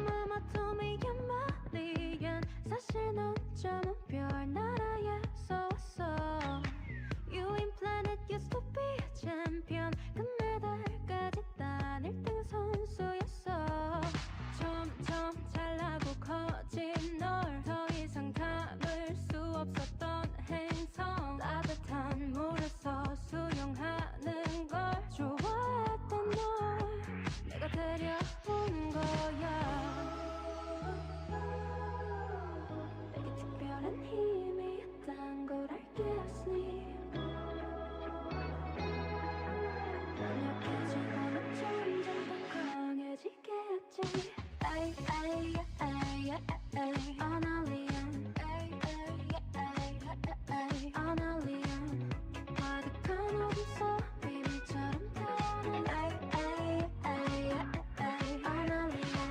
Mama told me you're my alien. 사실 넌 점은 별나라에서 왔어. You in planet used to be a champion. 금메달까지 딴 1등 선수였어. 점점 잘나고 커진 널 더 이상 담을 수 없었던 행성. 따뜻한 물에서 수영하는 걸 좋아했던 널 내가 데려온 거야. 내게 특별한 힘이 있단 걸 알겠니? 난 약해지고는 점점 더 강해지겠지. 에이 에이 에이 에이 an alien. 에이 에이 에이 an alien. 가득한 어둠 속 비밀처럼 타오르는 에이 에이 에이 an alien.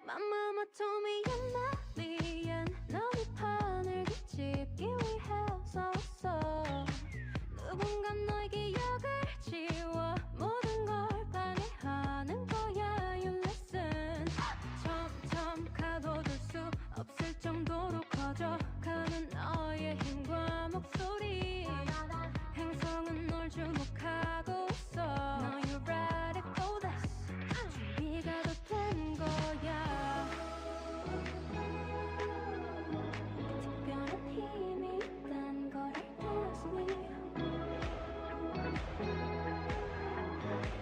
My mama told me you're not alien. 너의 판을 뒤집기 위해서 왔어. 누군가 너의 기억을 지워 모든 걸 방해하는 거야. You listen. 점점 가둬둘 수 없을 정도로 커져가는 너의 힘과 목소리. 행성은 널 주목하고 있어. Now you're ready for this. 준비가 더 된 거야. 특별한 힘이 있단 걸 알겠니?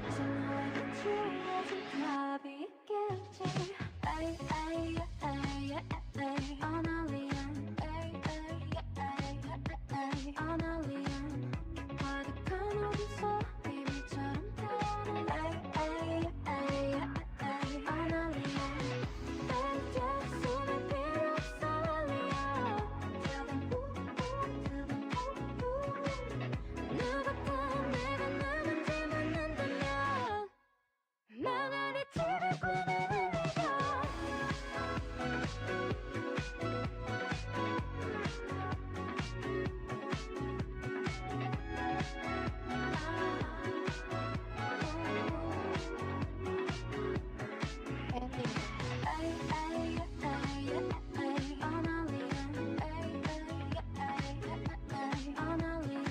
이제 너에게 주어진 답이 있겠지. 에이 에이 에이 에이 an alien. 에이 에이 에이 an alien. 가득한 어둠 속 비밀처럼 타오르는 에이 에이 에이 an alien. 이제 숨이 필요 없어 alien. Tell them who, tell them who. 누구든 내가 누군지 묻는다면 나날이 TV 꾸미는 네가. 에이 에이 에이 에이 an alien. 에이 에이 에이 an alien.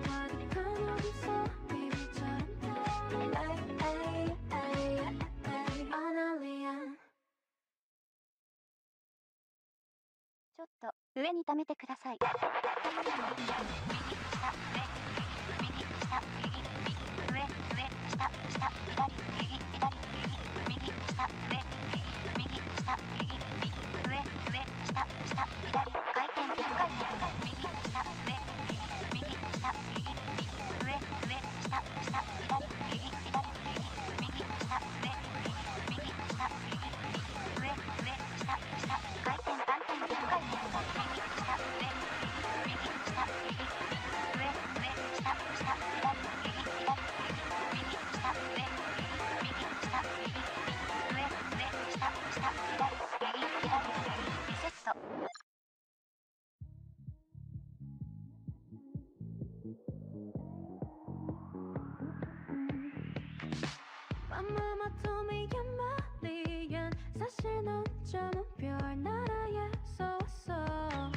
가득한 어둠 속 비밀처럼 타오르는 에이 에이 에이 an alien. ちょっと上に溜めてください。右下上右下右右上上下下左右左右右下上右右下右右上上下下左回転1回転右下上右下右右上上下下左右左右右下上右下右上上下下回転3回転1回転右下上右下右上上下下左右左右右下上右下右上上下下左右左リセット。My mama told me you're my alien. 사실 넌 점은 별나라에서 왔어.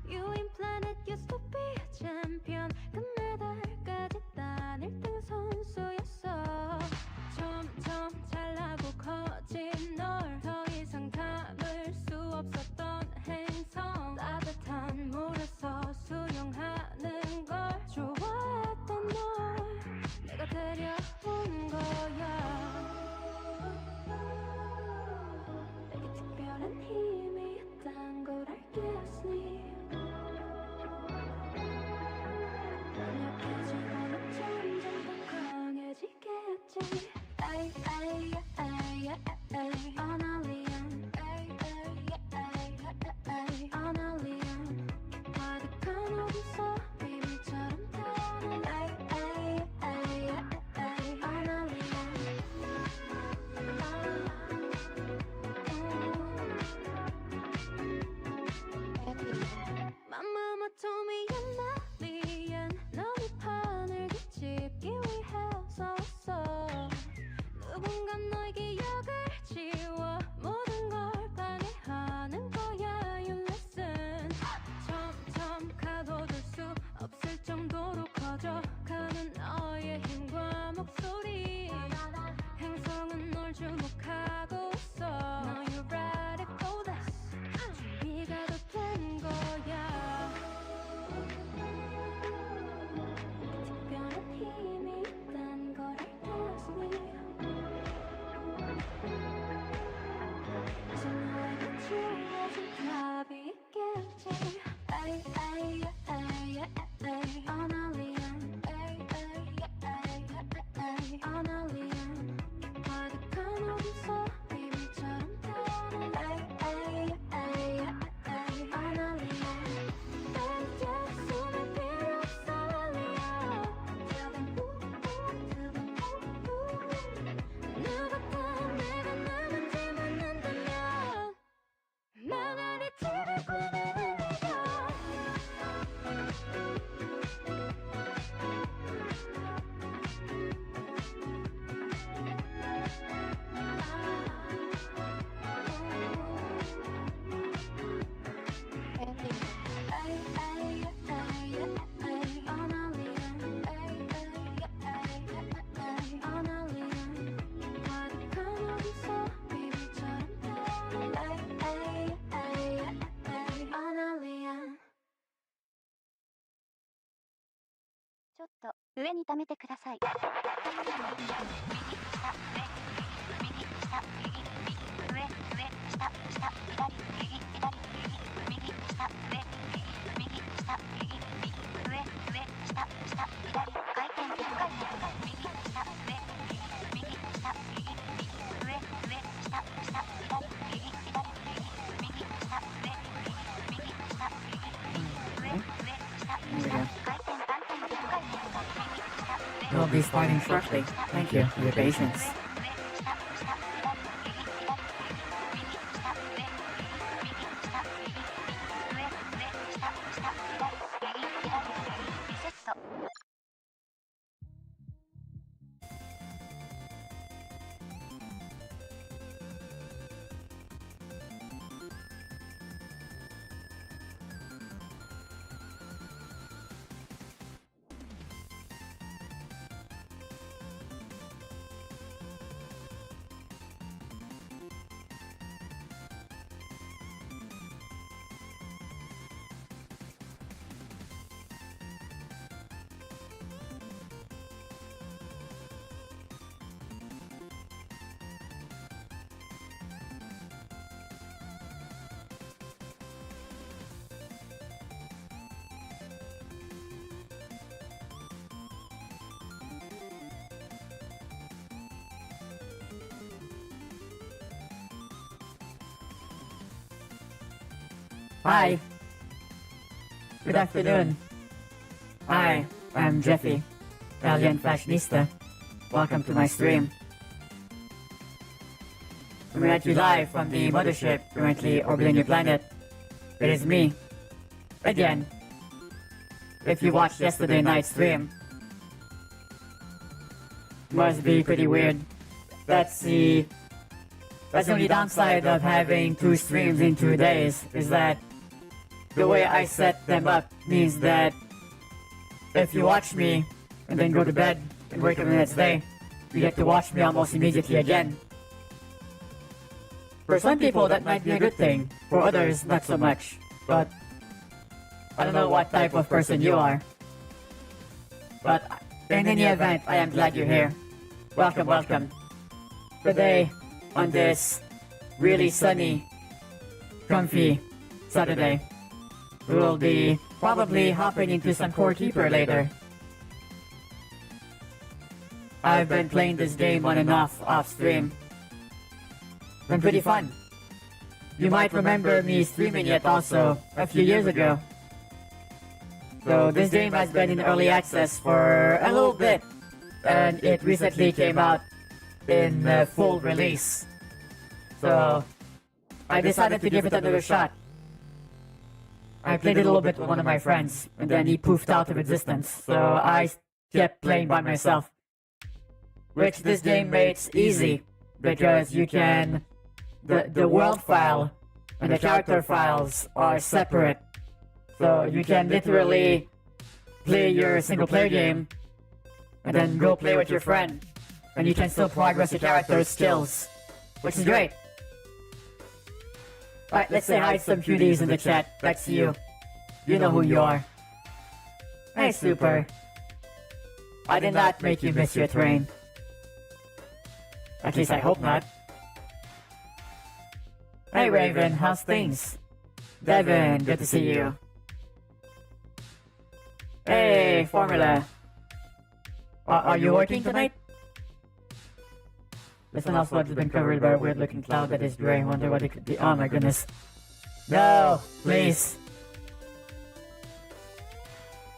You in planet used to be a champion. 금메달까지 딴 1등 선수였어. 점점 잘나고 커진 널 더 이상 담을 수 없었던 행성. 따뜻한 물에서 수영하는 걸 좋아했던 널 내가 데려온 거야. 내게 특별한 힘이 지워진 답이 있겠지. 에이 에이 에이 에이 어널리언 에이 에이 에이 에이 어널리언 가득한 어둠 속 비밀처럼 타오르는 에이 에이 에이 에이 어널리언 내 숨을 필요 없어 알리야 Tell them who tell them who 누구든 내가 누군지 묻는다면 나날이 TV 꾸미는 어널리언 ちょっと上に溜めてください。右下上右下右右上上下下左右左右右下上右下右右上上下下左回転1回転右下上右下右上上下下左右左右下上右下右上下回転3点1回転 We'll be starting shortly. Thank you for your patience. Hi. Good afternoon. I am Jeffy, Italian fashionista. Welcome to my stream. Coming at you live from the mothership currently orbiting your planet. It is me, again. If you watched yesterday night's stream, must be pretty weird. That's the only downside of having 2 streams in 2 days, is that the way I set them up means that if you watch me and then go to bed and wake up the next day, you get to watch me almost immediately again. For some people that might be a good thing, for others not so much, but I don't know what type of person you are. But in any event, I am glad you're here. Welcome, welcome. Today, on this really sunny, comfy Saturday, we will be probably hopping into some Core Keeper later. I've been playing this game on and off stream. Been pretty fun. You might remember me streaming it also a few years ago. So this game has been in early access for a little bit, and it recently came out in full release. So I decided to give it another shot. I played it a little bit with one of my friends, and then he poofed out of existence, so I kept playing by myself. Which this game makes easy, because you can... The world file and the character files are separate. So you can literally play your single player game, and then go play with your friend, and you can still progress your character's skills, which is great. Alright, let's say hi to some cuties in the chat. That's you. You know who you are. Hey, Super. I did not make you miss your train. At least I hope not. Hey Raven, how's things? Devin, good to see you. Hey, Formula. Are you working tonight? Listen, also has been covered by a weird looking cloud that is gray. Wonder what it could be. Oh my goodness. No, please.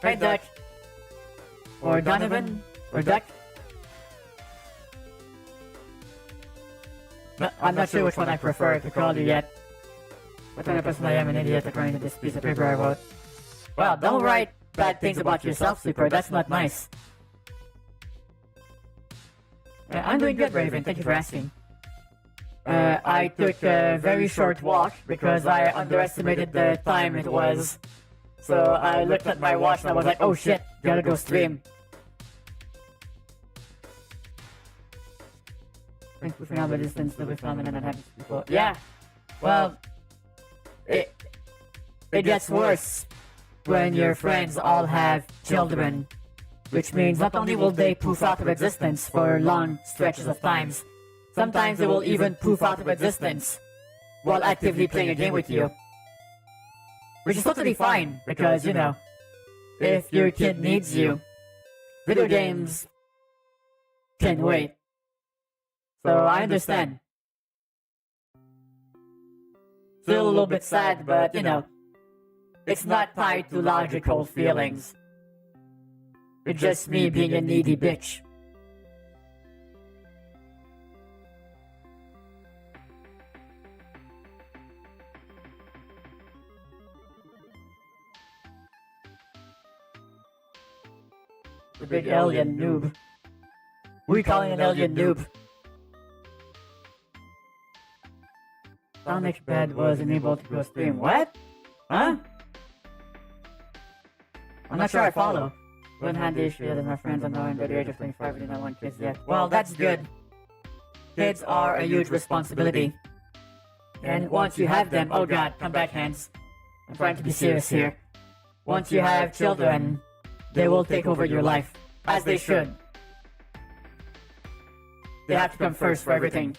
Hey Duck. Or Donovan. Or Duck. I'm not sure which one I prefer to call you yet. What kind of person I am, an idiot according to this piece of paper I wrote. Well, don't write bad things about yourself, Sleeper. That's not nice. I'm doing good, Raven. Thank you for asking. I took a very short walk because I underestimated the time it was. So I looked at my watch and I was like, oh shit, gotta go stream. Thank you for now, the distance that we found and that happens to people. Yeah, well, it gets worse when your friends all have children. Which means not only will they poof out of existence for long stretches of times, sometimes they will even poof out of existence while actively playing a game with you. Which is totally fine, because, you know, if your kid needs you, video games can wait. So I understand. Still a little bit sad, but, you know, it's not tied to logical feelings. It's just me being a needy bitch. The big alien noob. We calling an alien noob. Sonic's bed was enabled to go stream. What? Huh? I'm not sure I follow. One hand issue that my friends are now under the age of 25 and do not want kids yet. Well, that's good. Kids are a huge responsibility. And once you have them, oh god, come back hands. I'm trying to be serious here. Once you have children, they will take over your life. As they should. They have to come first for everything.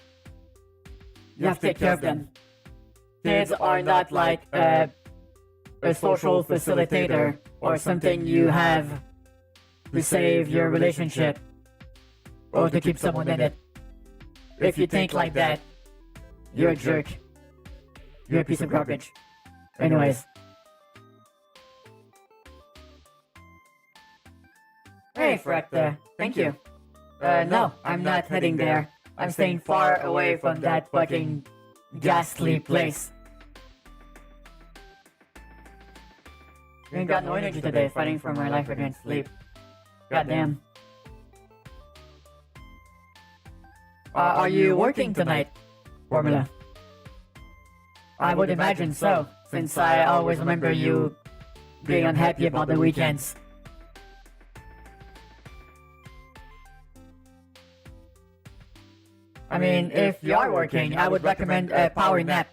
You have to take care of them. Kids are not like a social facilitator or something you have to save your relationship or to keep someone in it. If you think like that, you're a jerk. You're a piece of garbage. Anyways. Hey, Frecta. Thank you. No, I'm not heading there. I'm staying far away from that fucking ghastly place. You ain't got no energy today, fighting for my life against sleep. Goddamn. Are you working tonight, Formula? I would imagine so, since I always remember you being unhappy about the weekends. I mean, if you are working, I would recommend a power nap.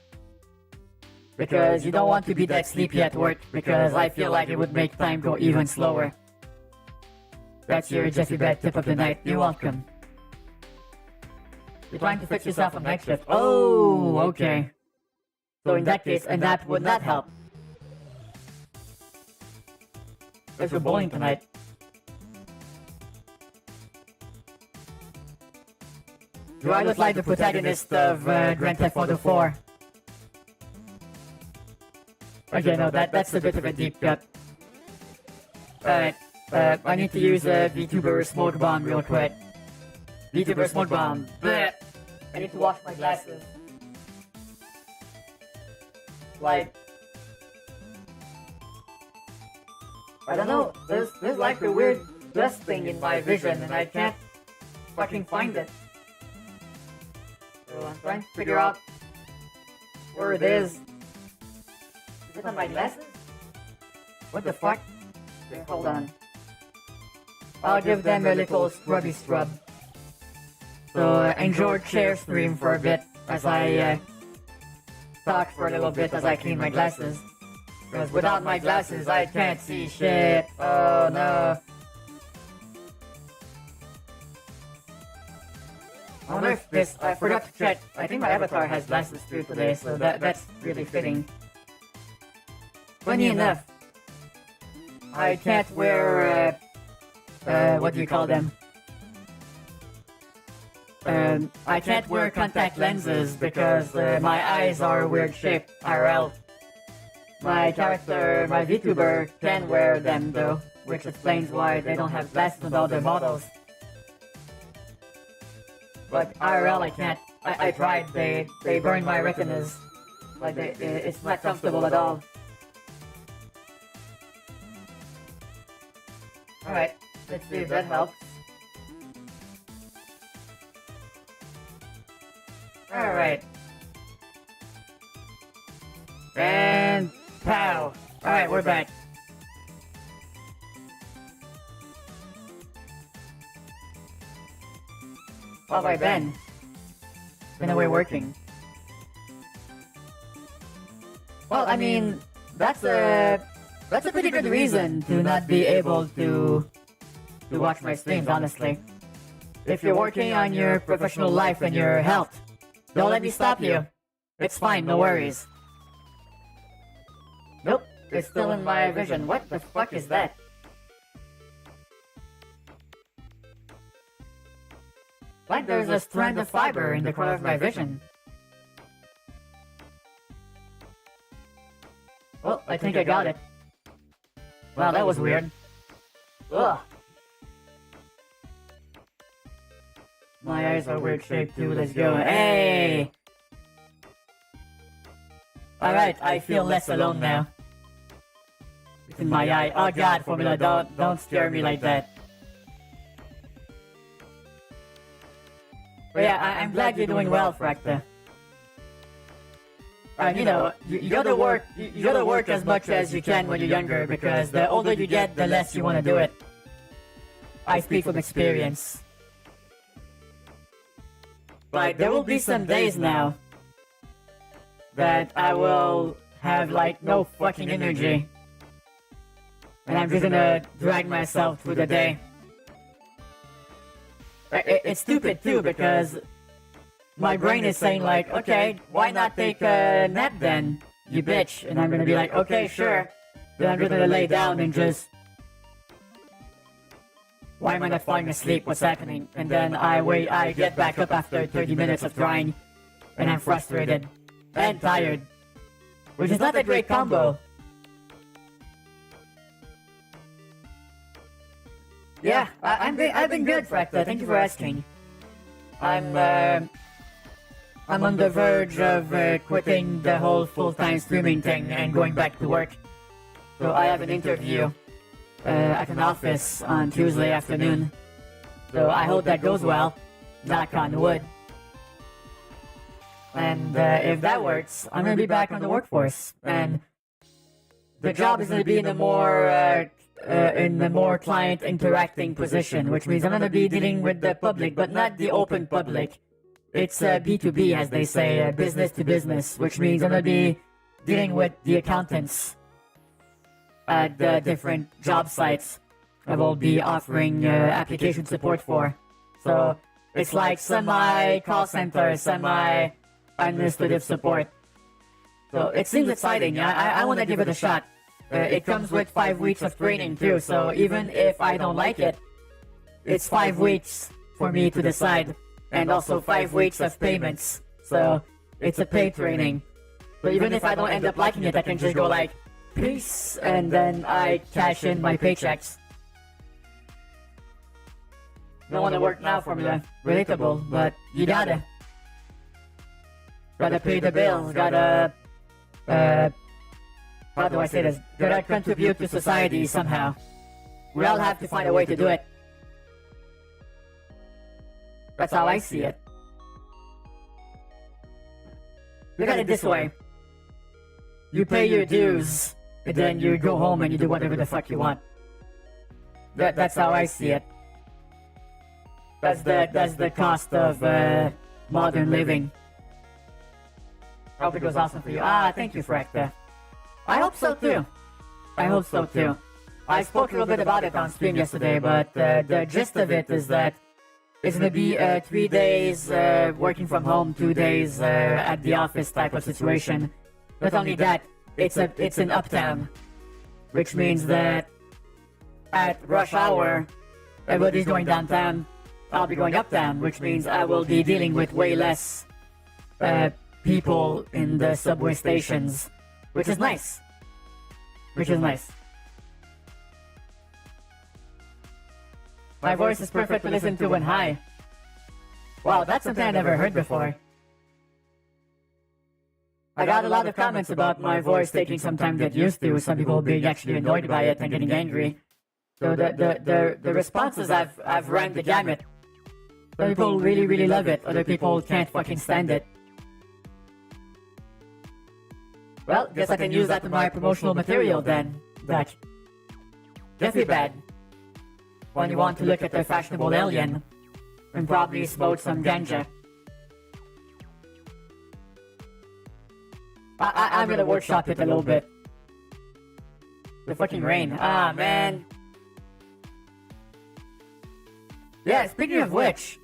Because you don't want to be that sleepy at work, because I feel like it would make time go even slower. That's your Jeffy Bad tip of the night. You're welcome. You're trying to fix yourself a night shift. Oh, okay. So in that case, a nap would not help. There's a bowling tonight. Do I look like the protagonist of Grand Theft Auto 4? Okay, no, that's a bit of a deep cut. Alright, I need to use a vtuber smoke bomb real quick. vtuber smoke bomb. Blech. I need to wash my glasses. Like, I don't know, there's like a weird dust thing in my vision and I can't fucking find it. So I'm trying to figure out where it is. Is it on my glasses? What the fuck? Okay, hold on. I'll give them a little scrubby scrub. So enjoy chair stream for a bit as I talk for a little bit as I clean my glasses. Because without my glasses I can't see shit. Oh no. I wonder if this. I forgot to check. I think my avatar has glasses too today, so that's really fitting. Funny enough, I can't wear, what do you call them? I can't wear contact lenses because my eyes are weird shaped, IRL. My character, my VTuber, can wear them though, which explains why they don't have glasses with all their models. But IRL I can't. I tried, they burned my retinas. Like, it's not comfortable at all. Alright, let's see if that helps. Alright. And pow! Alright, we're back. What have I been? Been away working. Well, I mean, that's a pretty good reason to not be able to watch my streams, honestly. If you're working on your professional life and your health, don't let me stop you. It's fine, no worries. Nope, it's still in my vision. What the fuck is that? Like there's a strand of fiber in the corner of my vision. Well, I think I got it. Wow, that was weird. Ugh. My eyes are weird shaped too, let's go. Hey! Alright, I feel less alone now. It's in my eye. Oh god, Formula, don't scare me like that. But yeah, I'm glad you're doing well, Fracta. You know, you gotta work as much as you can when you're younger, because the older you get, the less you want to do it. I speak from experience. Like, there will be some days now that I will have, like, no fucking energy. And I'm just gonna drag myself through the day. It's stupid too, because my brain is saying like, okay, why not take a nap then, you bitch? And I'm gonna be like, okay, sure. Then I'm just gonna lay down and just... Why am I not falling asleep? What's happening? And then I get back up after 30 minutes of trying, and I'm frustrated and tired, which is not a great combo. Yeah, I've been good, Fracta. Thank you for asking. I'm on the verge of quitting the whole full-time streaming thing and going back to work. So I have an interview at an office on Tuesday afternoon. So I hope that goes well. Knock on wood. And if that works, I'm gonna be back on the workforce. And the job is gonna be in a more client interacting position, which means I'm gonna be dealing with the public, but not the open public. It's B2B, as they say, business to business, which means I'm gonna be dealing with the accountants at the different job sites I will be offering application support for. So it's like semi-call center, semi-administrative support. So it seems exciting. I want to give it a shot. It comes with 5 weeks of training too, so even if I don't like it, it's 5 weeks for me to decide, and also 5 weeks of payments. So it's a paid training. But even if I don't end up liking it, I can just go like, peace, and then I cash in my paychecks. Don't want to work now, Formula. Relatable, but you gotta. Gotta pay the bills, gotta, how do I say this? Gotta contribute to society somehow. We all have to find a way to do it. That's how I see it. Look at it this way. You pay your dues, and then you go home and you do whatever the fuck you want. That's how I see it. That's the cost of modern living. Hope it goes awesome for you. Thank you, Fracta. I hope so too. I hope so too. I spoke a little bit about it on stream yesterday, but the gist of it is that It's gonna be 3 days working from home, 2 days at the office type of situation. Not only that, it's in uptown, which means that at rush hour, everybody's going downtown. I'll be going uptown, which means I will be dealing with way less people in the subway stations, which is nice. Which is nice. My voice is perfect to listen to when high. Wow, that's something I never heard before. I got a lot of comments about my voice taking some time to get used to. Some people being actually annoyed by it and getting angry. So the responses I've ran the gamut. Some people really love it. Other people can't fucking stand it. Well, guess I can use that to my promotional material then. That definitely bad. When you want to look at the fashionable alien and probably smoke some ganja. I'm gonna workshop it a little bit. The fucking rain. Ah, man. Yeah, speaking of which,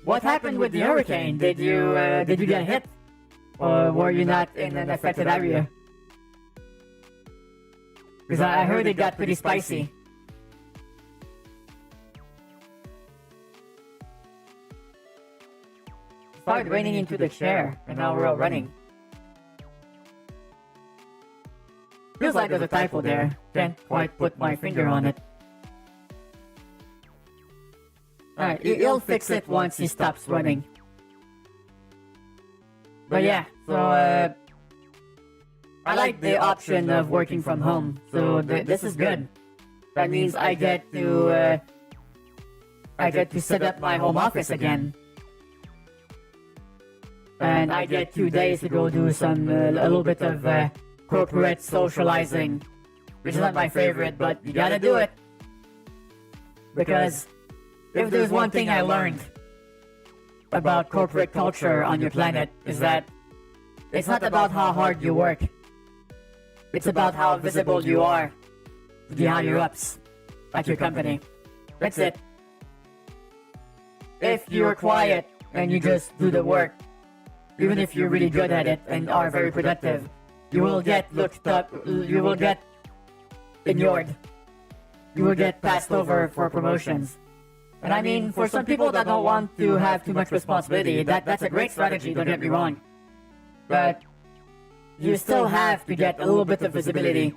what happened with the hurricane? Did you get hit? Or were you not in an affected area? Because I heard it got pretty spicy. It started raining into the chair, and now we're all running. Feels like there's a typo there. Can't quite put my finger on it. Alright, he'll fix it once he stops running. But yeah, so I like the option of working from home, so this is good. That means I get to set up my home office again. And I get 2 days to go do some, a little bit of corporate socializing, which is not my favorite, but you gotta do it. Because if there's one thing I learned about corporate culture on your planet, is that it's not about how hard you work. It's about how visible you are to the higher-ups at your company. That's it. If you're quiet and you just do the work, even if you're really good at it and are very productive, you will get looked up, you will get ignored. You will get passed over for promotions. And I mean, for some people that don't want to have too much responsibility, that's a great strategy, don't get me wrong. But you still have to get a little bit of visibility.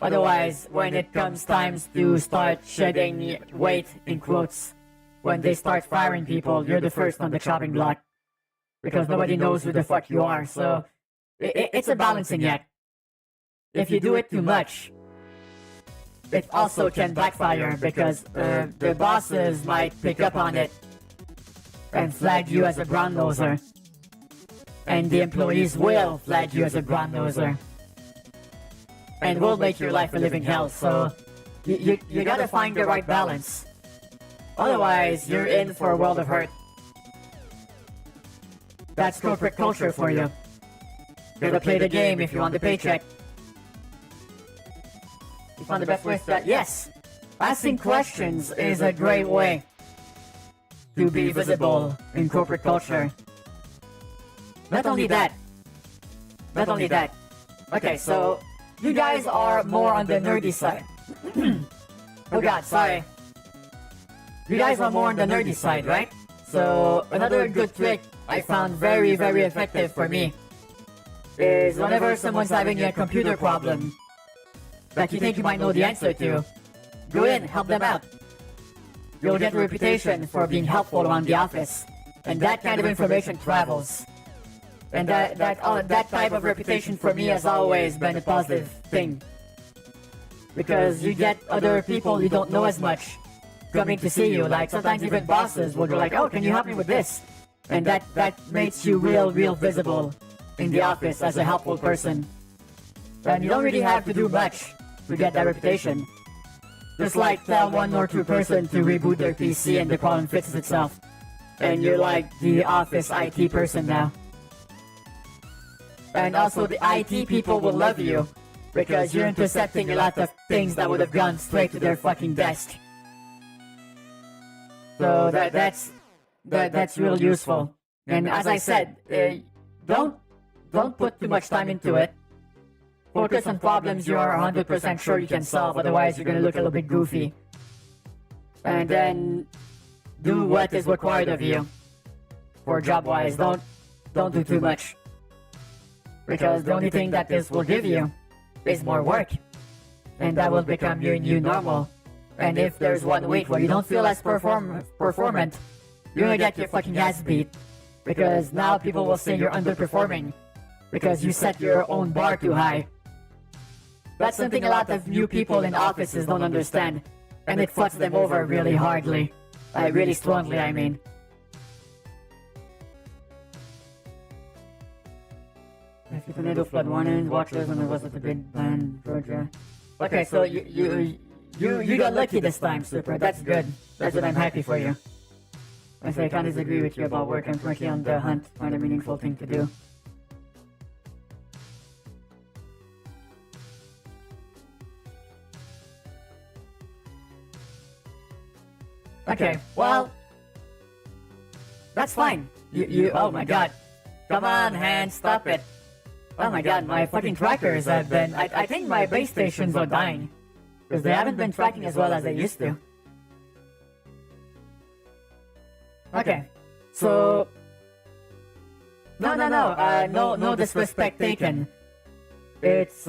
Otherwise, when it comes times to start shedding weight, in quotes, when they start firing people, you're the first on the chopping block. Because nobody knows who the fuck you are, so it's a balancing act. If you do it too much, it also can backfire because the bosses might pick up on it and flag you as a brown noser. And the employees will flag you as a brown noser. And will make your life a living hell, so you gotta find the right balance. Otherwise, you're in for a world of hurt. That's corporate culture for you. You gotta play the game if you want the paycheck. You found the best way to that? Yes! Asking questions is a great way to be visible in corporate culture. Not only that. Okay, so you guys are more on the nerdy side. Oh god, sorry. You guys are more on the nerdy side, right? So another good trick I found very effective for me is whenever someone's having a computer problem that you think you might know the answer to, go in, help them out. You'll get a reputation for being helpful around the office, and that kind of information travels. And that type of reputation for me has always been a positive thing. Because you get other people you don't know as much coming to see you, like sometimes even bosses will go like, oh, can you help me with this? And that makes you real visible in the office as a helpful person. And you don't really have to do much to get that reputation. Just like tell one or two person to reboot their PC and the problem fixes itself. And you're like the office IT person now. And also the IT people will love you because you're intercepting a lot of things that would have gone straight to their fucking desk. So that's real useful. And as I said, don't put too much time into it. Focus on problems you are 100% sure you can solve, otherwise you're gonna look a little bit goofy. And then do what is required of you. For job-wise, don't do too much. Because the only thing that this will give you is more work. And that will become your new normal. And if there's 1 week where you don't feel as performant, you're gonna get your fucking ass beat. Because now people will say you're underperforming. Because you set your own bar too high. That's something a lot of new people in offices don't understand. And it fucks them over really hardly. Really strongly, I mean. If you tornado flood warnings, watchers, and there was a big plan, Georgia. Okay, so you got lucky this time, Super. That's good. That's what I'm happy for you. I say I can't disagree with you about work. I'm currently on the hunt. Find a meaningful thing to do. Okay, well, that's fine. Oh my god. Come on, hand, stop it. Oh my god, my fucking trackers have been, I think my base stations are dying. Because they haven't been tracking as well as they used to. Okay, so... No disrespect taken. It's,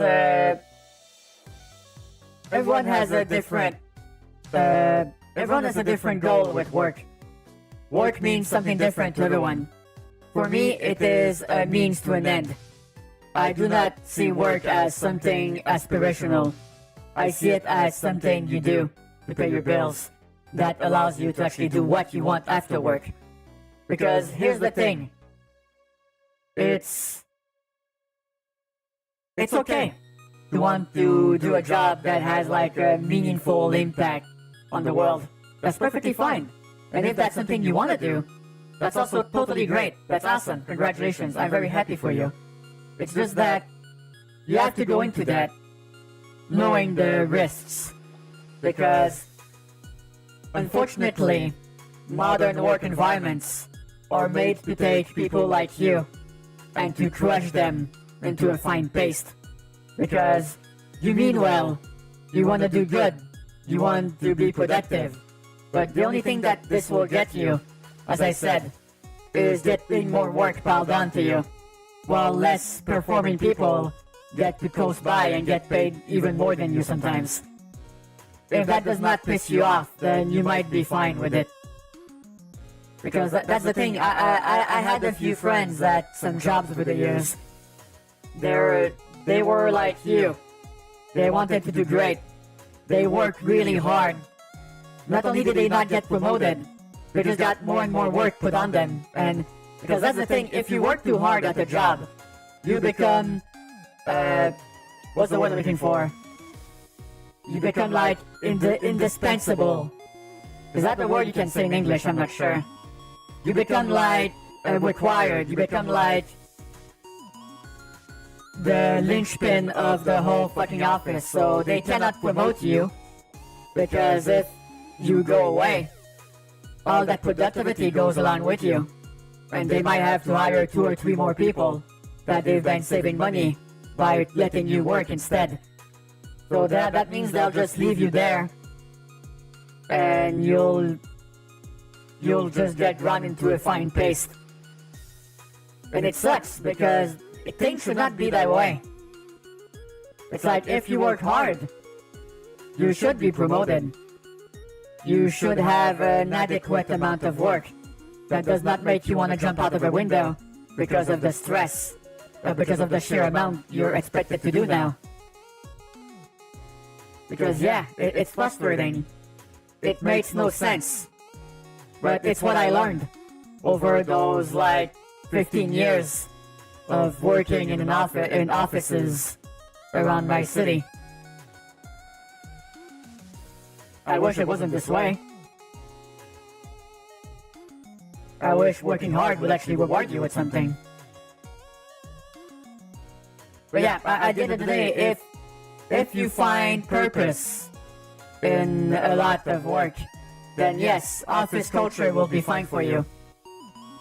everyone has a different, everyone has a different goal with work. Work means something different to everyone. For me, it is a means to an end. I do not see work as something aspirational. I see it as something you do to pay your bills that allows you to actually do what you want after work. Because here's the thing. It's okay to want to do a job that has like a meaningful impact on the world. That's perfectly fine. And if that's something you want to do, that's also totally great. That's awesome. Congratulations. I'm very happy for you. It's just that you have to go into that knowing the risks. Because unfortunately, modern work environments are made to take people like you and to crush them into a fine paste. Because you mean well, you want to do good, you want to be productive. But the only thing that this will get you, as I said, is getting more work piled onto you, while less performing people get to coast by and get paid even more than you sometimes. If that does not piss you off, then you might be fine with it. Because that's the thing, I had a few friends at some jobs over the years. They were like you. They wanted to do great. They worked really hard. Not only did they not get promoted, they just got more and more work put on them. And because that's the thing, if you work too hard at a job, you become, what's the word I'm looking for? You become like indispensable. Is that the word you can say in English? I'm not sure. You become like required. You become like the linchpin of the whole fucking office. So they cannot promote you because if you go away, all that productivity goes along with you. And they might have to hire 2 or 3 more people that they've been saving money by letting you work instead. So that means they'll just leave you there and you'll just get run into a fine paste. And it sucks because things should not be that way. It's like if you work hard, you should be promoted. You should have an adequate amount of work that does not make you want to jump out of a window because of the stress, because of the sheer amount you're expected to do now. Because yeah, it's frustrating. It makes no sense. But it's what I learned over those like 15 years of working in offices around my city. I wish it wasn't this way. I wish working hard would actually reward you with something. But yeah, at the end of the day, if you find purpose in a lot of work, then yes, office culture will be fine for you.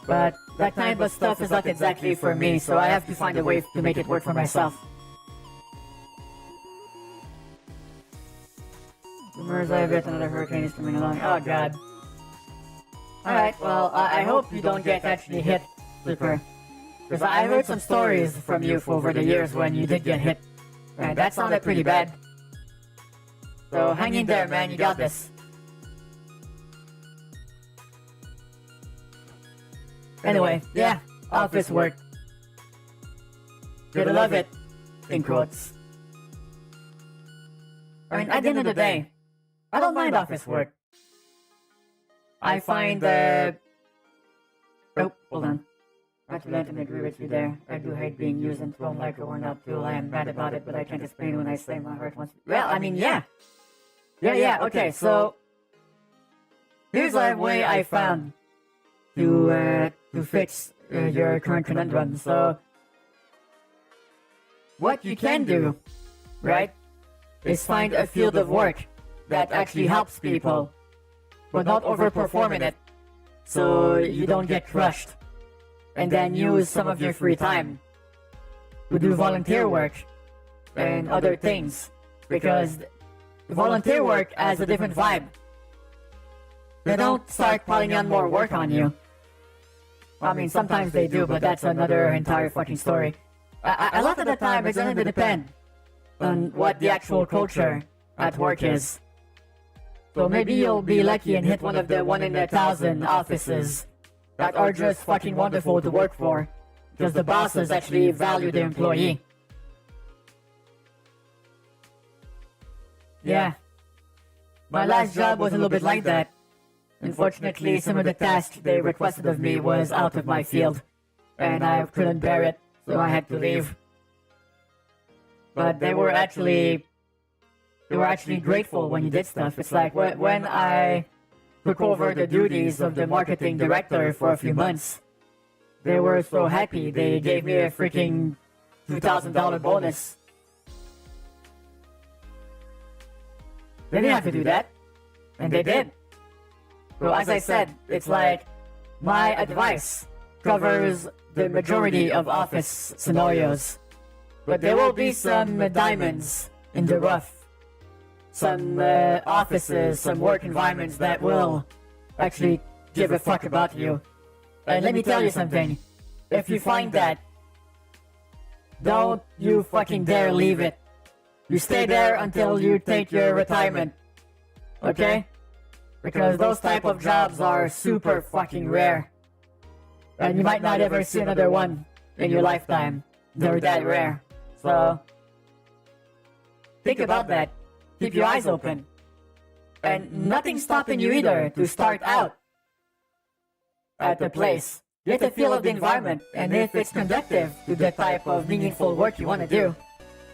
But that kind of stuff is not exactly for me, so I have to find a way to make it work for myself. Rumors I bet another hurricane is coming along. Oh god. Alright, well, I hope you don't get actually hit, Flipper. Because I heard some stories from you over the years when you did get hit. And that sounded pretty bad. So hang in there, man, you got this. Anyway, yeah, office work. Gotta love it, in quotes. I mean, at the end of the day, I don't mind office work. I find that... Oh, hold on. I can agree with you there. I do hate being used and thrown like a worn-out tool. I am mad about it, but I can't explain when I say my heart wants... Well, I mean, yeah. Yeah, okay, so... Here's a way I found to fix your current conundrum. So... What you can do, right, is find a field of work that actually helps people, but not overperforming it, so you don't get crushed. And then use some of your free time to do volunteer work and other things, because volunteer work has a different vibe. They don't start piling on more work on you. I mean, sometimes they do, but that's another entire fucking story. A lot of the time, it's going to depend on what the actual culture at work is. So maybe you'll be lucky and hit one of the 1 in 1,000 offices that are just fucking wonderful to work for, because the bosses actually value the employee. Yeah. My last job was a little bit like that. Unfortunately, some of the tasks they requested of me was out of my field, and I couldn't bear it, so I had to leave. But they were actually grateful when you did stuff. It's like when I took over the duties of the marketing director for a few months, they were so happy. They gave me a freaking $2,000 bonus. They didn't have to do that, and they did. So as I said, it's like my advice covers the majority of office scenarios, but there will be some diamonds in the rough. Some offices, some work environments that will actually give a fuck about you. And let me tell you something, if you find that, don't you fucking dare leave it. You stay there until you take your retirement, okay? Because those type of jobs are super fucking rare. And you might not ever see another one in your lifetime. They're that rare. So, think about that. Keep your eyes open. And nothing's stopping you either to start out at the place. Get a feel of the environment, and if it's conducive to the type of meaningful work you want to do,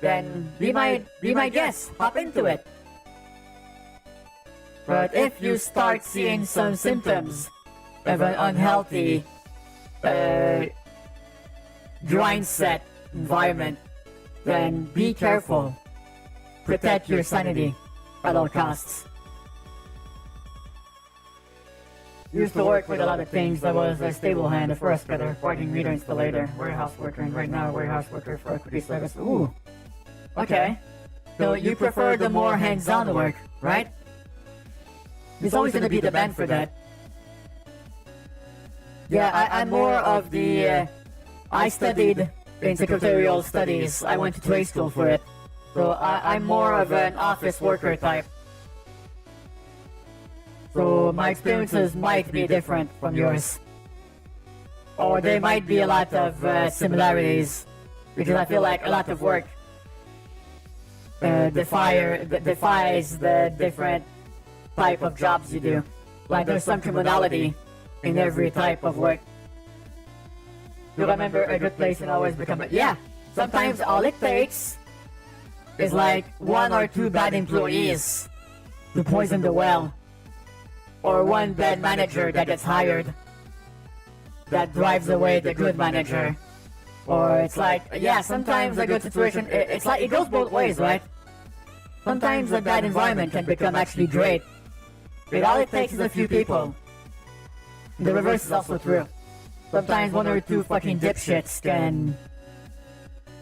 then be my guest. Hop into it. But if you start seeing some symptoms of an unhealthy, grind set environment, then be careful. Protect your sanity at all costs. Used to work with a lot of things. I was a stable hand, a forest cutter, parking meter installer, warehouse worker, and right now warehouse worker for a cookie service. Ooh. Okay. So you prefer the more hands-on work, right? There's always going to be demand for that. Yeah, I'm more of the... I studied in secretarial studies. I went to trade school for it. So I'm more of an office worker type. So my experiences might be different from yours. Or there might be a lot of similarities. Because I feel like a lot of work defies the different type of jobs you do. Like there's some criminality in every type of work. You remember a good place and always become yeah, sometimes all it takes is like 1 or 2 bad employees to poison the well, or 1 bad manager that gets hired that drives away the good manager. Or it's like, yeah, sometimes a good situation, it's like it goes both ways, right? Sometimes a bad environment can become actually great. all it takes is a few people. The reverse is also true. Sometimes one or two fucking dipshits can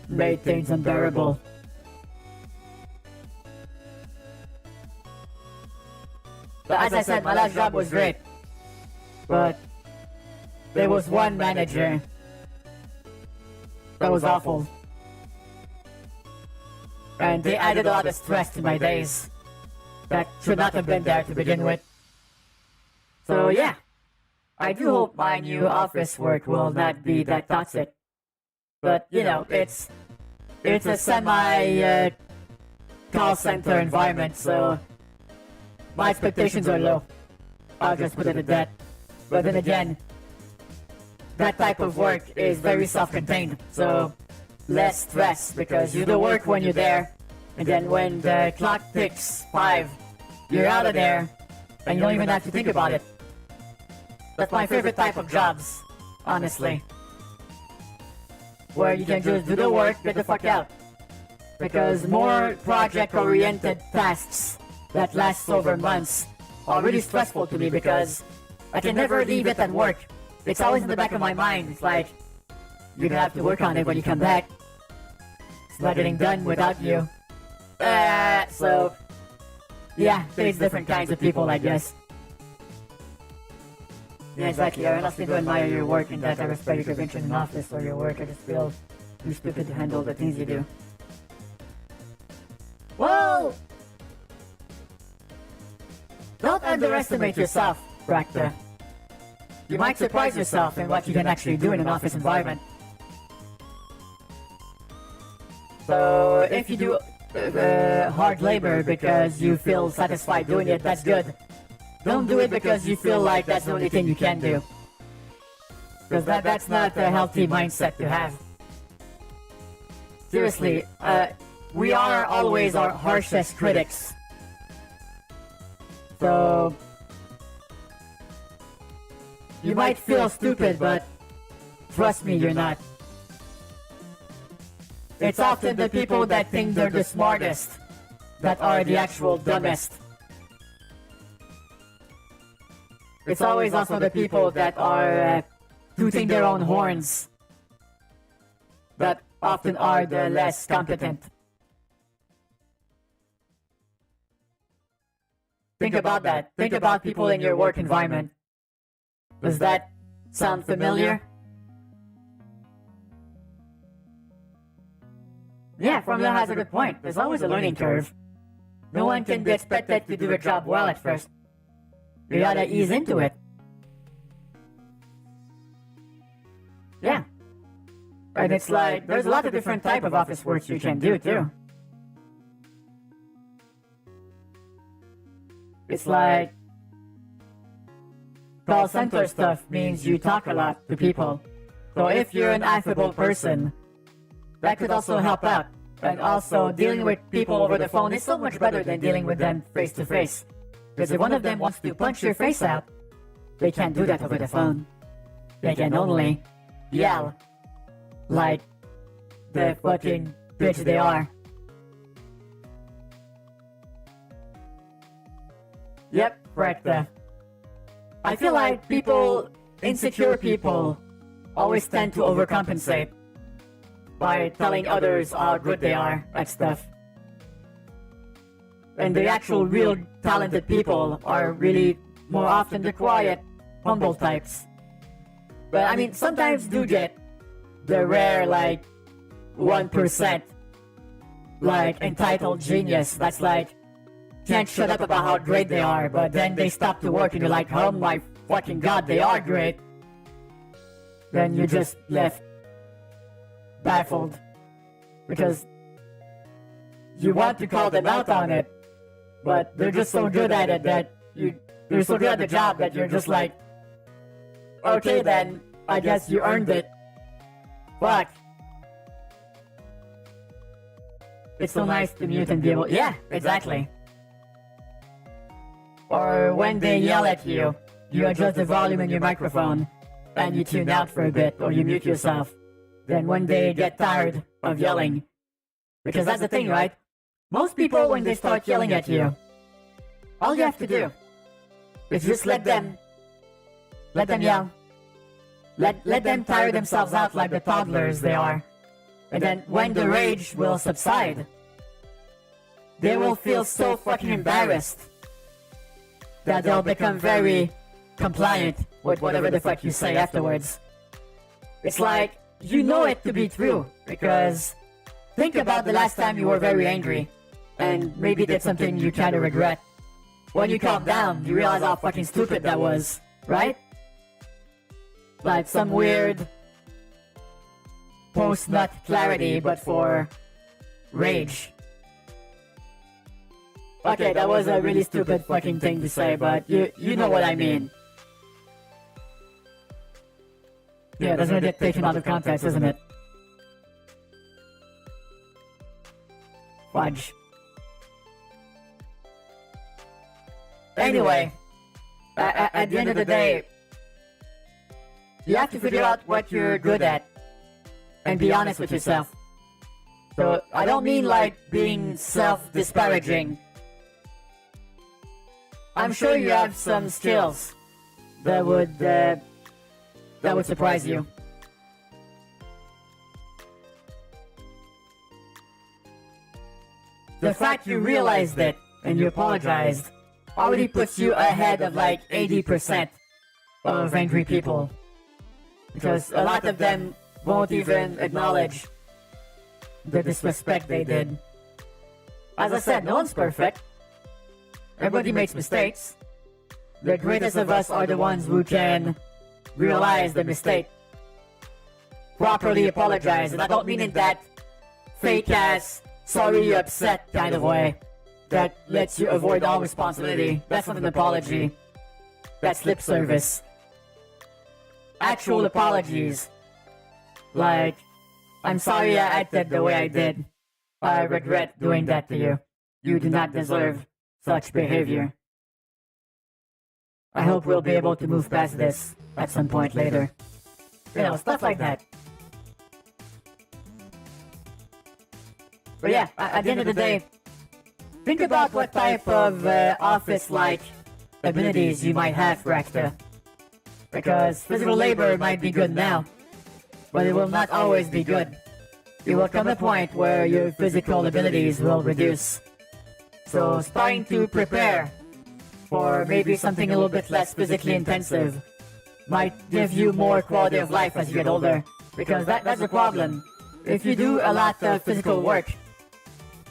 make things unbearable. But as I said, my last job was great. But there was one manager that was awful. And they added a lot of stress to my days that should not have been there to begin with. So yeah, I do hope my new office work will not be that toxic. But you know, it's a semi call center environment, so my expectations are low. I'll just put it at that. But then again, that type of work is very self-contained, so less stress because you do work when you're there, and then when the clock ticks 5, you're out of there, and you don't even have to think about it. That's my favorite type of jobs, honestly. Where you can just do the work, get the fuck out. Because more project-oriented tasks that last over months are really stressful to me because I can never leave it at work. It's always in the back of my mind. It's like, you're gonna have to work on it when you come back. It's not getting done without you. So, yeah, there's different kinds of people, I guess. Yeah, exactly. I honestly do admire your work in that I respect your conviction in office or your work. I just feel you're stupid to handle the things you do. Whoa! Don't underestimate yourself, Rakta. You might surprise yourself in what you can actually do in an office environment. So, if you do hard labor because you feel satisfied doing it, that's good. Don't do it because you feel like that's the only thing you can do. Because that's not a healthy mindset to have. Seriously, we are always our harshest critics. So, you might feel stupid, but trust me, you're not. It's often the people that think they're the smartest that are the actual dumbest. It's always also the people that are tooting their own horns that often are the less competent. Think about that. Think about people in your work environment. Does that sound familiar? Yeah, Formula has a good point. There's always a learning curve. No one can be expected to do a job well at first. You gotta ease into it. Yeah. And it's like, there's a lot of different type of office works you can do too. It's like, call center stuff means you talk a lot to people. So if you're an affable person, that could also help out. And also, dealing with people over the phone is so much better than dealing with them face to face. Because if one of them wants to punch your face out, they can't do that over the phone. They can only yell like the fucking bitch they are. Yep, correct. I feel like insecure people, always tend to overcompensate by telling others how good they are at stuff. And the actual real talented people are really more often the quiet, humble types. But I mean, sometimes do get the rare, like, 1%, like, entitled genius that's like, can't shut up about how great they are, but then they stop to work and you're like, oh my fucking god, they are great. Then you just left baffled because you want to call them out on it, but they're just so good at it that they're so good at the job that you're just like, okay then, I guess you earned it. Fuck. It's so nice to mute and be able, yeah, exactly. Or when they yell at you, you adjust the volume in your microphone and you tune out for a bit or you mute yourself. Then when they get tired of yelling, because that's the thing, right? Most people, when they start yelling at you, all you have to do is just let them yell. Let them tire themselves out like the toddlers they are. And then when the rage will subside, they will feel so fucking embarrassed that they'll become very compliant with whatever the fuck you say afterwards. It's like, you know it to be true, because think about the last time you were very angry and maybe did something you kind of regret. When you calm down, you realize how fucking stupid that was, right? Like some weird post-nut clarity, but for rage. Okay, that was a really stupid fucking thing to say, but you know what I mean. Yeah, that's gonna get taken out of context, isn't it? Fudge. Anyway, at the end of the day, you have to figure out what you're good at and be honest with yourself. So I don't mean like being self-disparaging. I'm sure you have some skills that would surprise you. The fact you realized it and you apologized already puts you ahead of like 80% of angry people. Because a lot of them won't even acknowledge the disrespect they did. As I said, no one's perfect. Everybody makes mistakes. The greatest of us are the ones who can realize the mistake, properly apologize, and I don't mean in that fake-ass, sorry you're upset kind of way that lets you avoid all responsibility. That's not an apology. That's lip service. Actual apologies. Like, I'm sorry I acted the way I did. I regret doing that to you. You do not deserve such behavior. I hope we'll be able to move past this at some point later. You know, stuff like that. But yeah, at the end of the day, think about what type of office-like abilities you might have for ACTA. Because physical labor might be good now, but it will not always be good. There will come a point where your physical abilities will reduce. So starting to prepare for maybe something a little bit less physically intensive might give you more quality of life as you get older. Because that's the problem. If you do a lot of physical work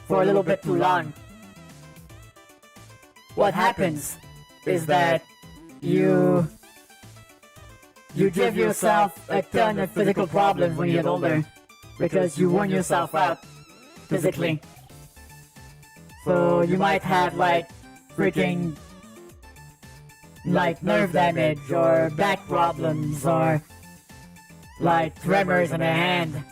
for a little bit too long, what happens is that you give yourself a ton of physical problems when you get older because you worn yourself out physically. So you might have like freaking like nerve damage or back problems or like tremors in a hand.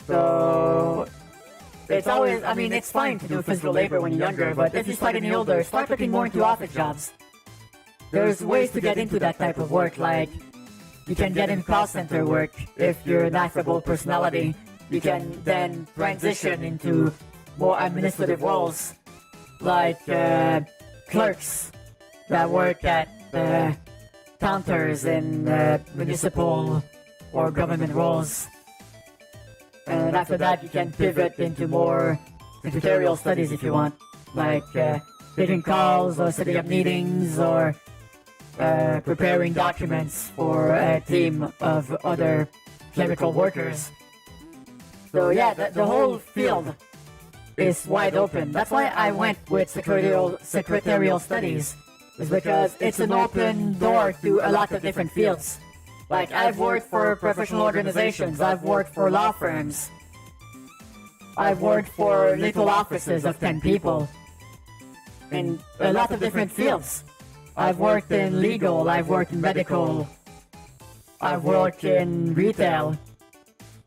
So it's always, I mean, it's fine to do physical labor when you're younger, but if you start getting older, start looking more into office jobs. There's ways to get into that type of work, like you can get in call center work if you're an affable personality. You can then transition into more administrative roles, like clerks that work at counters in municipal or government roles. And after that, you can pivot into more secretarial studies if you want, like taking calls or setting up meetings or preparing documents for a team of other clerical workers. So yeah, the whole field is wide open. That's why I went with secretarial studies, is because it's an open door to a lot of different fields. Like, I've worked for professional organizations, I've worked for law firms, I've worked for little offices of 10 people, in a lot of different fields. I've worked in legal, I've worked in medical, I've worked in retail.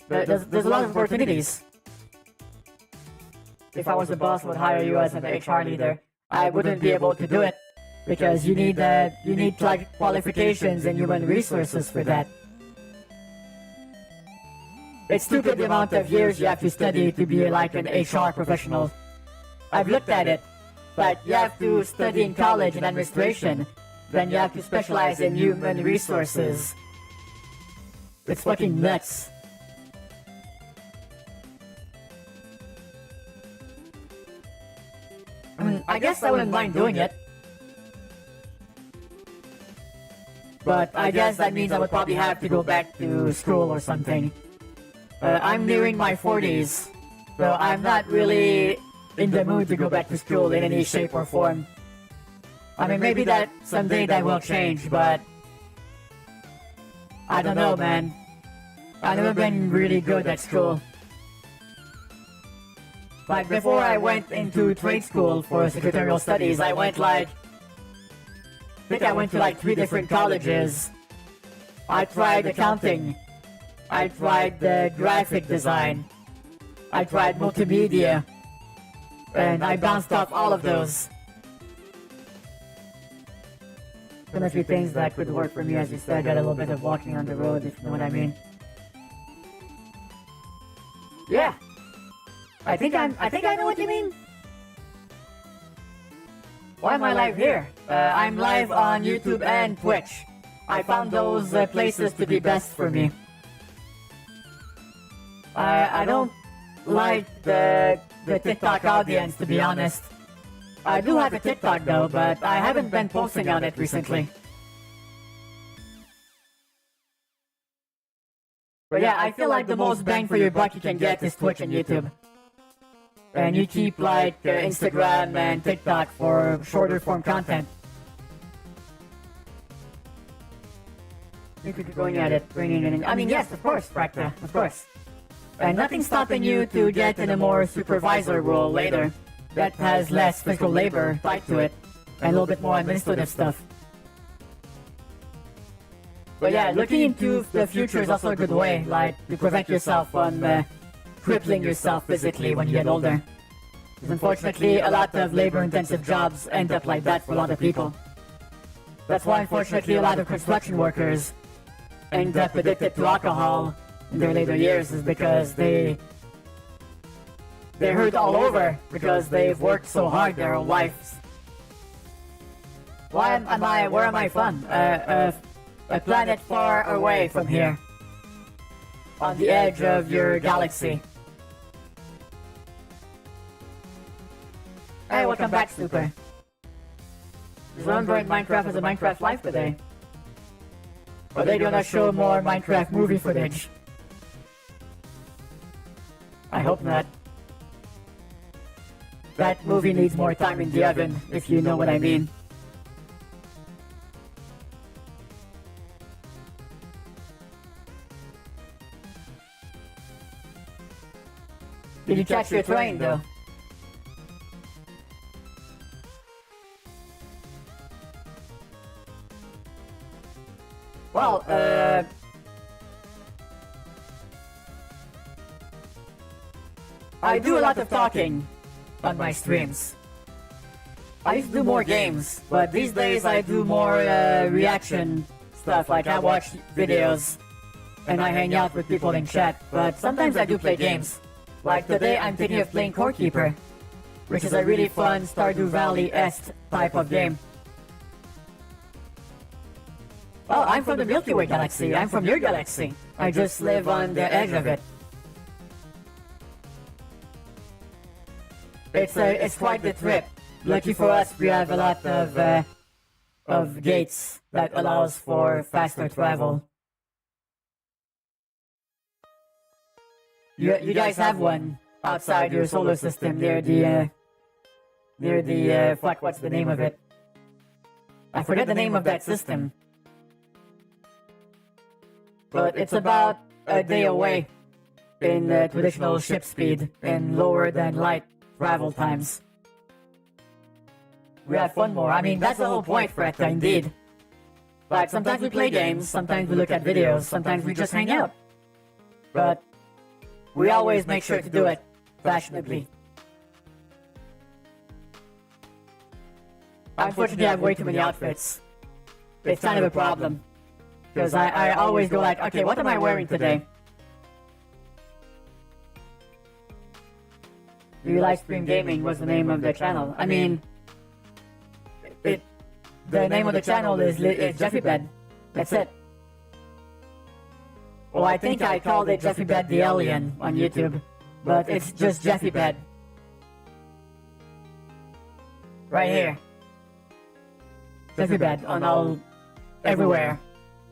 There's a lot of opportunities. If I was a boss, I would hire you as an HR leader. I wouldn't be able to do it because you need like qualifications and human resources for that. It's stupid the amount of years you have to study to be like an HR professional. I've looked at it, But you have to study in college in administration. Then you have to specialize in human resources. It's fucking nuts. I mean, I guess I wouldn't mind doing it. But I guess that means I would probably have to go back to school or something. I'm nearing my 40s, so I'm not really in the mood to go back to school in any shape or form. I mean, maybe that someday that will change, but I don't know, man. I've never been really good at school. Like, before I went into trade school for secretarial studies, I went to like 3 different colleges. I tried accounting. I tried graphic design. I tried multimedia. And I bounced off all of those. Done a few things that could work for me, as you said. Got a little bit of walking on the road, if you know what I mean. Yeah. I think I know what you mean. Why am I live here? I'm live on YouTube and Twitch. I found those places to be best for me. I don't like the TikTok audience, to be honest. I do have a TikTok though, but I haven't been posting on it recently. But yeah, I feel like the most bang for your buck you can get is Twitch and YouTube. And you keep like Instagram and TikTok for shorter form content. You could be going at it, bringing it in. I mean, yes, of course, Prakta, of course. And nothing's stopping you to get in a more supervisor role later that has less physical labor tied to it and a little bit more administrative stuff. But yeah, looking into the future is also a good way, like, to prevent yourself from crippling yourself physically when you get older. Because unfortunately, a lot of labor-intensive jobs end up like that for a lot of people. That's why, unfortunately, a lot of construction workers end up addicted to alcohol in their later years, is because they hurt all over because they've worked so hard their whole lives. Where am I from? A planet far away from here. On the edge of your galaxy. Hey, welcome back, Super. Remembering Minecraft as a Minecraft Live today. Are they gonna show more Minecraft movie footage? I hope not. That movie needs more time in the oven, if you know what I mean. Did you catch your train, though? Well, I do a lot of talking on my streams. I used to do more games, but these days I do more reaction stuff, like I watch videos and I hang out with people in chat, but sometimes I do play games. Like today I'm thinking of playing Core Keeper, which is a really fun Stardew Valley-esque type of game. Oh, I'm from the Milky Way galaxy. I'm from your galaxy. I just live on the edge of it. It's quite the trip. Lucky for us, we have a lot of gates that allows for faster travel. You guys have one outside your solar system near the fuck, what's the name of it? I forget the name of that system. But it's about a day away in traditional ship speed and lower than light travel times. We have fun more. I mean, that's the whole point, Fred, indeed. But sometimes we play games, sometimes we look at videos, sometimes we just hang out. But we always make sure to do it fashionably. Unfortunately, I have way too many outfits. It's kind of a problem. Because I always go like, okay, what am I wearing today? Do you live stream gaming was the name of the channel? I mean, the name of the channel is Jeffy Bed. That's it. Well, I think I called it Jeffy Bed the Alien on YouTube, but it's just Jeffy Bed. Right here. Jeffy Bed on everywhere,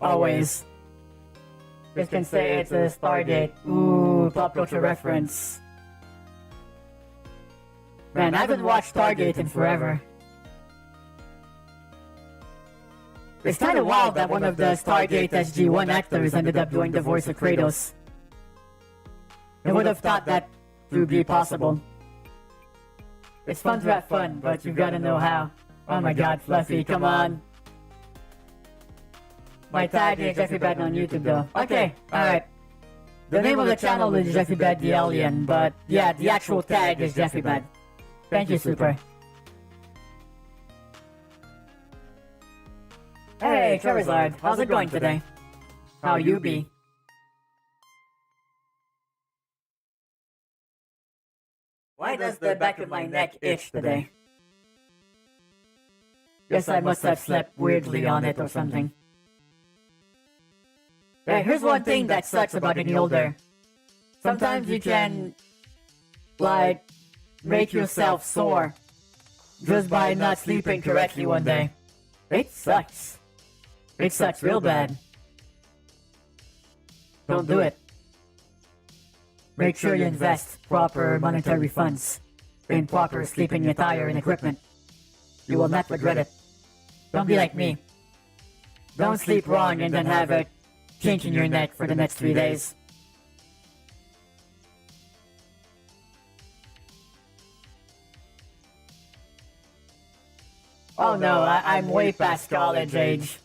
always. You can say it's a Stargate. Ooh, pop culture reference. Man, I haven't watched Stargate in forever. It's kind of wild that one of the Stargate SG-1 actors ended up doing the voice of Kratos. I would have thought that to be possible. It's fun to have fun, but you gotta know how. Oh my god, Fluffy, come on. My tag is Jeffy Bed on YouTube though. Okay, alright. The name of the channel is Jeffy Bed the Alien, but yeah, the actual tag is Jeffy Bed. Thank you, Super. Hey, Charizard, how's it going today? How you be? Why does the back of my neck itch today? Guess I must have slept weirdly on it or something. Hey, here's one thing that sucks about getting older. Sometimes you can, like, make yourself sore just by not sleeping correctly one day. It sucks. It sucks real bad. Don't do it. Make sure you invest proper monetary funds in proper sleeping attire and equipment. You will not regret it. Don't be like me. Don't sleep wrong and then have a kink in your neck for the next 3 days. Oh no, I'm way past college age.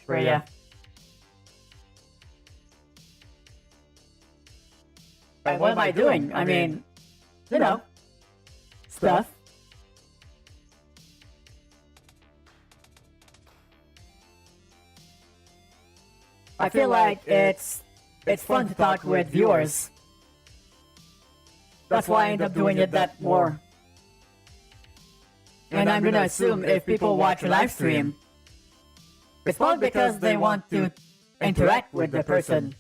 Freya. And what am I doing? I mean, you know, stuff. I feel like it's fun to talk with viewers. That's why I end up doing it that more. And I'm gonna assume if people watch a live stream, it's probably because they want to interact with the person.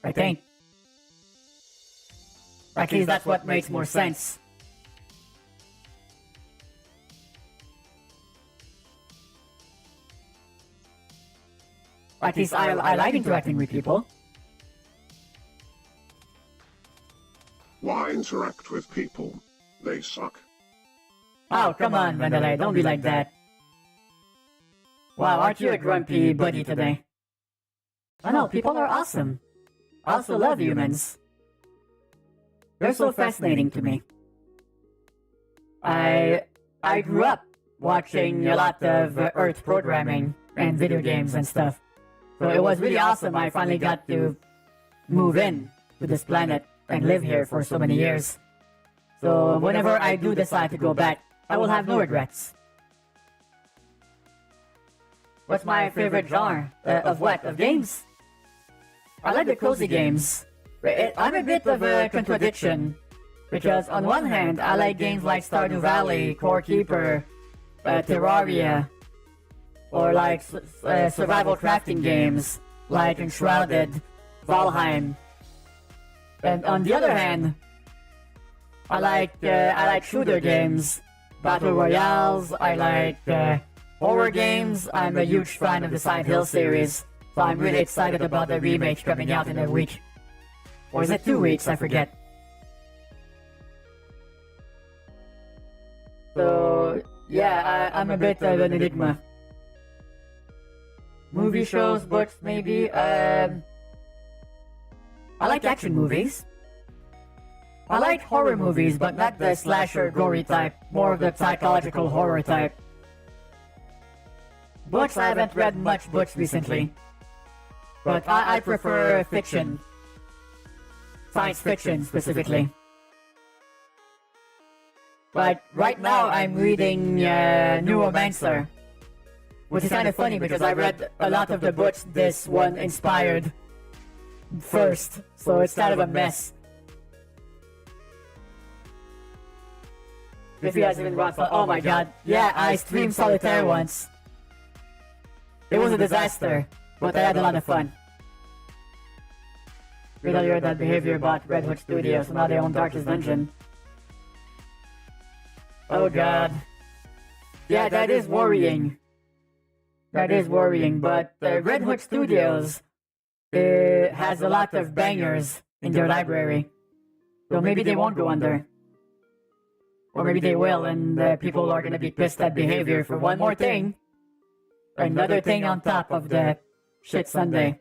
I think. At least that's what makes more sense. At least I like interacting with people. Why interact with people? They suck. Oh, come on, Mandalay, don't be like that. Wow, aren't you a grumpy buddy today? I know, people are awesome. I also love humans. They're so fascinating to me. I grew up watching a lot of Earth programming and video games and stuff. So it was really awesome I finally got to move in to this planet and live here for so many years. So whenever I do decide to go back, I will have no regrets. What's my favorite genre? Of what? Of games? I like the cozy games. I'm a bit of a contradiction, because on one hand, I like games like Stardew Valley, Core Keeper, Terraria, or like survival crafting games like Enshrouded, Valheim. And on the other hand, I like shooter games, battle royales. I like horror games. I'm a huge fan of the Silent Hill series, so I'm really excited about the remake coming out in a week. Or is it 2 weeks? I forget. So yeah, I'm a bit of an enigma. Movie shows, books, maybe. I like action movies. I like horror movies, but not the slasher gory type, more of the psychological horror type. Books, I haven't read much books recently. But I prefer fiction. Science fiction, specifically. Like, right now I'm reading Neuromancer. Which is kind of funny because I read a lot of the books this one inspired first, so it's kind of a mess. If you guys even rock, oh my god. Yeah, I streamed Solitaire once. It was a disaster, but I had a lot of fun. Failure that behavior bought Red Hook Studios, so now they own Darkest Dungeon. Oh god. Yeah, that is worrying. That is worrying, but Red Hook Studios has a lot of bangers in their library. So maybe they won't go under. Or maybe they will, and people are gonna be pissed at behavior for one more thing. Another thing on top of the shit Sunday.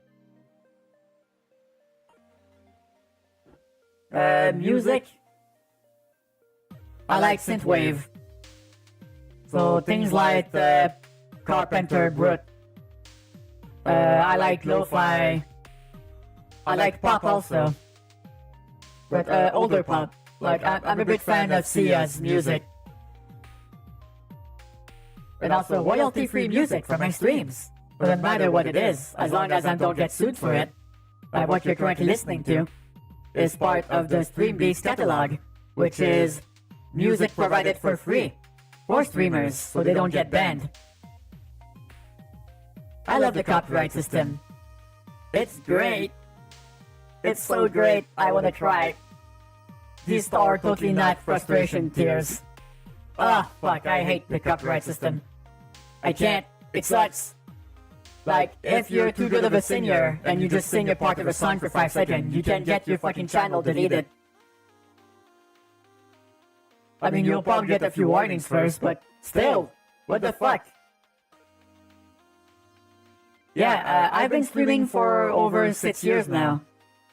Music. I like synthwave. So things like Carpenter Brut. I like lo-fi. I like pop also. But older pop. Like I'm a big fan of Sia's music. And also royalty-free music for my streams. Doesn't matter what it is, as long as I don't get sued for it. Like what you're currently listening to is part of the Streambeast catalog, which is music provided for free for streamers so they don't get banned. I love the copyright system. It's great. It's so great, I wanna try. These are totally not frustration tears. Ah, fuck, I hate the copyright system. I can't, it sucks. Like, if you're too good of a singer and you just sing a part of a song for 5 seconds, you can get your fucking channel deleted. I mean, you'll probably get a few warnings first, but still, what the fuck? Yeah, I've been streaming for over 6 years now.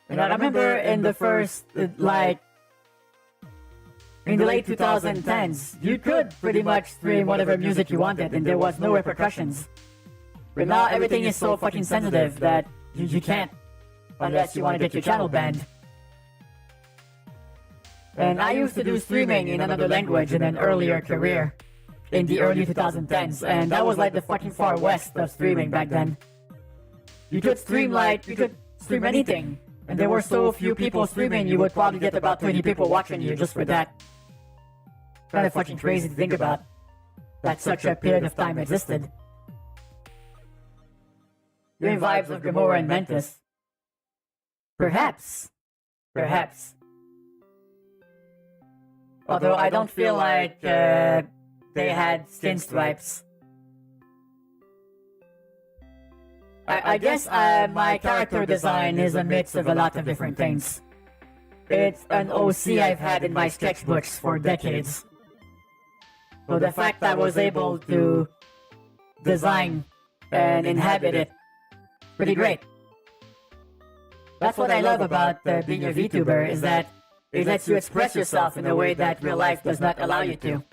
And I remember in the first, in the late 2010s, you could pretty much stream whatever music you wanted and there was no repercussions. But now everything is so fucking sensitive that you can't, unless you want to get your channel banned. And I used to do streaming in another language in an earlier career, in the early 2010s, and that was like the fucking far west of streaming back then. You could stream anything, and there were so few people streaming, you would probably get about 20 people watching you just for that. Kind of fucking crazy to think about, that such a period of time existed. Doing vibes of Gamora and Mentis. Perhaps. Perhaps. Although I don't feel like they had skin stripes. I guess my character design is a mix of a lot of different things. It's an OC I've had in my sketchbooks for decades. So the fact that I was able to design and inhabit it, pretty great. That's what I love about being a VTuber, is that it lets you express yourself in a way that real life does not allow you to.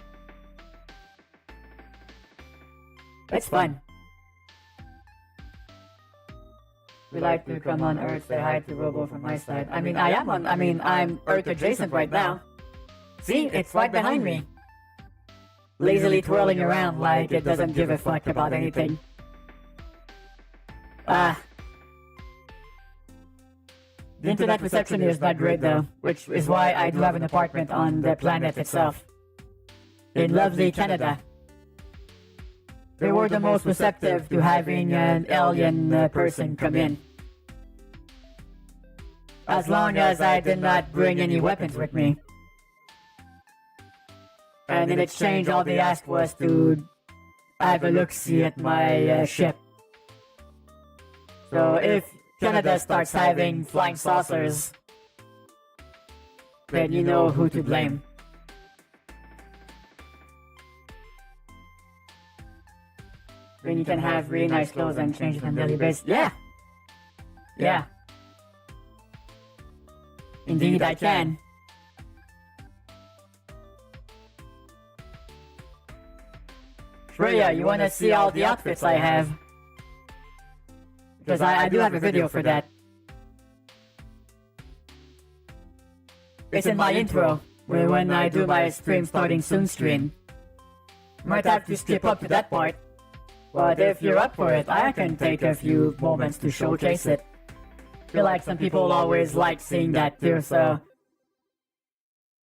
It's fun. We like to come on Earth, say hi to Robo from my side. I'm Earth adjacent right now. See, it's right behind me. Lazily twirling around like it doesn't give a fuck about anything. The internet reception here is not great though, which is why I do have an apartment on the planet itself. In lovely Canada. They were the most receptive to having an alien person come in. As long as I did not bring any weapons with me. And in exchange, all they asked was to have a look-see at my ship. So if Canada starts having flying saucers, then you know who to blame. Then you can have really nice clothes and change it on a daily basis. Yeah! Yeah. Indeed I can. Shreya, you wanna see all the outfits I have? Because I do have a video for that. It's in my intro, when I do my stream starting soon stream. Might have to skip up to that part. But if you're up for it, I can take a few moments to showcase it. Feel like some people always like seeing that too, so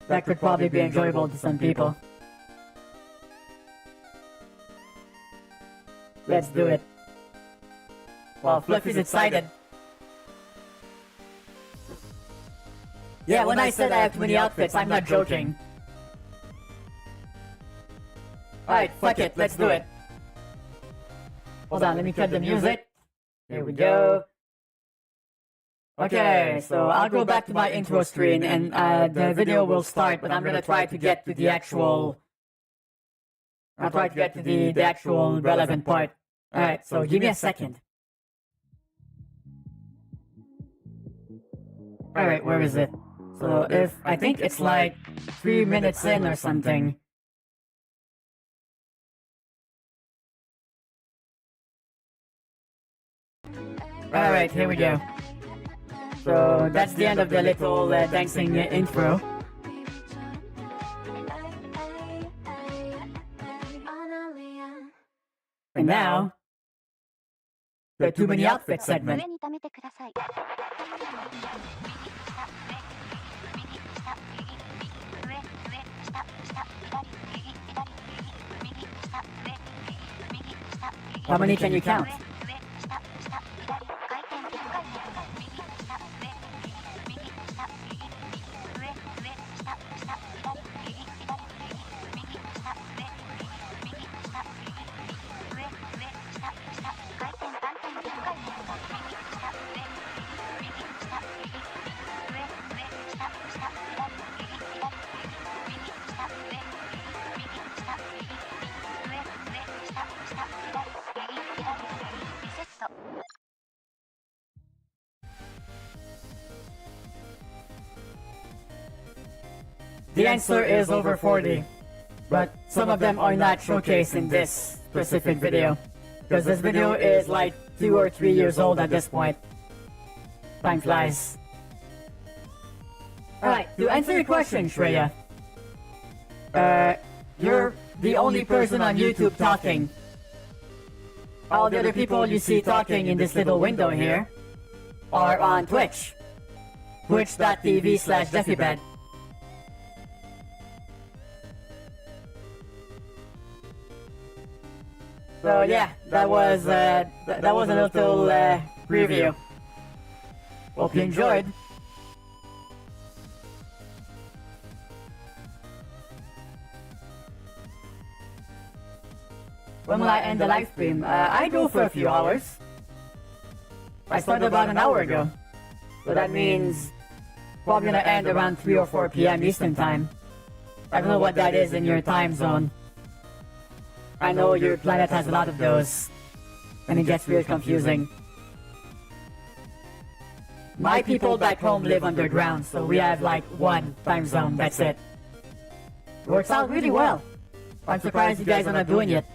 that could probably be enjoyable to some people. Let's do it. Well, Fluffy's excited. Yeah, when I said I have too many outfits, I'm not joking. Alright, fuck it, let's do it. Hold on, let me cut the music. Here we go. Okay, so I'll go back to my intro screen and the video will start, but I'm gonna try to get to the actual... I'll try to get to the actual relevant part. Alright, so give me a second. Alright, where is it? So I think it's like 3 minutes in or something. Alright, here we go. So that's the end of the little dancing intro. And now, the too many outfits segment. 上に溜めてください。How many can you count? The answer is over 40, but some of them are not showcased in this specific video, because this video is like 2 or 3 years old at this point. Time flies. Alright, to answer your question, Shreya, you're the only person on YouTube talking. All the other people you see talking in this little window here are on Twitch. Twitch.tv/DefyBed. So yeah, that was a little preview. Hope you enjoyed. When will I end the live stream? I go for a few hours. I started about an hour ago. So that means probably gonna end around 3 or 4 p.m. Eastern time. I don't know what that is in your time zone. I know your planet has a lot of those, and it gets really confusing. My people back home live underground, so we have like one time zone, that's it. It works out really well. I'm surprised you guys are not doing it.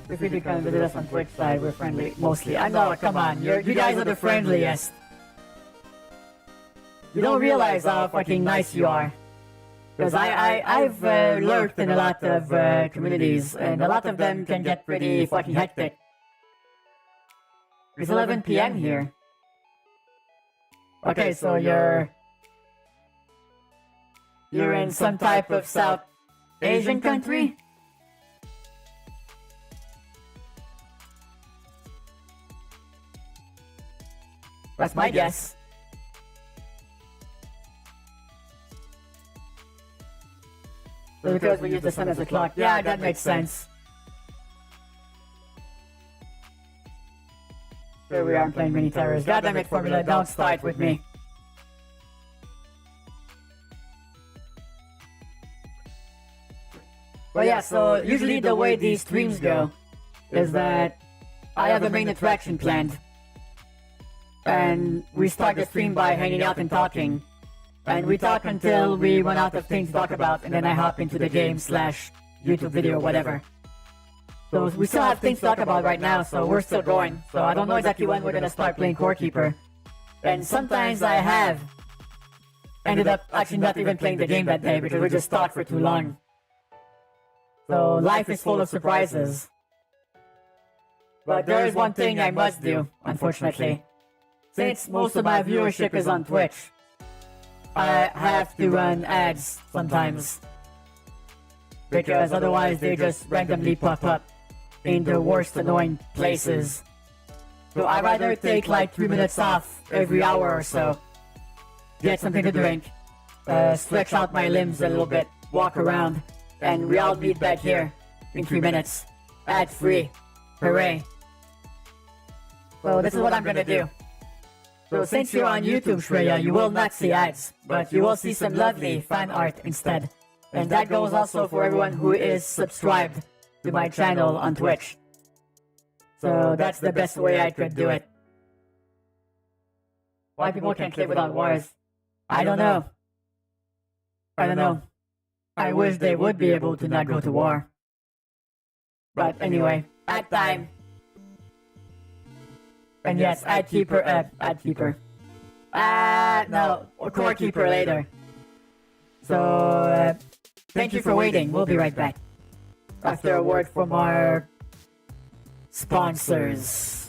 If you can visit us on Twitch side, we're friendly, mostly. I know, come on, you guys are the friendliest. You don't realize how fucking nice you are. Because I've lurked in a lot of communities, and a lot of them can get pretty fucking hectic. It's 11 p.m. here. Okay, so you're in some type of South Asian country? That's my guess. Because we use the sun as a clock. Yeah, that makes sense. Here we are playing mini terrors. Goddammit, Formula, don't start with me. Well, yeah, so usually the way these streams go is that I have a main attraction planned. And we start the stream by hanging out and talking. And we talk until we run out of things to talk about, and then I hop into the game / YouTube video, whatever. So we still have things to talk about right now, so we're still going. So I don't know exactly when we're gonna start playing Core Keeper. And sometimes I have ended up actually not even playing the game that day because we just talked for too long. So life is full of surprises. But there is one thing I must do, unfortunately. Since most of my viewership is on Twitch, I have to run ads sometimes. Because otherwise they just randomly pop up. in the worst annoying places. So I'd rather take like 3 minutes off every hour or so, get something to drink, stretch out my limbs a little bit, walk around, and we all meet back here in 3 minutes, ad-free. Hooray. So this is what I'm gonna do. So since you're on YouTube, Shreya, you will not see ads, but you will see some lovely fan art instead. And that goes also for everyone who is subscribed to my channel on Twitch. So that's the best way I could do it. Why people can't live without wars? I don't know. I don't know. I wish they would be able to not go to war. But anyway, ad time. And yes, ad keeper. No, core keeper later. So, thank you for waiting. We'll be right back. After a word from our sponsors.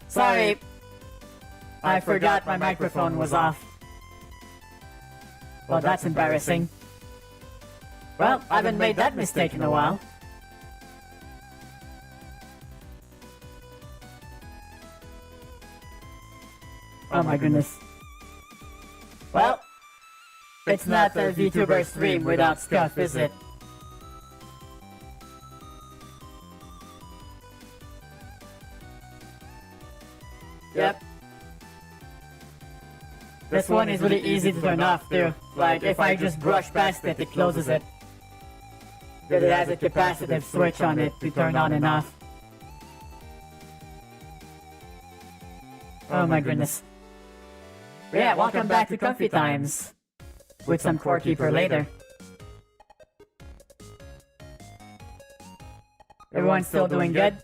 Sorry. I forgot my microphone was off. Well, that's embarrassing. Well, I haven't made that mistake in a while. Oh my goodness. Well, it's not a VTuber stream without stuff, is it? Yep. This one is really easy to turn off too. Like, if I just brush past it, it closes it. Because it has a capacitive switch on it to turn on and off. Oh my goodness. But yeah, welcome back to Comfy Times. With some Core Keeper later. Everyone's still doing good?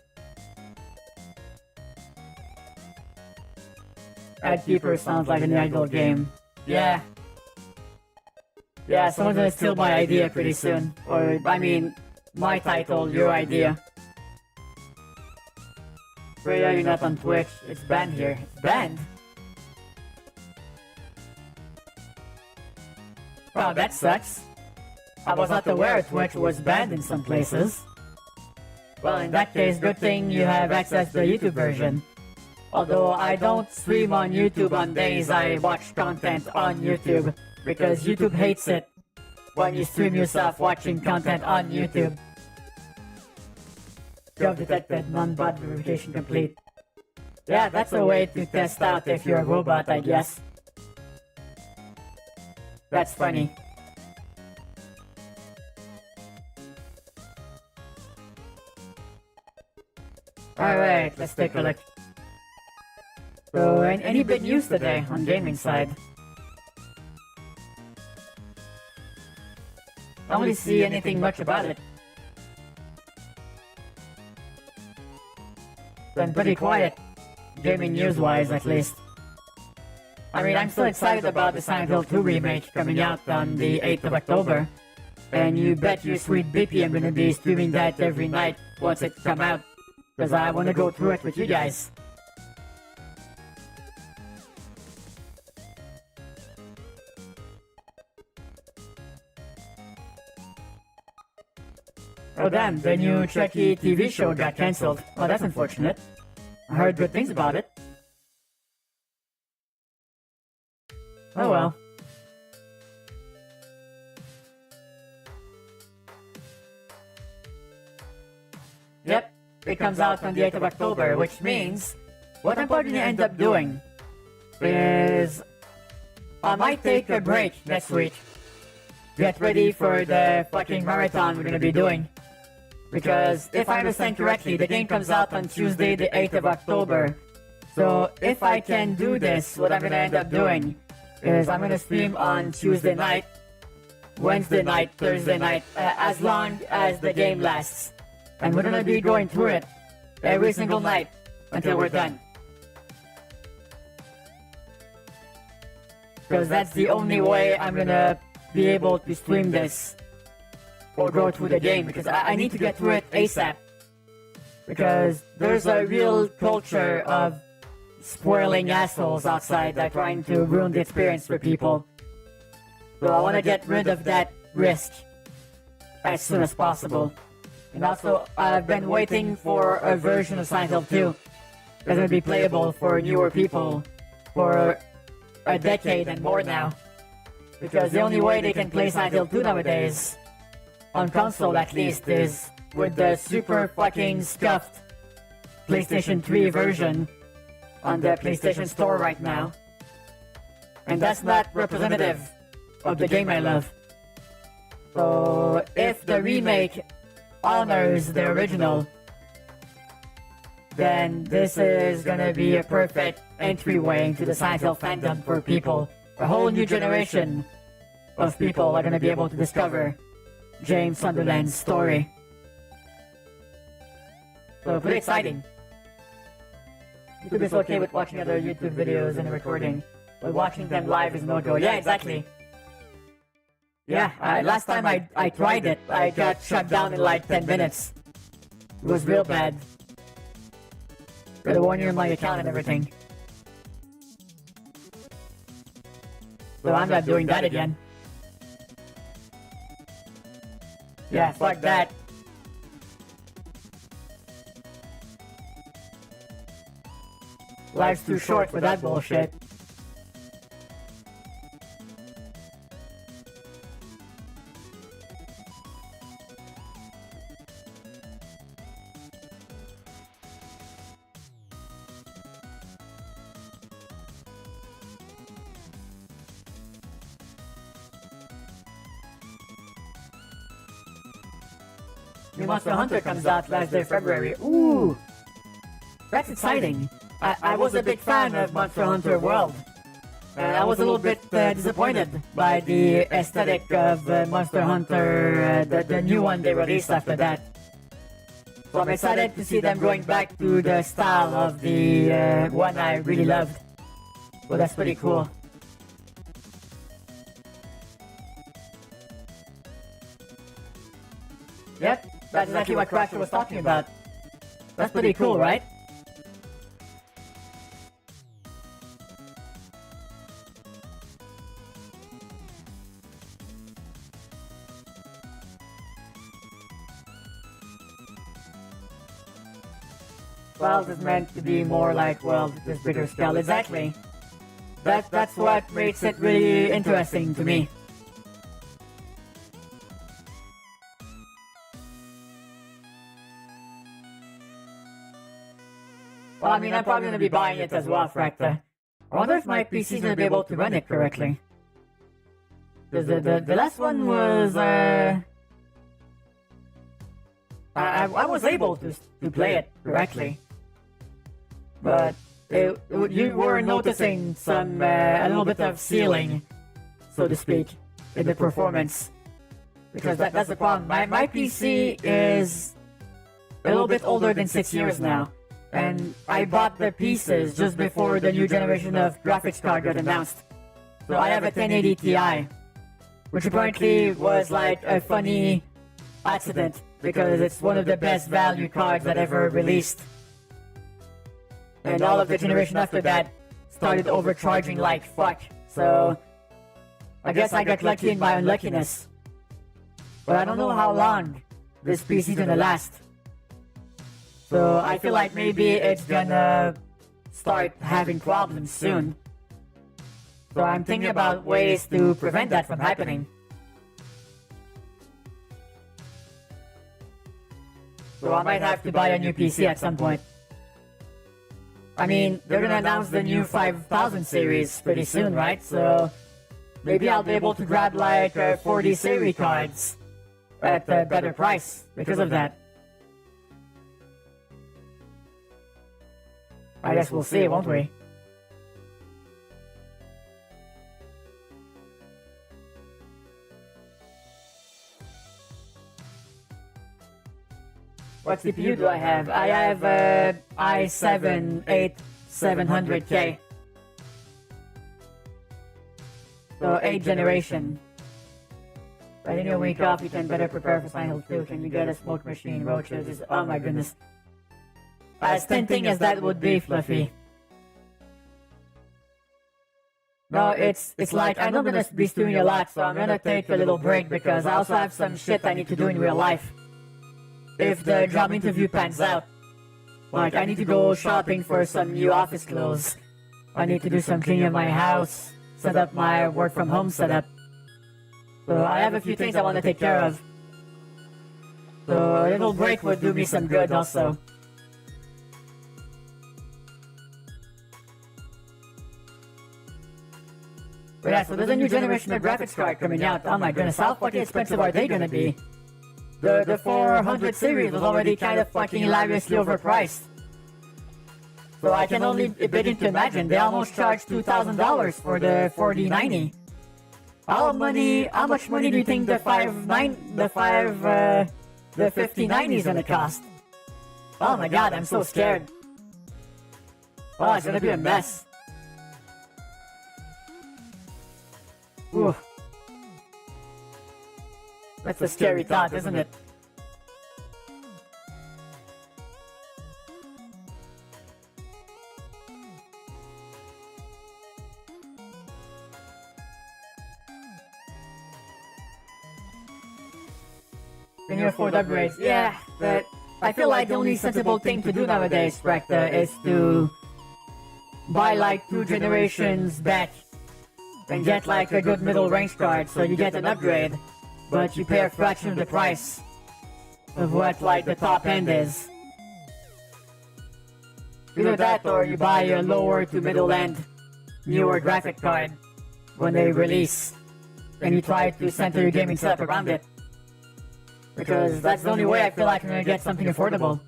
Ad Keeper sounds like an idle game. Yeah. Yeah, someone's gonna steal my idea pretty soon. Or, I mean, my title, your idea. Freya, you're not on Twitch. It's banned here. It's banned? Wow, that sucks. I was not aware Twitch was banned in some places. Well, in that case, good thing you have access to the YouTube version. Although I don't stream on YouTube on days I watch content on YouTube, because YouTube hates it when you stream yourself watching content on YouTube. Job detected, non-bot verification complete. Yeah, that's a way to test out if you're a robot, I guess. That's funny. Alright, let's take a look. So, any big news today on gaming side? I don't really see anything much about it. Been pretty quiet, gaming news-wise at least. I mean, I'm still excited about the Silent Hill 2 remake coming out on the 8th of October. And you bet your sweet BP I'm gonna be streaming that every night once it come out. Because I wanna go through it with you guys. Oh damn, the new Chucky TV show got cancelled. Oh, that's unfortunate. I heard good things about it. Oh well. Yep, it comes out on the 8th of October, which means what I'm probably gonna end up doing is I might take a break next week. Get ready for the fucking marathon we're gonna be doing. Because if I understand correctly, the game comes out on Tuesday the 8th of October. So if I can do this, what I'm gonna end up doing is I'm gonna stream on Tuesday night, Wednesday night, Thursday night, as long as the game lasts. And we're gonna be going through it every single night until we're done. Because that's the only way I'm gonna be able to stream this or go through the game, because I need to get through it ASAP. Because there's a real culture of spoiling assholes outside that are trying to ruin the experience for people. So I want to get rid of that risk as soon as possible. And also, I've been waiting for a version of Silent Hill 2 that's going to be playable for newer people for a decade and more now. Because the only way they can play Silent Hill 2 nowadays, on console at least, is with the super fucking scuffed PlayStation 3 version on the PlayStation Store right now. And that's not representative of the game I love. So if the remake honors the original, then this is gonna be a perfect entryway into the Silent Hill fandom for people. A whole new generation of people are gonna be able to discover James Sunderland's story. So pretty exciting. YouTube is okay with watching other YouTube videos and recording, but watching them live is no go. Yeah, exactly. Yeah, last time I tried it, I got shut down in like 10 minutes. It was real bad. Gotta warn you on my account and everything. So I'm not doing that again. Yeah, fuck that. Life's too short for that bullshit. New Monster Hunter comes out last day of February. Ooh! That's exciting. I was a big fan of Monster Hunter World. I was a little bit disappointed by the aesthetic of Monster Hunter, the new one they released after that. So I'm excited to see them going back to the style of the one I really loved. So that's pretty cool. Yep, that's exactly what Crasher was talking about. That's pretty cool, right? World is meant to be more like World, this bigger scale. Exactly. That's what makes it really interesting to me. Well, I mean, I'm probably gonna be buying it as well, Fracta. I wonder if my PC's gonna be able to run it correctly. Because the last one was, I was able to play it correctly. But you were noticing some, a little bit of ceiling, so to speak, in the performance. Because that's the problem. My PC is a little bit older than 6 years now. And I bought the pieces just before the new generation of graphics card got announced. So I have a 1080 Ti, which apparently was like a funny accident because it's one of the best value cards that ever released. And all of the generation after that started overcharging like fuck. So I guess I got lucky in my unluckiness. But I don't know how long this PC is gonna last. So I feel like maybe it's gonna start having problems soon. So I'm thinking about ways to prevent that from happening. So I might have to buy a new PC at some point. I mean, they're gonna announce the new 5000 series pretty soon, right? So maybe I'll be able to grab like 40 series cards at a better price because of that. I guess we'll see, won't we? What CPU do I have? I have i7-8700K. So 8th generation. But in your week off, you can better prepare for Silent Hill 2. Can you get a smoke machine, roaches? Oh my goodness. As tempting as that would be, Fluffy. No, it's like I'm not gonna be doing a lot, so I'm gonna take a little break because I also have some shit I need to do in real life. If the job interview pans out. Like, I need to go shopping for some new office clothes. I need to do some cleaning of my house, set up my work from home setup. So I have a few things I want to take care of. So a little break would do me some good also. But yeah, so there's a new generation of graphics card coming out. Oh my goodness, how fucking expensive are they gonna be? The 400 series was already kind of fucking hilariously overpriced. So I can only begin to imagine. They almost charged $2,000 for the 4090. How much money do you think the 5090 is gonna cost? Oh my god, I'm so scared. Oh, it's gonna be a mess. Ooh. That's a scary thought, isn't it? Can you afford upgrades? Yeah, but I feel like the only sensible thing to do nowadays, Spectre, is to buy like 2 generations back and get like a good middle range card, so you get an upgrade, but you pay a fraction of the price of what like the top end is. Either that or you buy a lower to middle end newer graphic card when they release, and you try to center your gaming setup around it. Because that's the only way I feel like I'm gonna get something affordable.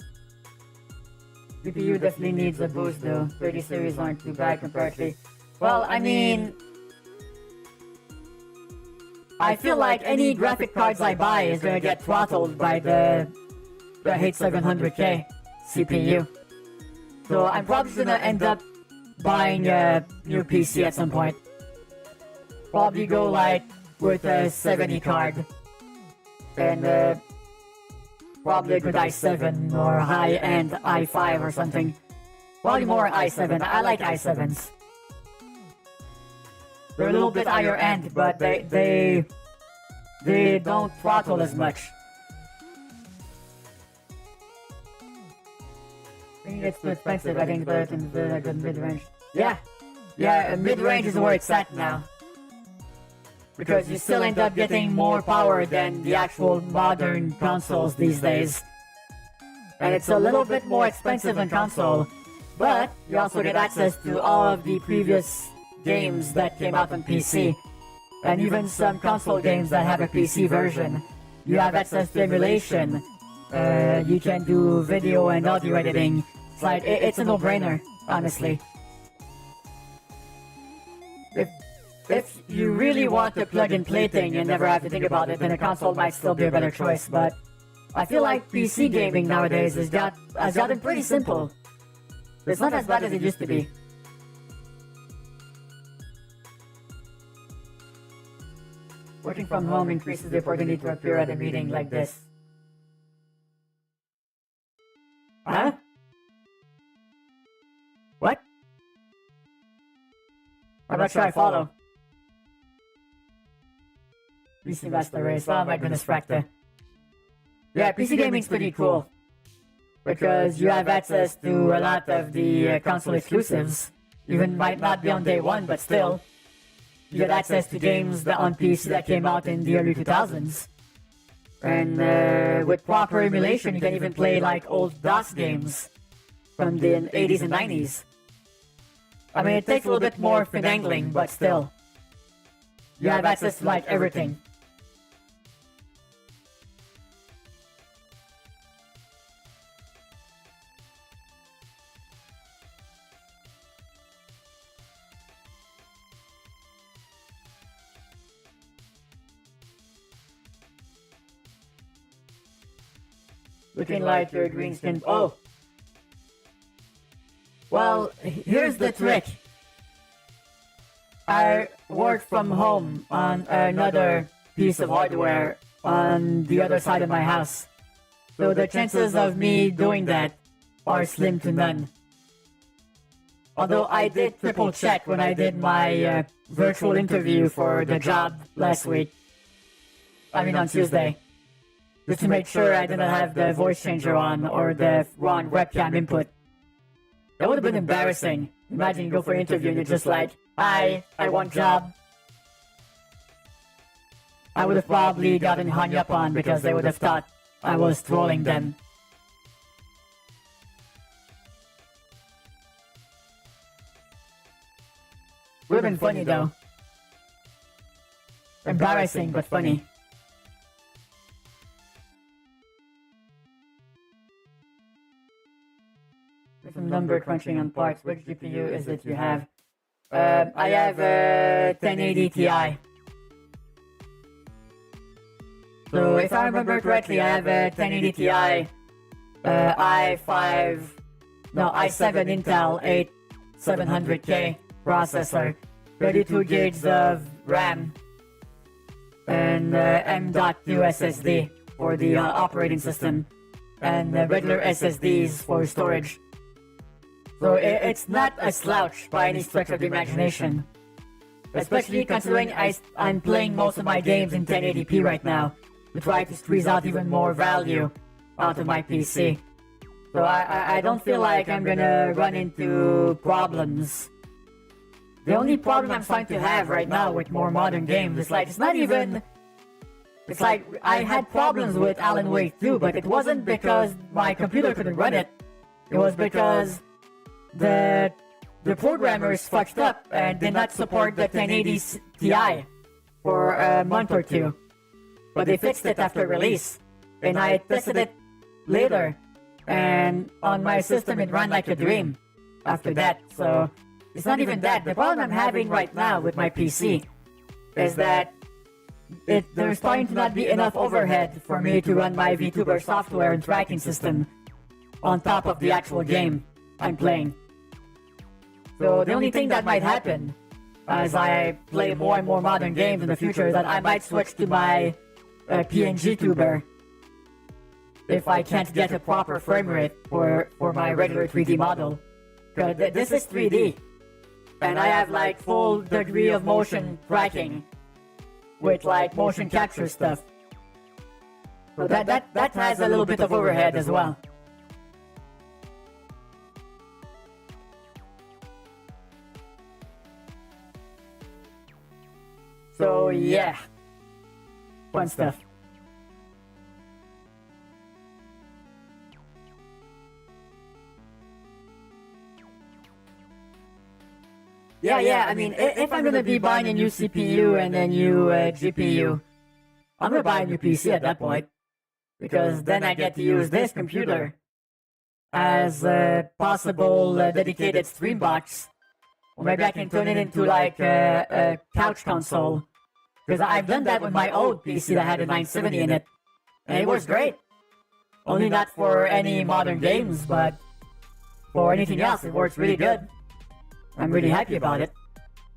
GPU definitely needs a boost though. 30 series aren't too bad comparatively. Well, I mean, I feel like any graphic cards I buy is gonna get throttled by the 8700K CPU. So I'm probably gonna end up buying a new PC at some point. Probably go like with a 70 card. And probably a good i7 or high-end i5 or something. Probably more i7. I like i7s. They're a little bit higher end, but they don't throttle as much. I think it's too expensive. I think better than the good mid-range. Yeah, mid-range is where it's at now. Because you still end up getting more power than the actual modern consoles these days. And it's a little bit more expensive than console, but you also get access to all of the previous games that came out on PC. And even some console games that have a PC version. You have access to emulation. You can do video and audio editing. It's like, it's a no-brainer, honestly. If you really want the plug-and-play thing and never have to think about it, then a console might still be a better choice, but I feel like PC gaming nowadays has gotten pretty simple. It's not as bad as it used to be. Working from home increases the opportunity to appear at a meeting like this. Huh? What? I'm not sure I follow. PC Master Race. Oh my goodness, Fracta. Yeah, PC gaming's pretty cool. Because you have access to a lot of the console exclusives. Even might not be on day one, but still. You get access to games that on PC that came out in the early 2000s. And with proper emulation, you can even play like old DOS games from the 80s and 90s. I mean, it takes a little bit more finagling, but still. You have access to like everything. Looking like your green skin. Oh! Well, here's the trick. I work from home on another piece of hardware on the other side of my house. So the chances of me doing that are slim to none. Although I did triple check when I did my virtual interview for the job last week. I mean on Tuesday. Just to make sure I didn't have the voice changer on or the wrong webcam input. That would have been embarrassing. Imagine you go for an interview and you're just like, "Hi, I want job." I would have probably gotten hung up on because they would have thought I was trolling them. Would have been funny though. Embarrassing but funny. Some number crunching on parts. Which GPU is it you have? I have a 1080 Ti. So if I remember correctly, I have a 1080 Ti, i7 Intel 8700K processor, 32 gigs of RAM, and M.2 SSD for the operating system, and regular SSDs for storage. So it's not a slouch by any stretch of the imagination. Especially considering I'm playing most of my games in 1080p right now. to try to squeeze out even more value out of my PC. So I don't feel like I'm gonna run into problems. The only problem I'm starting to have right now with more modern games is like, it's not even... It's like, I had problems with Alan Wake 2, but it wasn't because my computer couldn't run it. It was because the programmers fucked up and did not support the 1080 Ti for a month or two. But they fixed it after release. And I tested it later. And on my system it ran like a dream after that. So it's not even that. The problem I'm having right now with my PC is that there's starting to not be enough overhead for me to run my vtuber software and tracking system on top of the actual game I'm playing. So the only thing that might happen as I play more and more modern games in the future is that I might switch to my PNG tuber if I can't get a proper frame rate for my regular 3D model. Because this is 3D, and I have like full degree of motion tracking with like motion capture stuff. So that has a little bit of overhead as well. So yeah, fun stuff. Yeah, I mean, if I'm gonna be buying a new CPU and a new GPU, I'm gonna buy a new PC at that point. Because then I get to use this computer as a possible dedicated stream box. Or maybe I can turn it into like a couch console. Because I've done that with my old PC that had a 970 in it. And it works great. Only not for any modern games, but for anything else, it works really good. I'm really happy about it.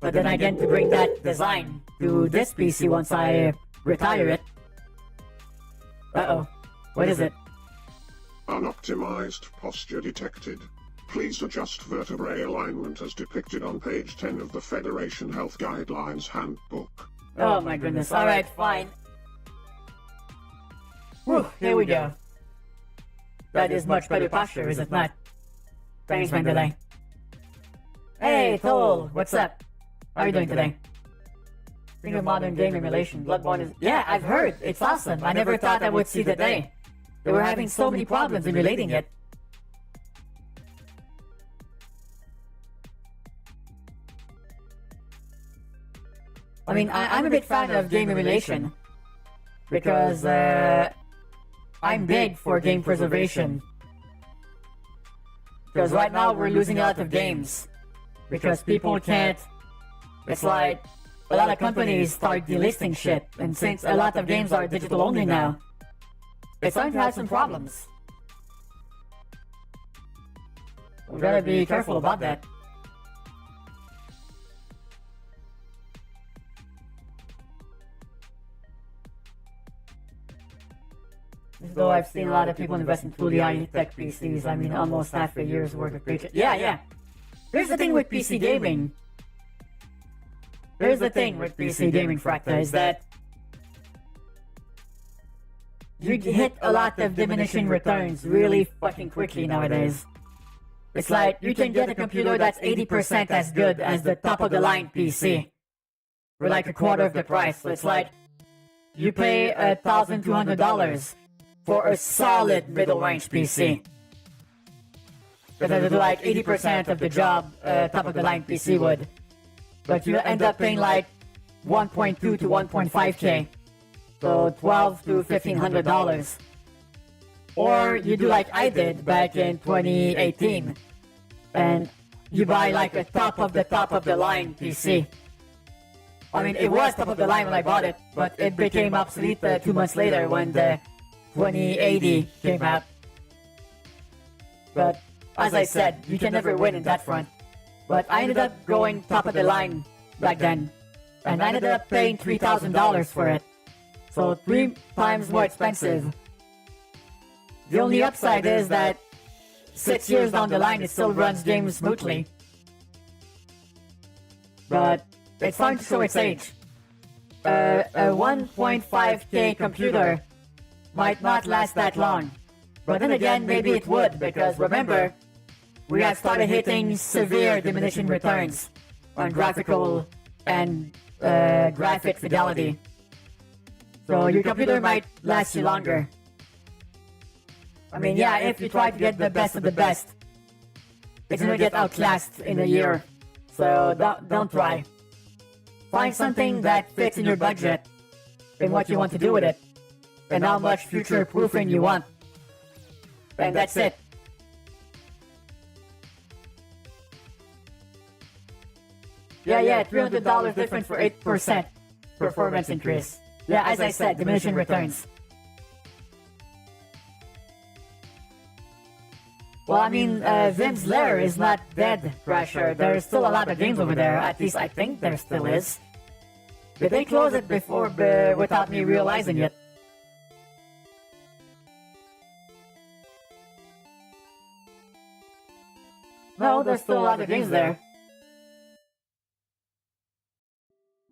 But then I get to bring that design to this PC once I retire it. Uh-oh. What is it? Unoptimized posture detected. Please adjust vertebrae alignment as depicted on page 10 of the Federation Health Guidelines Handbook. Oh my goodness. Alright, fine. Whew, here we go. That is much better posture, is it not? Thanks, Mandalay. Hey, Toll, what's up? How are you doing today? Think of modern game emulation, Bloodborne is... Yeah, I've heard, it's awesome. I never thought I would see the day. They were having so many problems emulating it. I mean, I'm a big fan of game emulation. Because, I'm big for game preservation. Because right now we're losing a lot of games. Because people can't... It's like, a lot of companies start delisting shit, and since a lot of games are digital only now, it's starting to have some problems. We gotta be careful about that. Though I've seen a lot of people invest in truly high-tech PCs, I mean almost half a year's worth of paycheck. Yeah. Here's the thing with PC gaming. Here's the thing with PC gaming, Fracta, is that you hit a lot of diminishing returns really fucking quickly nowadays. It's like you can get a computer that's 80% as good as the top-of-the-line PC for like a quarter of the price. So it's like you pay $1,200 for a solid middle-range PC. Because it'll do like 80% of the job top-of-the-line PC would. But you end up paying like 1.2 to 1.5k. So $1,200 to $1,500. Or you do like I did back in 2018. And you buy like a top-of-the-line PC. I mean, it was top-of-the-line when I bought it, but it became obsolete 2 months later when the 2080 came out. But as I said, you can never win in that front. But I ended up going top of the line back then. And I ended up paying $3,000 for it. So 3 times more expensive. The only upside is that 6 years down the line it still runs games smoothly. But it's starting to show its age. a 1.5K computer might not last that long. But then again, maybe it would, because remember, we have started hitting severe diminishing returns on graphical and graphic fidelity. So your computer might last you longer. I mean, yeah, if you try to get the best of the best, it's gonna get outclassed in a year. So don't try. Find something that fits in your budget and what you want to do with it, and how much future proofing you want. And that's it. Yeah, $300 difference for 8% performance increase. Yeah, as I said, diminishing returns. Well, I mean, Vim's Lair is not dead, Crasher. There's still a lot of games over there. At least I think there still is. Did they close it before without me realizing it? No, there's still a lot of games there.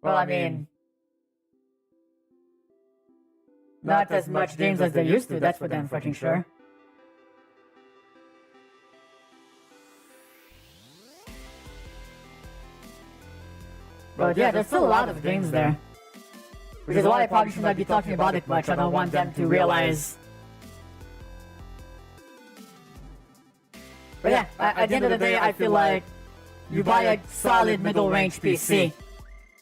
Well, I mean, not as much games as they used to, that's for damn fucking sure. But yeah, there's still a lot of games there. Which is why I probably should not be talking about it much. I don't want them to realize. But yeah, at the end of the day, I feel like you buy a solid middle-range PC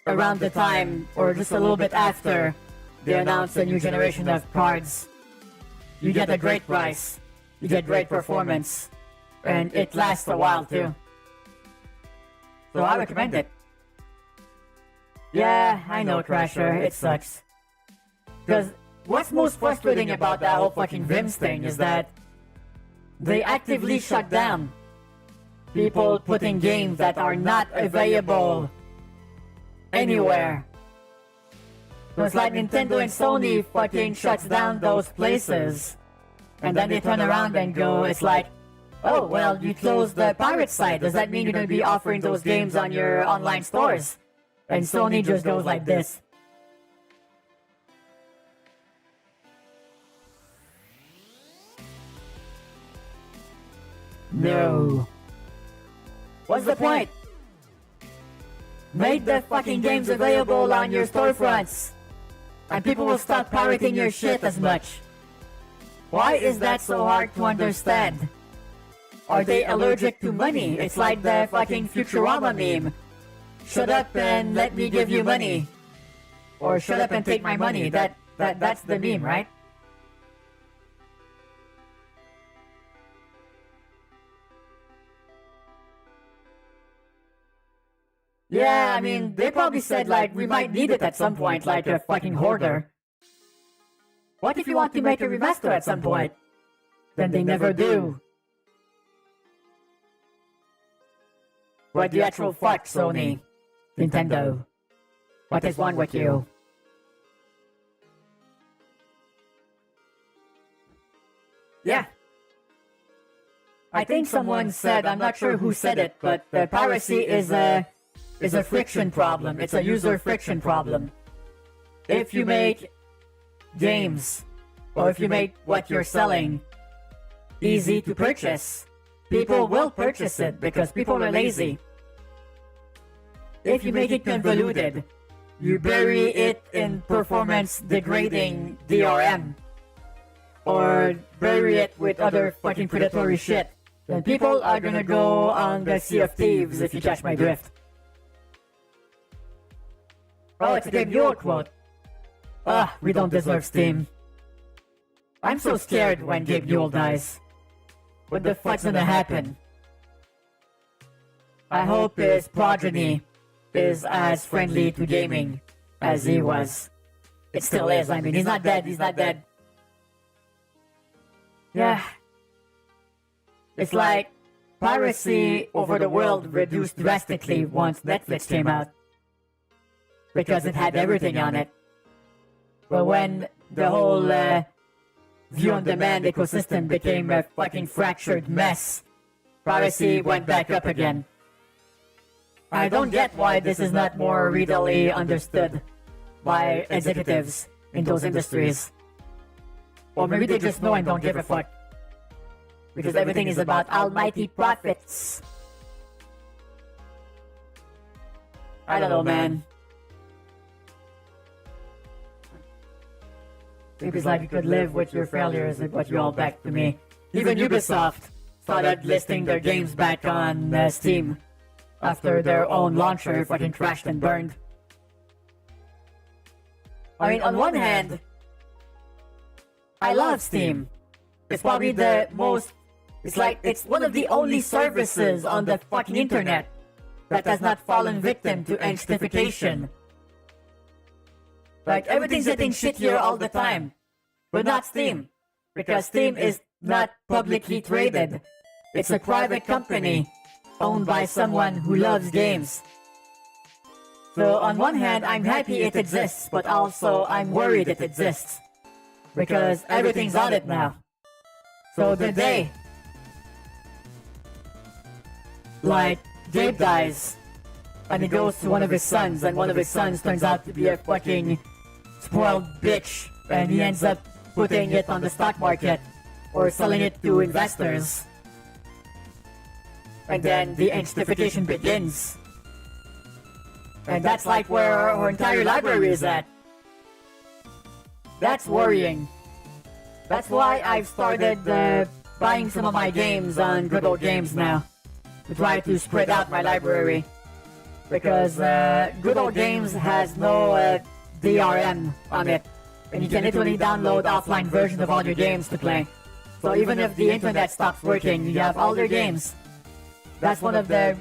around the time, or just a little bit after, they announce a new generation of cards. You get a great price, you get great performance, and it lasts a while too. So I recommend it. Yeah, I know, Crasher, it sucks. Because what's most frustrating about that whole fucking Vims thing is that they actively shut down people putting games that are not available anywhere. So it's like Nintendo and Sony fucking shuts down those places, and then they turn around and go, it's like, oh, well, you closed the pirate site. Does that mean you're going to be offering those games on your online stores? And Sony just goes like this. No. What's the point? Make the fucking games available on your storefronts, and people will stop pirating your shit as much. Why is that so hard to understand? Are they allergic to money? It's like the fucking Futurama meme. Shut up and let me give you money. Or shut up and take my money. That's the meme, right? Yeah, I mean, they probably said, like, we might need it at some point, like a fucking hoarder. What if you want to make a remaster at some point? Then they never do. What the actual fuck, Sony? Nintendo? What is wrong with you? Yeah. I think someone said, I'm not sure who said it, but piracy is a friction problem. It's a user friction problem. If you make games, or if you make what you're selling easy to purchase, people will purchase it because people are lazy. If you make it convoluted, you bury it in performance degrading DRM, or bury it with other fucking predatory shit, then people are gonna go on the Sea of Thieves, if you catch my drift. Oh, it's a Gabe Newell quote. We don't deserve Steam. I'm so scared when Gabe Newell dies. What the fuck's gonna happen? I hope his progeny is as friendly to gaming as he was. It still is, I mean, he's not dead. Yeah. It's like piracy over the world reduced drastically once Netflix came out, because it had everything on it. But when the whole view-on-demand ecosystem became a fucking fractured mess, piracy went back up again. I don't get why this is not more readily understood by executives in those industries. Or maybe they just know and don't give a fuck. Because everything is about almighty profits. I don't know, man. Maybe it's like you could live with your failures and put you all back to me. Even Ubisoft started listing their games back on Steam after their own launcher fucking crashed and burned. I mean, on one hand, I love Steam. It's probably the most... It's one of the only services on the fucking internet that has not fallen victim to angstification. Like, everything's getting shittier all the time. But not Steam. Because Steam is not publicly traded. It's a private company owned by someone who loves games. So on one hand, I'm happy it exists, but also I'm worried it exists. Because everything's on it now. So the day, like, Gabe dies, and he goes to one of his sons, and one of his sons turns out to be a fucking spoiled bitch, and he ends up putting it on the stock market, or selling it to investors. And then the angstification begins. And that's like where our entire library is at. That's worrying. That's why I've started buying some of my games on Good Old Games now. To try to spread out my library. Because Good Old Games has no DRM on it. And you can literally download offline versions of all your games to play. So even if the internet stops working, you have all your games. That's one of the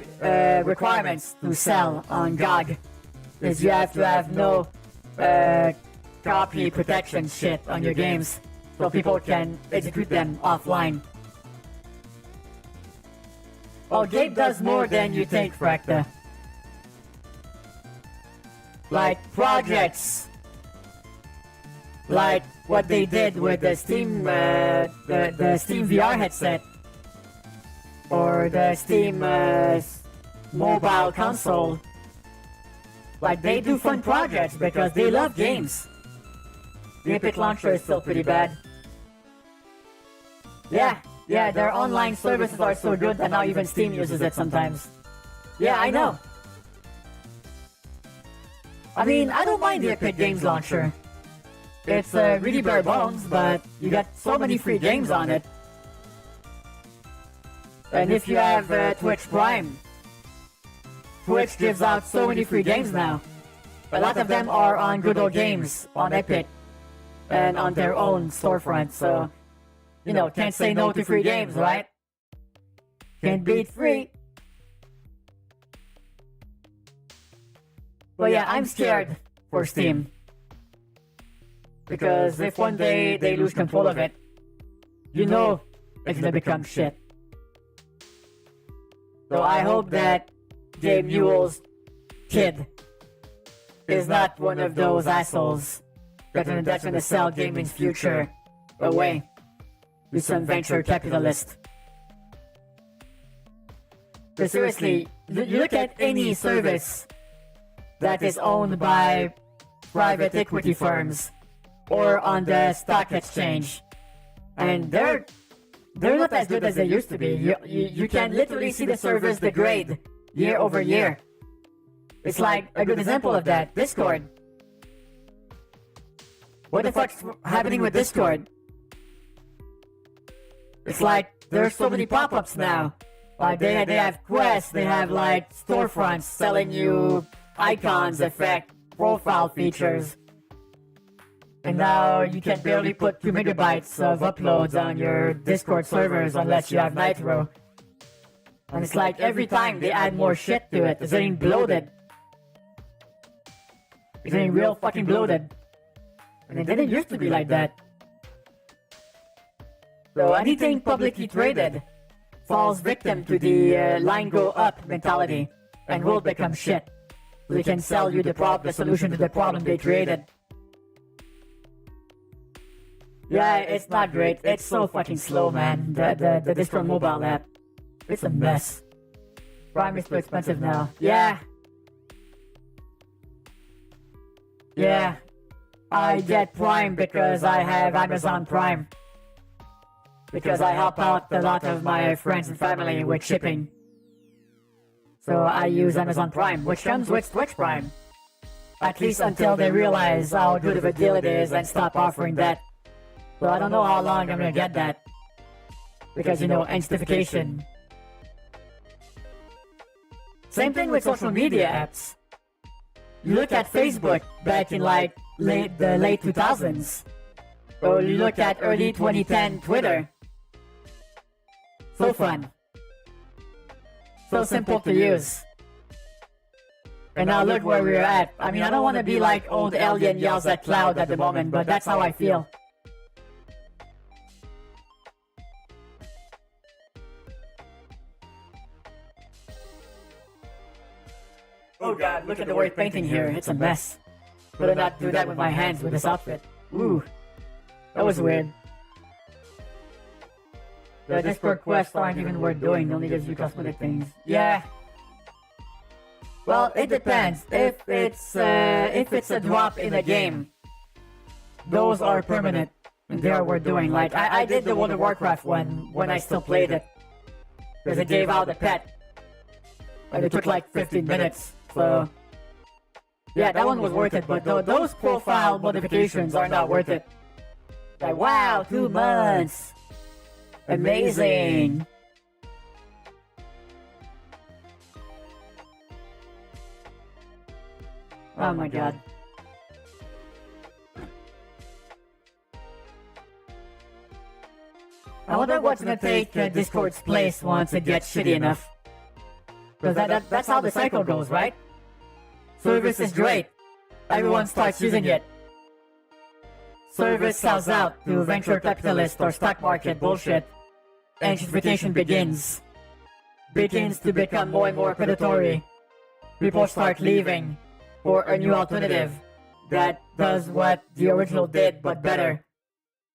requirements to sell on GOG. Is you have to have no copy protection shit on your games. So people can execute them offline. Well, Gabe does more than you think, Fracta. Like projects. Like what they did with the Steam, the Steam VR headset. Or the Steam mobile console. Like, they do fun projects because they love games. The Epic Launcher is still pretty bad. Yeah, their online services are so good that now even Steam uses it sometimes. Yeah, I know. I mean, I don't mind the Epic Games Launcher. It's really bare bones, but you got so many free games on it. And if you have Twitch Prime, Twitch gives out so many free games now. A lot of them are on Good Old Games, on Epic, and on their own storefront, so... You know, can't say no to free games, right? Can't beat free. But yeah, I'm scared for Steam. Because if one day they lose control of it, you know it's gonna become shit. So I hope that Gabe Newell's kid is not one of those assholes that's gonna sell gaming's future away to some venture capitalist. But seriously, you look at any service that is owned by private equity firms or on the stock exchange, and they're not as good as they used to be. You can literally see the service degrade year over year. It's like a good example of that, Discord. What the fuck's happening with Discord? It's like there's so many pop-ups now. Like they have quests, they have like storefronts selling you icons, effect, profile features. And now you can barely put 2 megabytes of uploads on your Discord servers unless you have Nitro. And it's like every time they add more shit to it, it's getting bloated. It's getting real fucking bloated. And it didn't used to be like that. So anything publicly traded falls victim to the line go up mentality and will become shit. They can sell you the solution to the problem they created. Yeah, it's not great. It's so fucking slow, man. The Discord mobile app. It's a mess. Prime is too expensive now. Yeah. Yeah, I get Prime because I have Amazon Prime. Because I help out a lot of my friends and family with shipping. So I use Amazon Prime, which comes with Twitch Prime. At least until they realize how good of a deal it is and stop offering that. So I don't know how long I'm gonna get that. Because, you know, instification. Same thing with social media apps. You look at Facebook back in like the late 2000s. Or you look at early 2010 Twitter. So fun. So simple to use. And now look where we're at. I mean, I don't want to be like old alien yells at cloud at the moment, but that's how I feel. Oh god, look at the word painting here. It's a mess. Better not do that with my hands with this outfit. Ooh. That was weird. The Discord quests aren't even worth doing, only gives you cosmetic things. Yeah. Well, it depends. If it's a drop in a game, those are permanent and they are worth doing. Like I did the World of Warcraft one when I still played it, because it gave out a pet, and it took like 15 minutes. So yeah, that one was worth it. But those profile modifications are not worth it. Like wow, 2 months, amazing. Oh my god. I wonder what's gonna take Discord's place once it gets shitty enough. Because that's how the cycle goes, right? Service is great. Everyone starts using it. Service sells out to venture capitalist or stock market bullshit. And gentrification begins. Begins to become more and more predatory. People start leaving for a new alternative that does what the original did but better.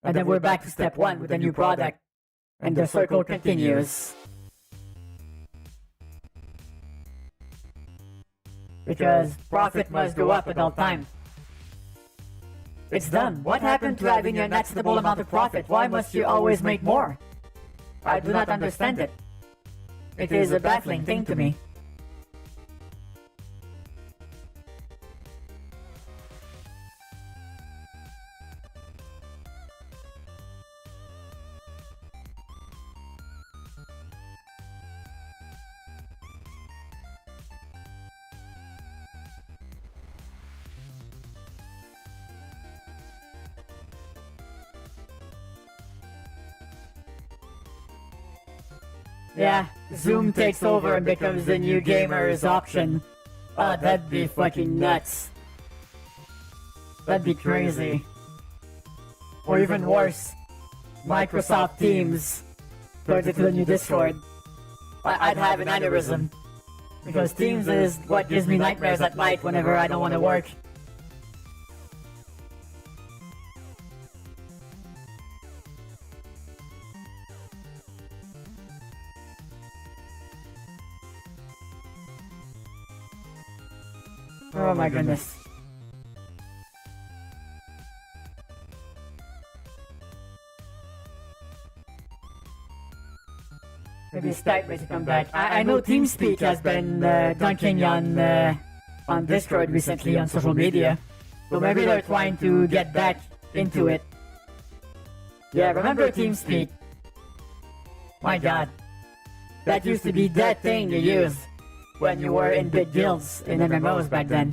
And then we're back to step one with a new product. And the circle continues. Because profit must go up at all time. It's done. What happened to having an acceptable amount of profit? Why must you always make more? I do not understand it. It is a baffling thing to me. Yeah, Zoom takes over and becomes the new gamer's option. Oh, that'd be fucking nuts. That'd be crazy. Or even worse, Microsoft Teams turns into the new Discord. I'd have an aneurysm. Because Teams is what gives me nightmares at night whenever I don't want to work. Oh my goodness. Maybe Skype may come back. I know TeamSpeak has been dunking on Discord recently on social media. So maybe they're trying to get back into it. Yeah, remember TeamSpeak? My god. That used to be that thing you used when you were in big guilds in MMOs back then.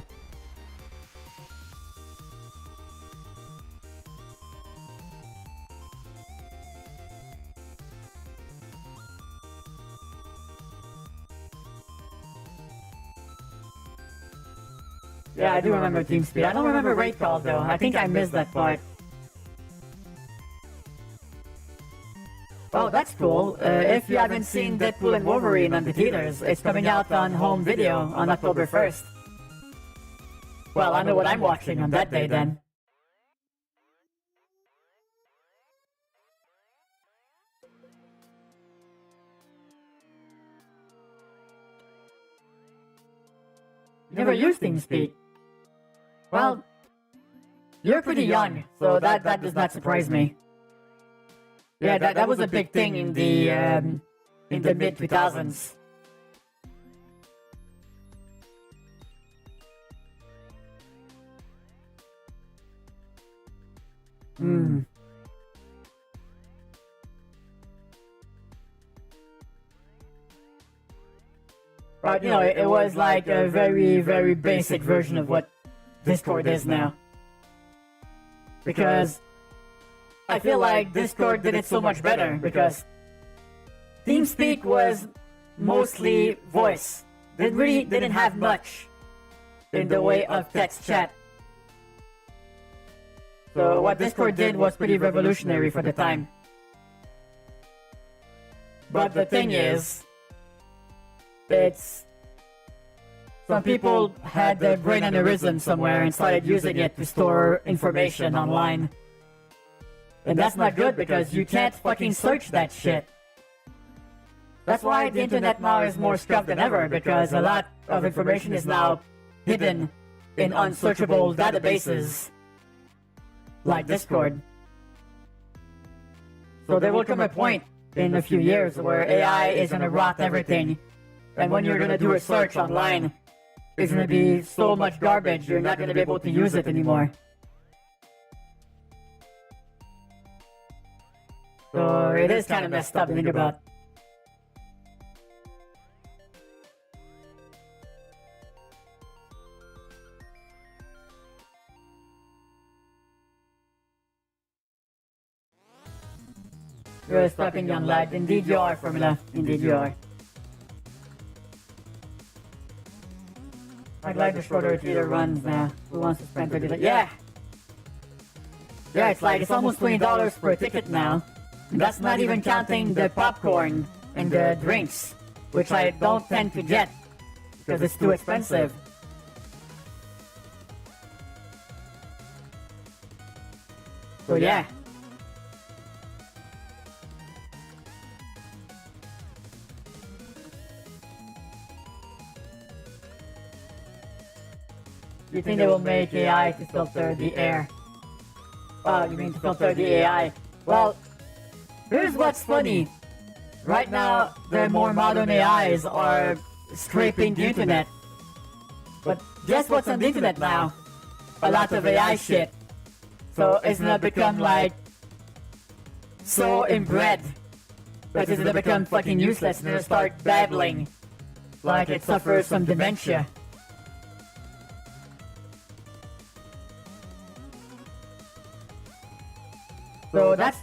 Yeah, I do remember TeamSpeak. I don't remember Raid Call though. I think I missed that part. Oh, that's cool. If you haven't seen Deadpool and Wolverine on the theaters, it's coming out on home video on October 1st. Well, I know what I'm watching on that day then. You never used TeamSpeak. Well, You're pretty young, so that does not surprise me. Yeah, that was a big thing in the mid 2000s. Hmm. But you know, it was like a very, very basic version of what Discord is now. Because I feel like Discord did it so much better, because TeamSpeak was mostly voice. It really didn't have much in the way of text chat. So what Discord did was pretty revolutionary for the time. But the thing is, some people had their brain aneurysm somewhere and started using it to store information online. And that's not good, because you can't fucking search that shit. That's why the internet now is more scuffed than ever, because a lot of information is now hidden in unsearchable databases like Discord. So there will come a point in a few years where AI is gonna rot everything, and when you're gonna do a search online, it's gonna be so much garbage you're not gonna be able to use it anymore. So it is kind of messed up to think about. You're a strapping young lad. Indeed you are, Formula. Indeed you are. I'm glad the shorter theater runs now. Who wants to spend 30 days? Yeah! Yeah, it's almost $20 per ticket now. And that's not even counting the popcorn and the drinks, which I don't tend to get because it's too expensive. So yeah. You think they will make AI to filter the air? Oh, you mean to filter the AI? Well, here's what's funny. Right now, the more modern AIs are scraping the internet. But guess what's on the internet now? A lot of AI shit. So it's gonna become like so inbred that it's gonna become fucking useless. It's gonna start babbling like it suffers from dementia. So that's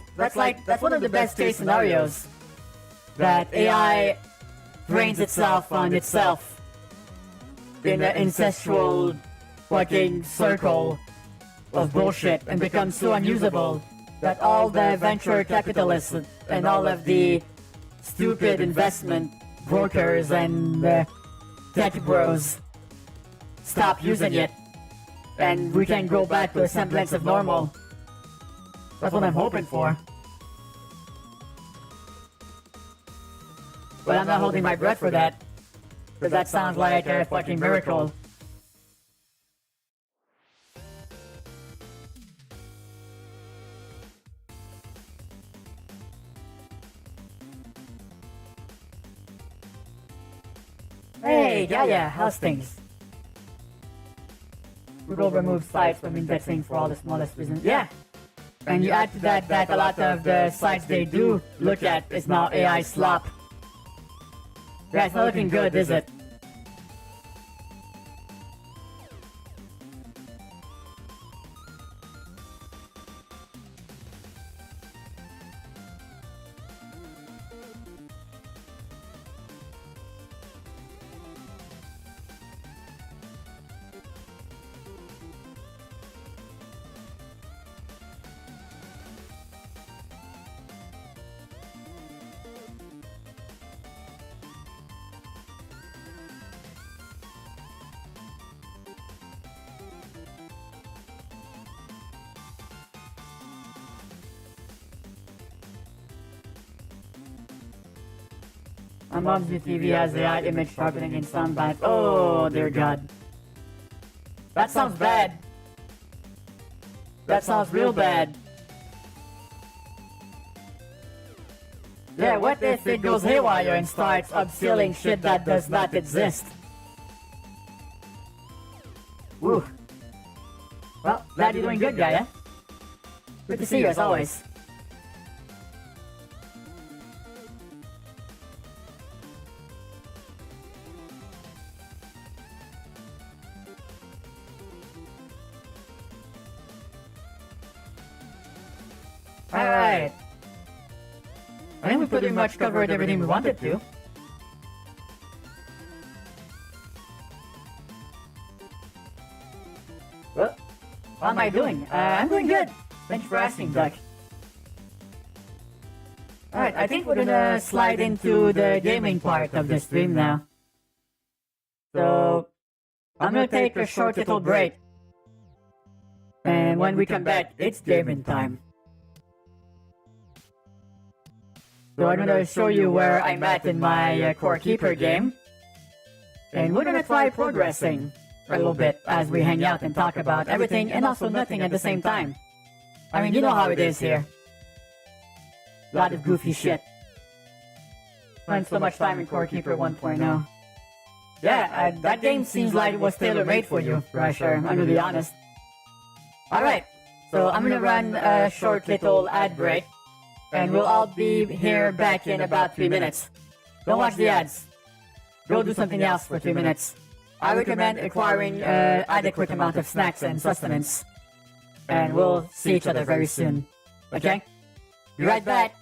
one of the best case scenarios, that AI trains itself on itself in an incestual fucking circle of bullshit and becomes so unusable that all the venture capitalists and all of the stupid investment brokers and tech bros stop using it, and we can go back to a semblance of normal. That's what I'm hoping for. But I'm not holding my breath for that, because that sounds like a fucking miracle. Hey, yeah, how's things? Google removes sites from indexing for all the smallest reasons. Yeah! And you add to that a lot of the sites they do look at is now AI slop. Yeah, it's not looking good, is it? My mom's new TV has AI image sharpening and sound bad. Oh, dear God. That sounds bad. That sounds real bad. Yeah, what if it goes haywire and starts upskilling shit that does not exist? Woo. Well, glad you're doing good, Gaia. Good to see you as always. Alright. I think we pretty much covered everything we wanted to. Well, how am I doing? I'm doing good. Thanks for asking, Duck. Alright, I think we're gonna slide into the gaming part of the stream now. So, I'm gonna take a short little break. And when we come back, it's gaming time. So I'm gonna show you where I'm at in my Core Keeper game. And we're gonna try progressing for a little bit as we hang out and talk about everything and also nothing at the same time. I mean, you know how it is here. A lot of goofy shit. Spent so much time in Core Keeper 1.0. Yeah, that game seems like it was tailor-made for you, Rusher, I'm gonna be honest. Alright, so I'm gonna run a short little ad break. And we'll all be here back in about 3 minutes. Don't watch the ads. Go do something else for 3 minutes. I recommend acquiring adequate amount of snacks and sustenance. And we'll see each other very soon. Okay? Be right back.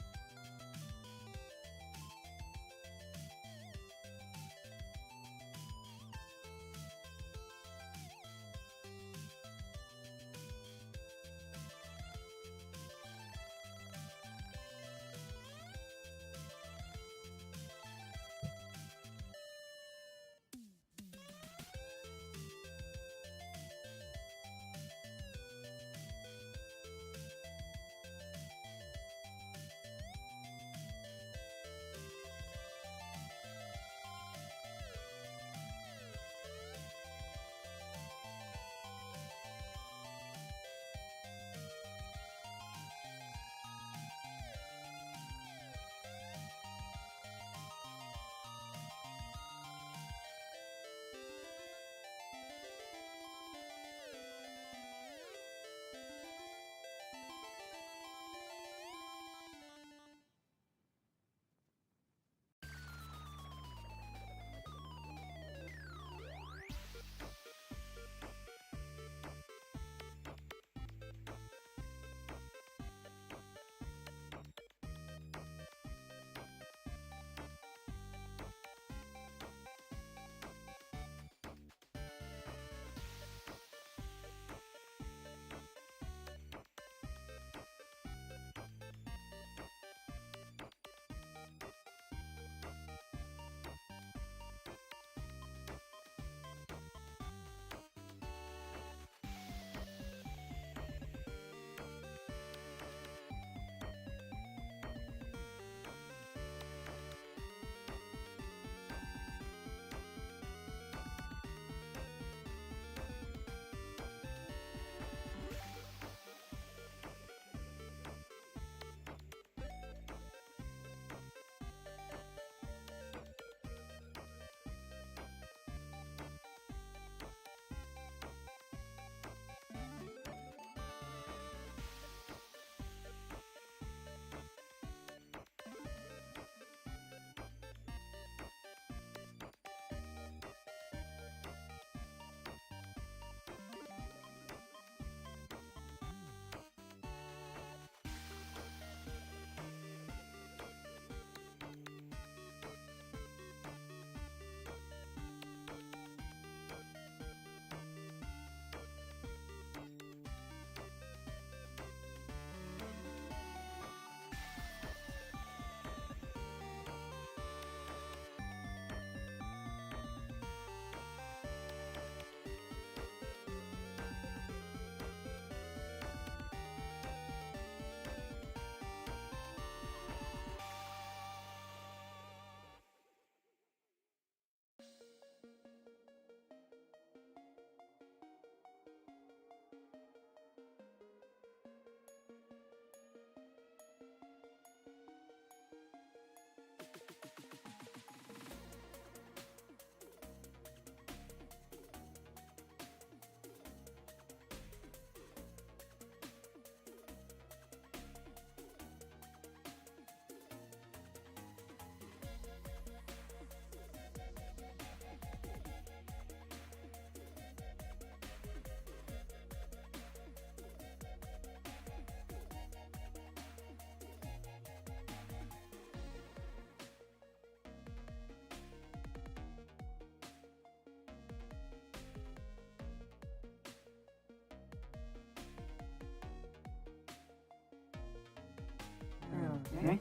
Okay.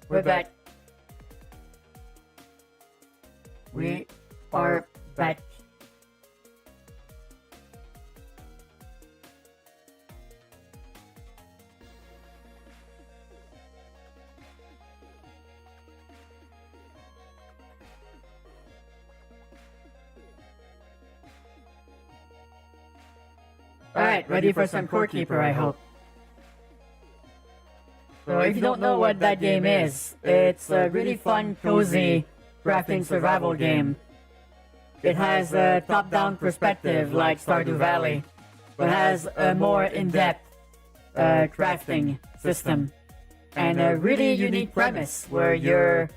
We're back. We are back. Alright, ready for some Core Keeper, I hope. So if you don't know what that game is, it's a really fun, cozy crafting survival game. It has a top-down perspective like Stardew Valley, but has a more in-depth crafting system. And a really unique premise where you're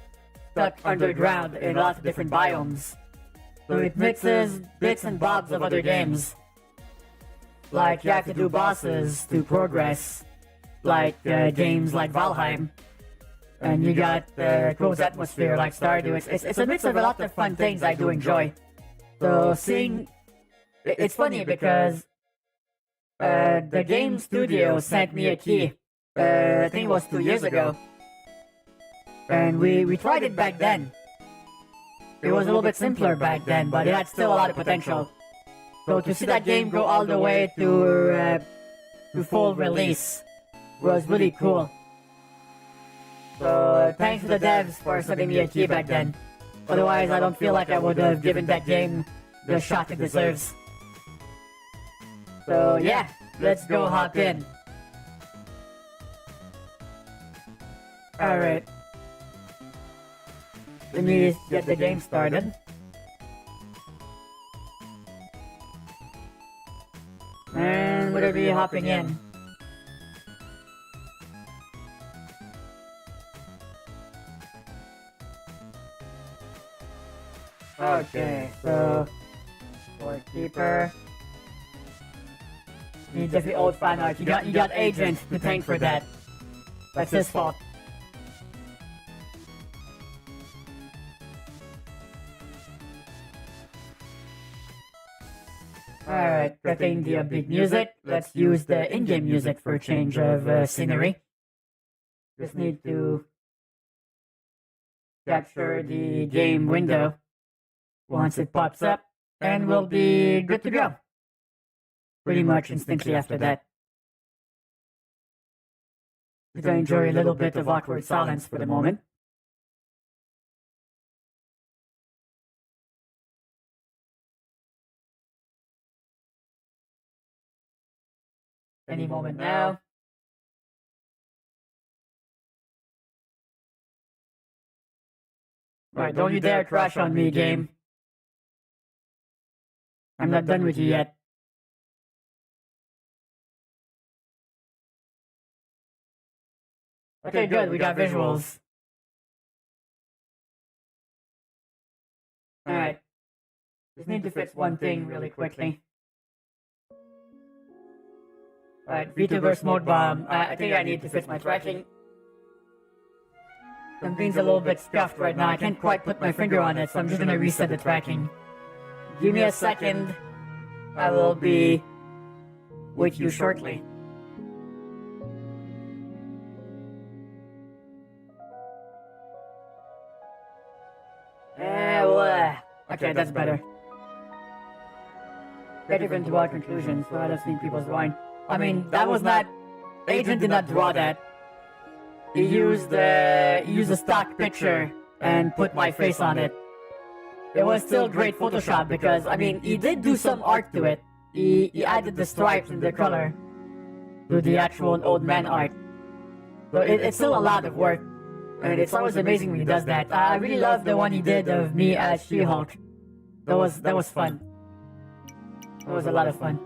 stuck underground in lots of different biomes. So it mixes bits and bobs of other games. Like you have to do bosses to progress, like games like Valheim. And you got close atmosphere like Stardew. It's a mix of a lot of fun things I do enjoy. So seeing, it's funny because the game studio sent me a key. I think it was 2 years ago. And we tried it back then. It was a little bit simpler back then, but it had still a lot of potential. So to see that game go all the way to full release was really cool. So thanks to the devs for sending me a key back then. Otherwise, I don't feel like I would have given that game the shot it deserves. So yeah, let's go hop in. Alright. Let me get the game started. And we'll be hopping in. Okay, so Core Keeper. You just the old fan art. You got Agent to thank for that. That's his fault. Alright, getting the upbeat music. Let's use the in-game music for a change of scenery. Just need to capture the game window once it pops up, and we'll be good to go. Pretty much instantly after that. We're gonna enjoy a little bit of awkward silence for the moment. Any moment now. Right, don't you dare crash on me, game. I'm not done with you yet. Okay, good, we got visuals. Alright. Just need to fix one thing really quickly. Alright, vtuber smoke bomb. I think I need to fix my tracking. Something's a little bit scuffed right now. I can't quite put my finger on it, so I'm just gonna reset the tracking. Give me a second. I will be with you shortly. Okay, that's better. Get even to our conclusions, so I don't think people's drawing. I mean, that was not... Agent did not draw that. He used a stock picture and put my face on it. It was still great Photoshop because, I mean, he did do some art to it. He added the stripes and the color to the actual old man art. So it's still a lot of work. And it's always amazing when he does that. I really love the one he did of me as She-Hulk. That was fun. That was a lot of fun.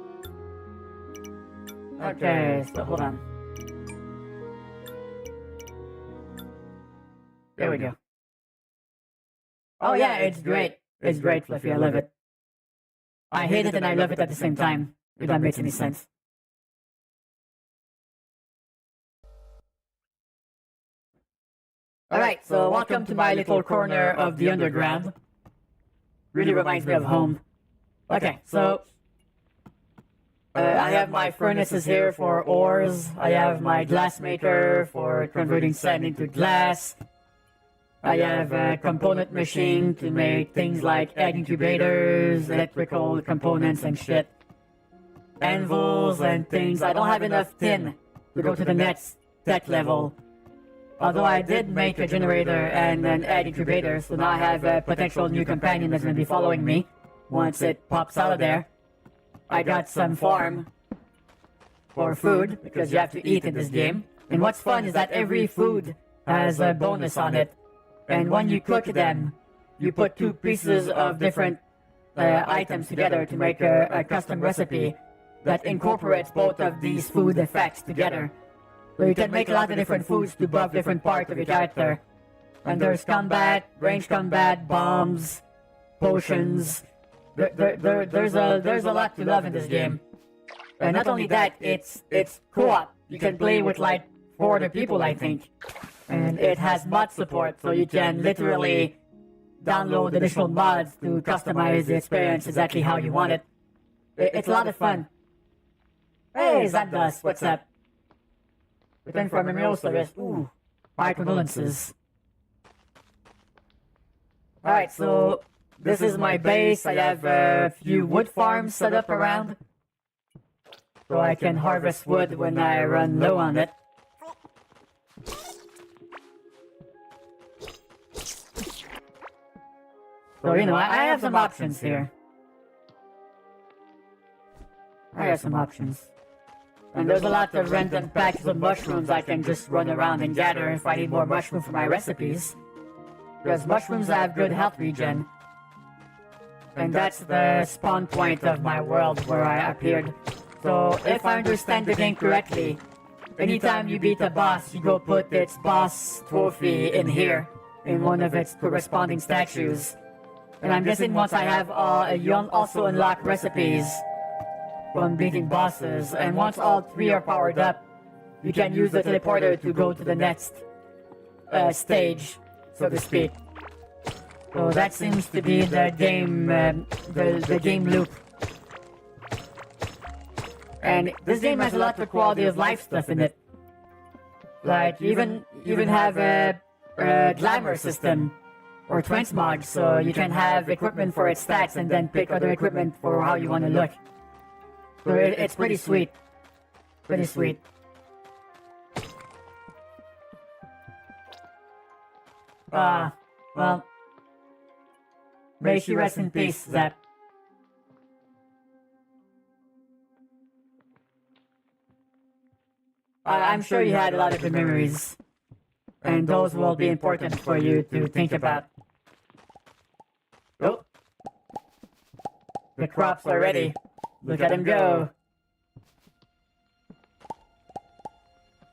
Okay, so hold on. There we go. Oh yeah, it's great. It's great, Fluffy. I love it. I hate it and I love it at the same time, if that makes any sense. Alright, so welcome to my little corner of the underground. Really reminds me of home. Okay, so... I have my furnaces here for ores. I have my glass maker for converting sand into glass. I have a component machine to make things like egg incubators, electrical components and shit. Anvils and things. I don't have enough tin to go to the next tech level. Although I did make a generator and an egg incubator, so now I have a potential new companion that's going to be following me once it pops out of there. I got some farm for food, because you have to eat in this game. And what's fun is that every food has a bonus on it. And when you cook them, you put two pieces of different items together to make a custom recipe that incorporates both of these food effects together. So you can make a lot of different foods to buff different parts of your character. And there's combat, range combat, bombs, potions. There's a lot to love in this game. And not only that, it's co-op. You can play with like 4 other people, I think. And it has mod support, so you can literally download additional mods to customize the experience exactly how you want it. It's a lot of fun. Hey, Zandas, what's up? Return from memorial service. Ooh, my condolences. Alright, so this is my base. I have a few wood farms set up around, so I can harvest wood when I run low on it. So, you know, I have some options here. I have some options. And there's a lot of random patches of mushrooms I can just run around and gather if I need more mushroom for my recipes. Because mushrooms have good health regen. And that's the spawn point of my world where I appeared. So if I understand the game correctly, anytime you beat a boss, you go put its boss trophy in here, in one of its corresponding statues. And I'm guessing once I have you'll also unlock recipes from beating bosses, and once all 3 are powered up, you can use the teleporter to go to the next stage, so to speak. So that seems to be the game, the game loop. And this game has a lot of quality of life stuff in it. Like, even have a glamour system, or transmog, so you can have equipment for its stats and then pick other equipment for how you want to look. So it's pretty sweet. Pretty sweet. Well, may she rest in peace, Zap. I'm sure you had a lot of good memories, and those will be important for you to think about. Oh, the crops are ready. Look at them go.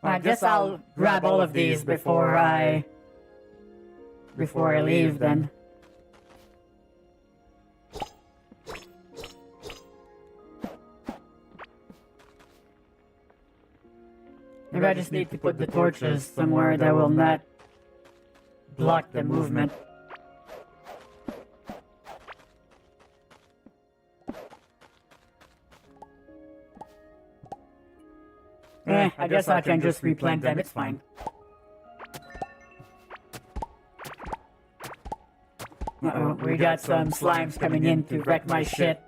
I guess I'll grab all of these before I leave then. Maybe I just need to put the torches somewhere that will not block the movement. I guess I can just replant them, it's fine. Uh-oh, we got some slimes coming in to wreck my shit.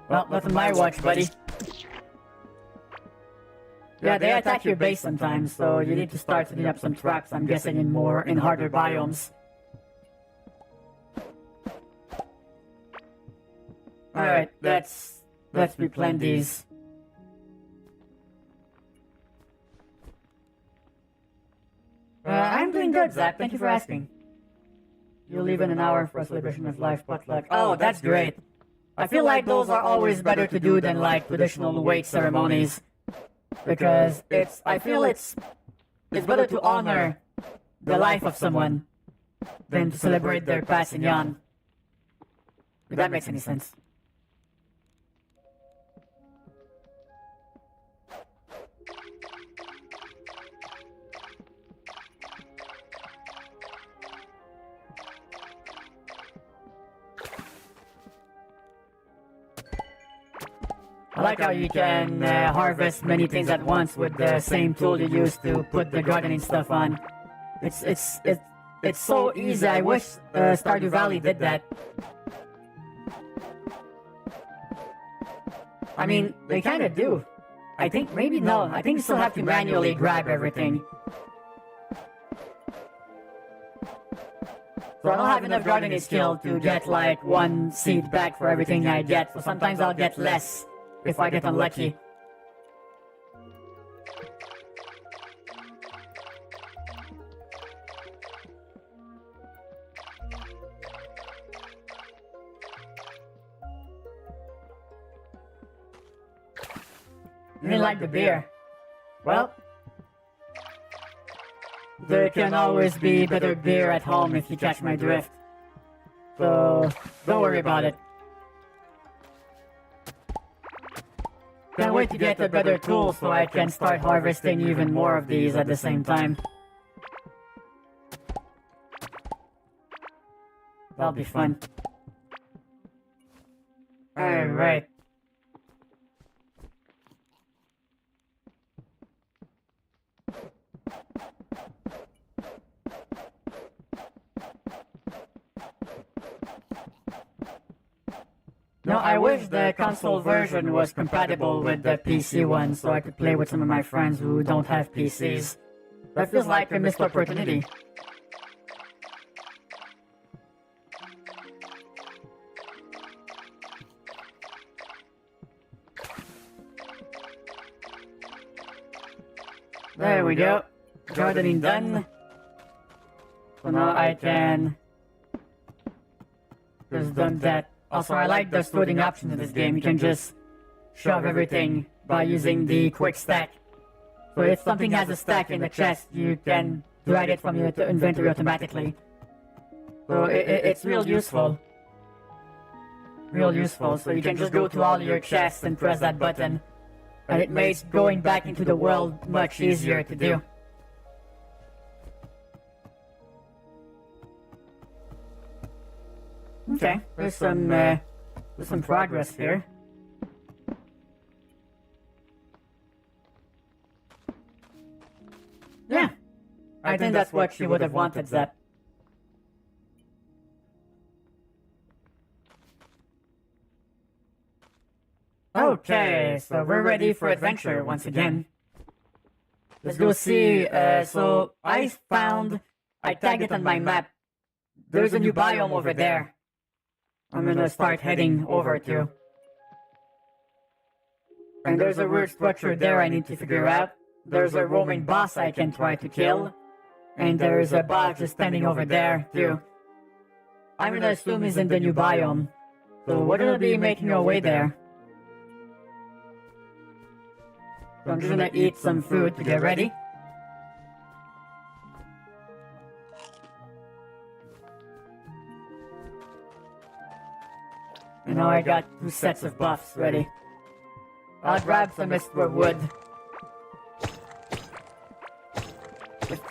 Well, nothing my watch, buddy. Yeah, they attack your base sometimes, so you need to start setting up some traps, I'm guessing in harder biomes. Alright, let's replant these. I'm doing good, Zach. Thank you for asking. You'll leave in an hour for a celebration of life potluck. Oh, that's great. I feel like those are always better to do than like traditional wait ceremonies, because I feel it's better to honor the life of someone than to celebrate their passing on. If that makes any sense. I like how you can harvest many things at once with the same tool you use to put the gardening stuff on. It's so easy. I wish Stardew Valley did that. I mean, they kind of do. I think maybe no. I think you still have to manually grab everything. So I don't have enough gardening skill to get like 1 seed back for everything I get. So sometimes I'll get less if I get unlucky. You didn't like the beer. Well, there can always be better beer at home if you catch my drift. So, don't worry about it. Can't wait to get a better tool so I can start harvesting even more of these at the same time. That'll be fun. Alright. No, I wish the console version was compatible with the PC one so I could play with some of my friends who don't have PCs. That feels like a missed opportunity. There we go. Gardening done. So now I can just done that. Also, I like the sorting option in this game. You can just shove everything by using the quick stack. So if something has a stack in the chest, you can drag it from your inventory automatically. So it's real useful. Real useful. So you can just go to all your chests and press that button. And it makes going back into the world much easier to do. Okay, there's some progress here. Yeah, I think that's what she would have wanted, Zep. Okay, so we're ready for adventure once again. Let's go see, so I tagged it on my map. There's a new biome over there. I'm gonna start heading over to. And there's a weird structure there I need to figure out. There's a roaming boss I can try to kill. And there's a boss just standing over there, too. I'm gonna assume he's in the new biome. So we're gonna be making our way there. So I'm just gonna eat some food to get ready. And now I got 2 sets of buffs ready. I'll grab some extra wood.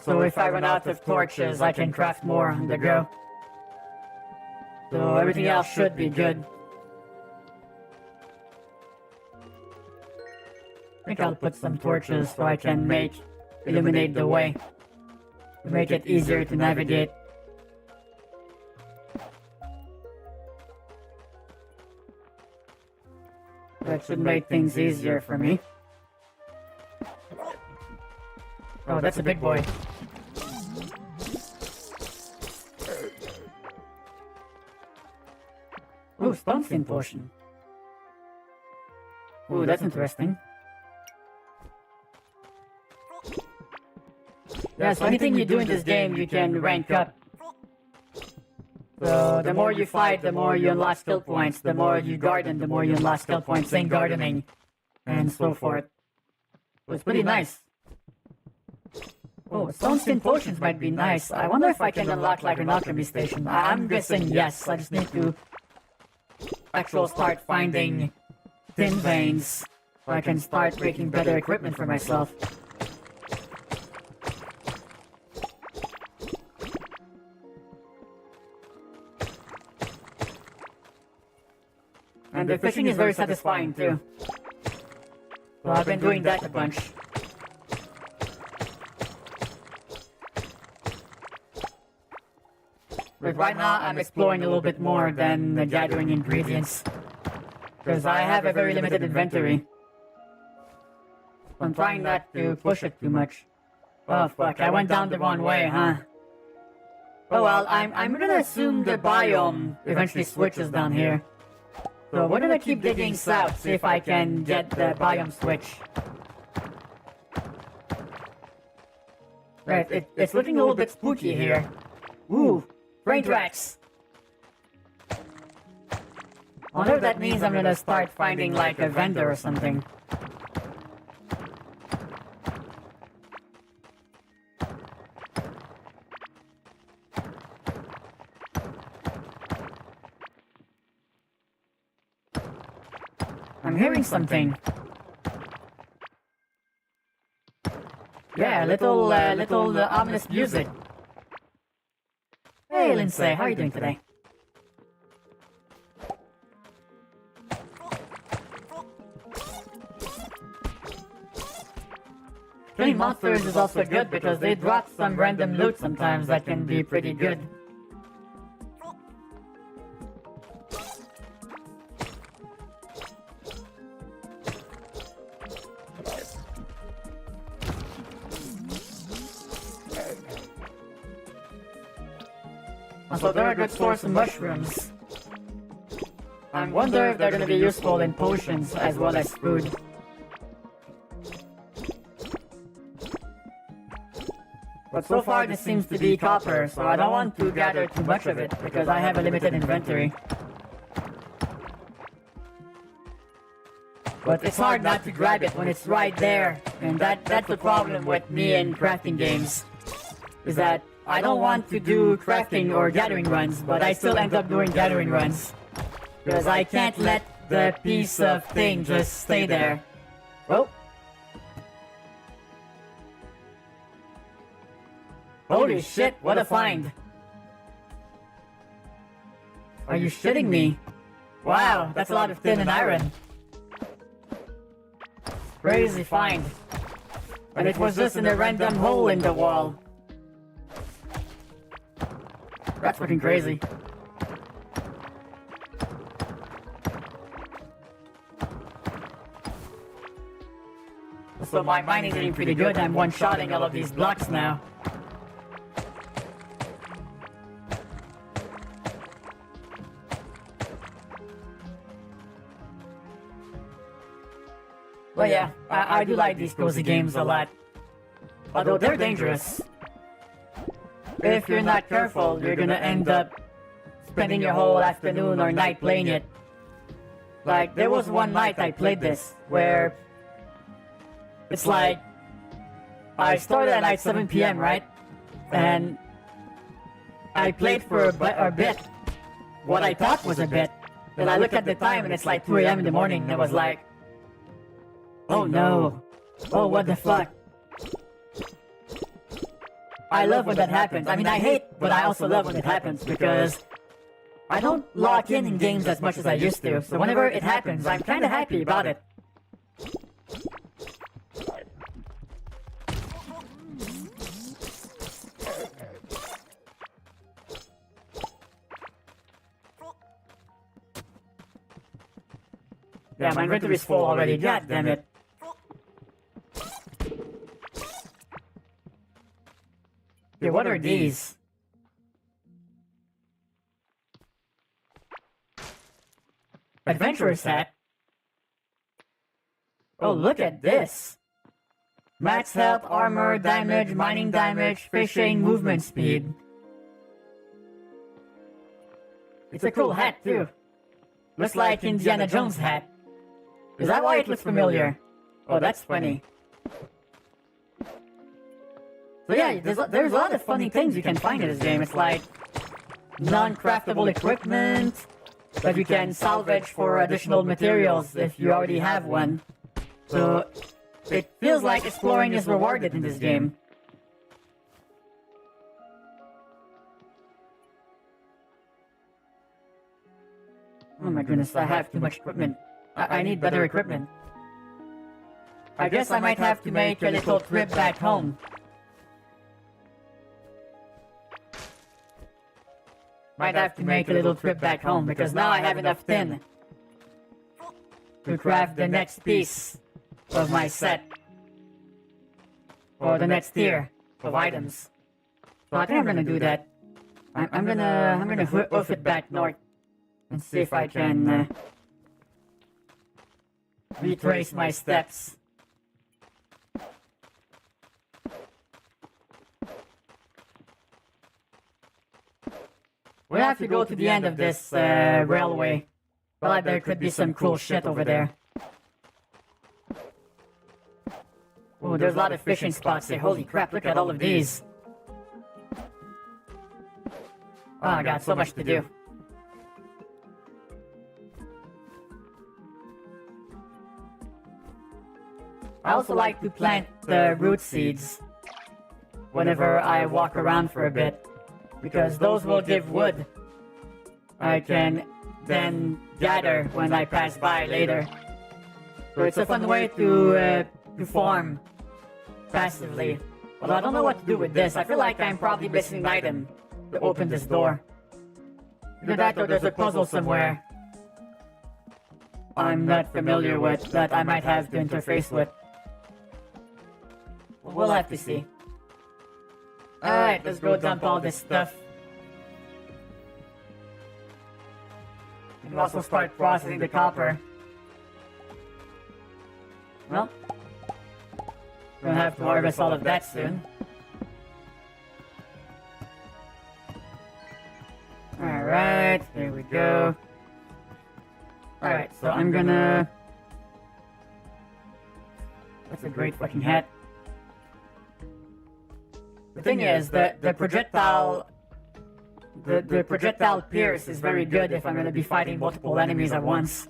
So if I run out of torches, I can craft more on the go. So everything else should be good. I think I'll put some torches so I can illuminate the way. To make it easier to navigate. That should make things easier for me. Oh, that's a big boy. Ooh, stone skin potion. Ooh, that's interesting. Yeah, so anything you do in this game, you can rank up. So the more you fight, the more you unlock skill points. The more you garden, the more you unlock skill points in gardening. And so forth. So it's pretty nice. Oh, stone skin potions might be nice. I wonder if I can unlock like an alchemy station. I'm guessing yes. I just need to actually start finding tin veins so I can start making better equipment for myself. And the fishing is very satisfying too. So I've been doing that a bunch. But right now I'm exploring a little bit more than gathering ingredients. Because I have a very limited inventory. I'm trying not to push it too much. Oh fuck, I went down the wrong way, huh? Oh well, I'm gonna assume the biome eventually switches down here. So we're gonna keep digging south, see if I can get the biome switch. Right, it's looking a little bit spooky here. Ooh, train tracks! I wonder if that means I'm gonna start finding like a vendor or something. I'm hearing something. Yeah, little ominous music. Hey, Lindsay, how are you doing today? Killing monsters is also good because they drop some random loot sometimes that can be pretty good. Also, they're a good source of mushrooms. I wonder if they're gonna be useful in potions as well as food. But so far this seems to be copper, so I don't want to gather too much of it because I have a limited inventory. But it's hard not to grab it when it's right there, and that's the problem with me and crafting games. Is that I don't want to do crafting or gathering runs, but I still end up doing gathering runs. Because I can't let the piece of thing just stay there. Oh. Holy shit, what a find. Are you shitting me? Wow, that's a lot of tin and iron. Crazy find. And it was just in a random hole in the wall. That's fucking crazy. So my mining's getting pretty good. I'm one-shotting all of these blocks now. Well, yeah, I do like these cozy games a lot. Although they're dangerous. If you're not careful, you're gonna end up spending your whole afternoon or night playing it. Like, there was one night I played this, where it's like, I started at like 7 PM, right? And I played for a bit, what I thought was a bit. Then I look at the time and it's like 2 AM in the morning, and I was like, oh no, oh what the fuck. I love when that happens. I mean, I hate, but I also love when it happens because I don't lock in games as much as I used to. So whenever it happens, I'm kind of happy about it. Yeah, my inventory's full already. God damn it. Okay, what are these? Adventurer's hat? Oh, look at this! Max health, armor, damage, mining damage, fishing, movement speed. It's a cool hat, too. Looks like Indiana Jones' hat. Is that why it looks familiar? Oh, that's funny. So yeah, there's a lot of funny things you can find in this game. It's like non-craftable equipment that you can salvage for additional materials if you already have one. So it feels like exploring is rewarded in this game. Oh my goodness, I have too much equipment. I need better equipment. I guess I might have to make a little trip back home. Might have to make a little trip back home because now I have enough tin to craft the next piece of my set. Or the next tier of items. So I think I'm gonna do that. I'm gonna hoof it back north and see if I can retrace my steps. We have to go to the end of this railway. But there could be some cool shit over there. Oh, there's a lot of fishing spots here. Holy crap, look at all of these. Oh, I got so much to do. I also like to plant the root seeds whenever I walk around for a bit, because those will give wood I can then gather when I pass by later. So it's a fun way to farm passively. Although I don't know what to do with this. I feel like I'm probably missing an item to open this door. Either that or there's a puzzle somewhere I'm not familiar with that I might have to interface with. We'll have to see. Alright, let's go dump all this stuff. We can also start processing the copper. Well, we're gonna have to harvest all of that soon. Alright, here we go. Alright, so I'm gonna... That's a great fucking hat. The thing is, the projectile... The projectile pierce is very good if I'm gonna be fighting multiple enemies at once.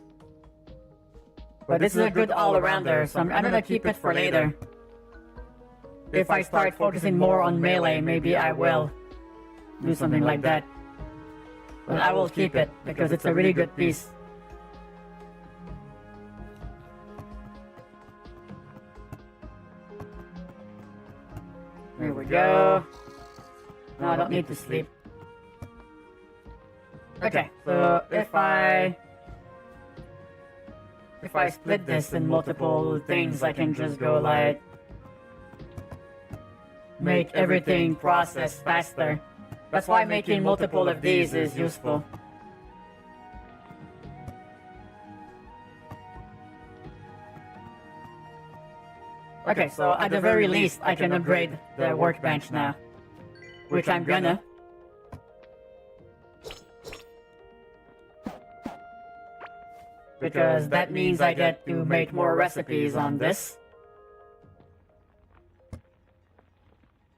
But this is a good all-arounder, so I'm gonna keep it for later. If I start focusing more on melee, maybe I will do something like that. But I will keep it, because it's a really good piece. Here we go. No, I don't need to sleep. Okay, so if I split this in multiple things, I can just go like make everything process faster. That's why making multiple of these is useful. Okay, so at the very least, I can upgrade the workbench now, which I'm gonna. Because that means I get to make more recipes on this.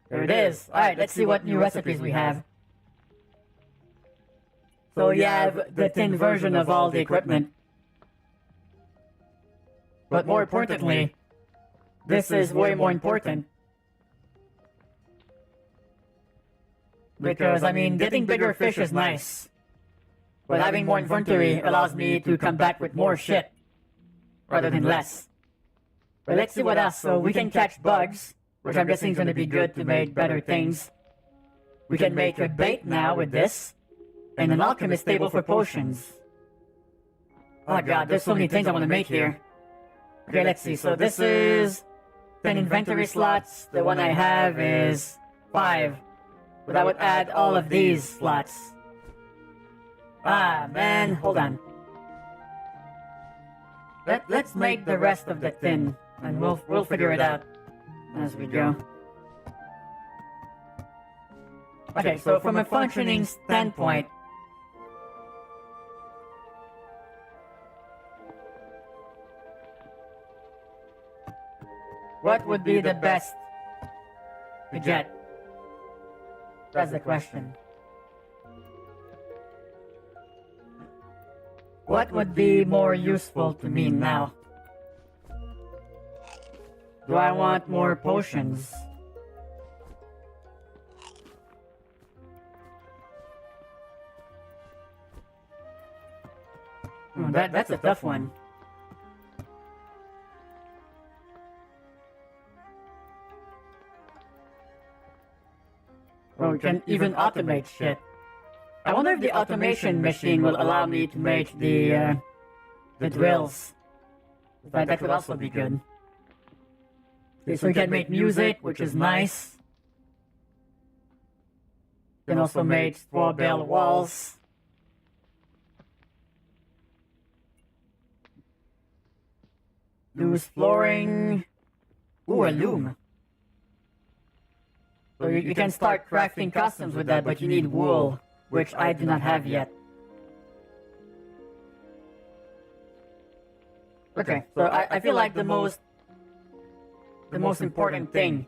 There it is. Alright, let's see what new recipes we have. So you have the tin version of all the equipment. But more importantly, this is way more important. Because, I mean, getting bigger fish is nice. But having more inventory allows me to come back with more shit, rather than less. But let's see what else. So we can catch bugs, which I'm guessing is going to be good to make better things. We can make a bait now with this, and an alchemist table for potions. Oh god, there's so many things I want to make here. Okay, let's see. So this is 10 inventory slots. The one I have is 5. But I would add all of these slots. Ah, man, hold on. Let's make the rest of the tin, and we'll figure it out as we go. Okay, so from a functioning standpoint, what would be the best to get? That's the question. What would be more useful to me now? Do I want more potions? That's a tough one. we can even automate shit. I wonder if the automation machine will allow me to make the drills. That would also be good. Okay, so we can make music, which is nice. We can also make straw bale walls. Loose flooring. Ooh, a loom. So you can start crafting costumes with that, but you need wool, which I do not have yet. Okay, so I feel like the most important thing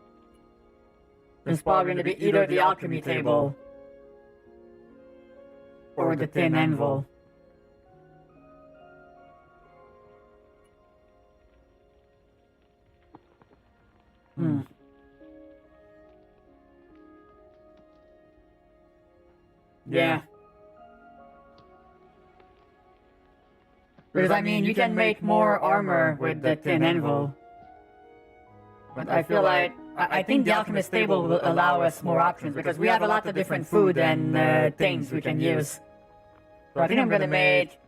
is probably going to be either the alchemy table or the tin anvil. Yeah. Because I mean, you can make more armor with the tin anvil. But I feel like, I think the alchemist table will allow us more options because we have a lot of different food and things we can use. So I think I'm gonna make,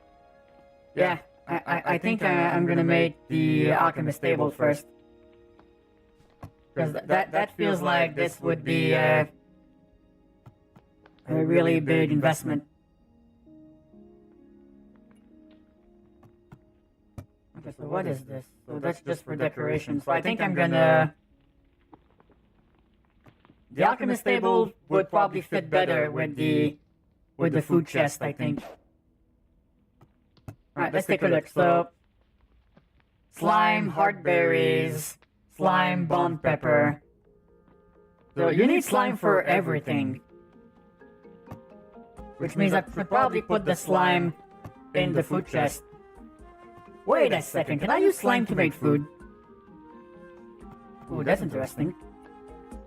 yeah, I think I'm gonna make the alchemist table first. Because that feels like this would be a really big investment. Okay, so what is this? So that's just for decoration. So I think I'm gonna... The alchemist table would probably fit better with the food chest, I think. Alright, let's take a look. So, slime, hard berries, slime, bomb pepper. So you need slime for everything. Which means I should probably put the slime in the food chest. Wait a second, can I use slime to make food? Ooh, that's interesting.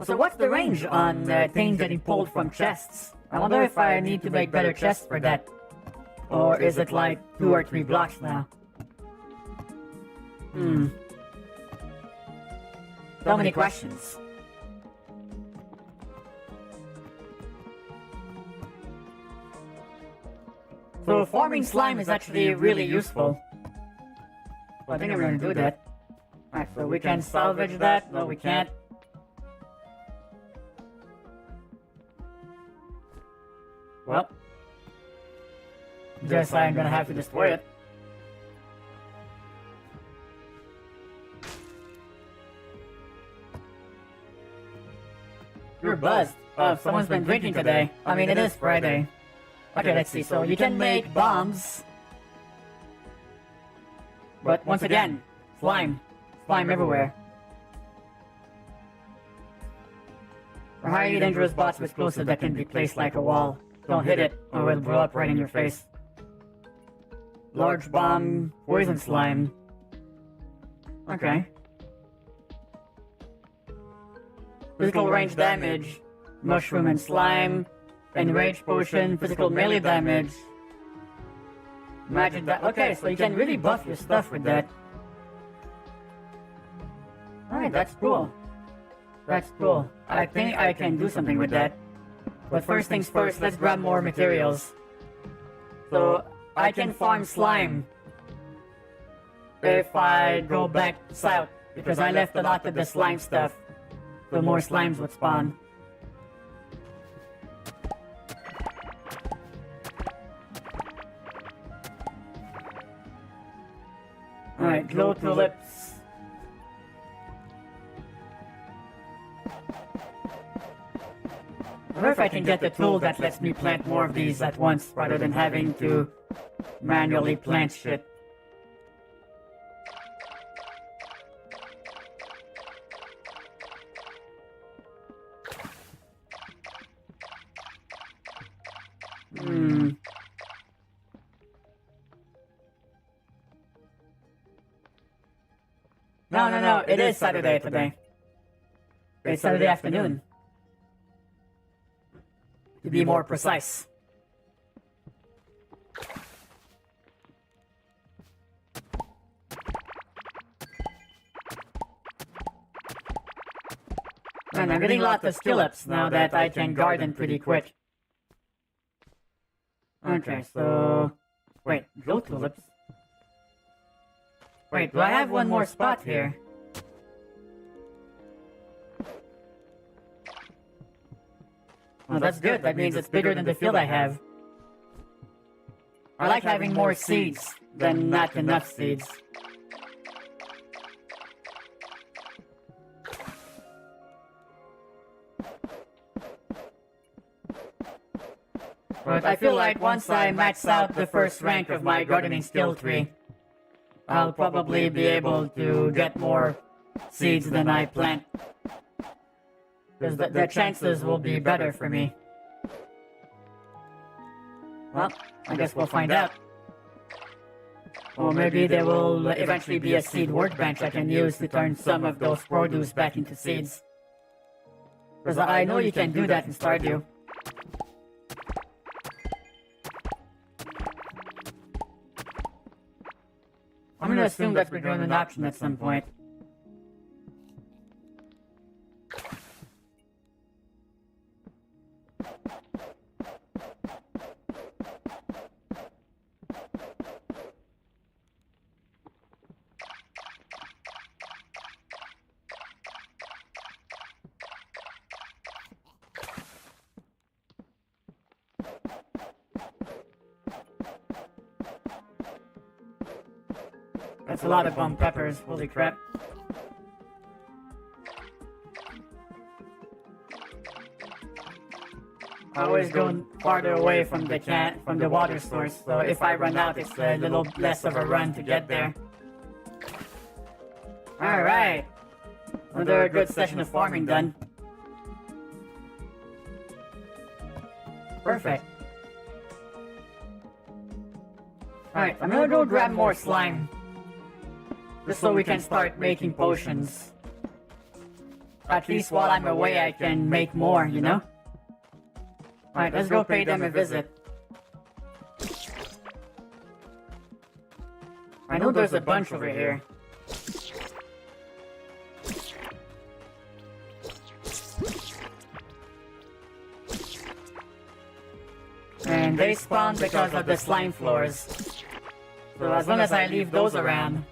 So what's the range on things getting pulled from chests? I wonder if I need to make better chests for that. Or is it like 2 or 3 blocks now? So many questions. So farming slime is actually really useful. Well, I think I'm gonna do that. Alright, so we can salvage that. No, we can't. Well, guess I'm gonna have to destroy it. You're buzzed. Oh, someone's been drinking today. I mean, it is Friday. Okay, let's see. So you can make bombs. But once again, slime. Slime everywhere. For highly dangerous bots with explosive that can be placed like a wall. Don't hit it, or it'll blow up right in your face. Large bomb, poison slime. Okay. Physical range damage, mushroom and slime, enrage potion, physical melee damage. Magic that. Okay, so you can really buff your stuff with that. Alright, that's cool. That's cool. I think I can do something with that. But first things first, let's grab more materials. So, I can farm slime if I go back south, because I left a lot of the slime stuff, so more slimes would spawn. Alright, glow tulips. I wonder if I can get the tool that lets me plant more of these at once, rather than having to manually plant shit. No, it is Saturday today. It's Saturday afternoon. To be more precise. And I'm getting lots of skill ups now that I can garden pretty quick. Okay, so... Wait, glow tulips? Wait, do I have one more spot here? Oh, that's good. That means it's bigger than the field I have. I like having more seeds than not enough seeds. But I feel like once I max out the first rank of my gardening skill tree, I'll probably be able to get more seeds than I plant. Because the chances will be better for me. Well, I guess we'll find out. Or maybe there will eventually be a seed workbench I can use to turn some of those produce back into seeds. Because I know you can do that in Stardew. I'm gonna assume that's becoming an option at some point. That's a lot of bomb peppers, holy crap. I always go farther away from the water source, so if I run out, it's a little less of a run to get there. Alright! Another good session of farming done. Perfect. Alright, I'm gonna go grab more slime. Just so we can start making potions. At least while I'm away I can make more, you know? Alright, let's go pay them a visit. I know there's a bunch over here. And they spawn because of the slime floors. So as long as I leave those around,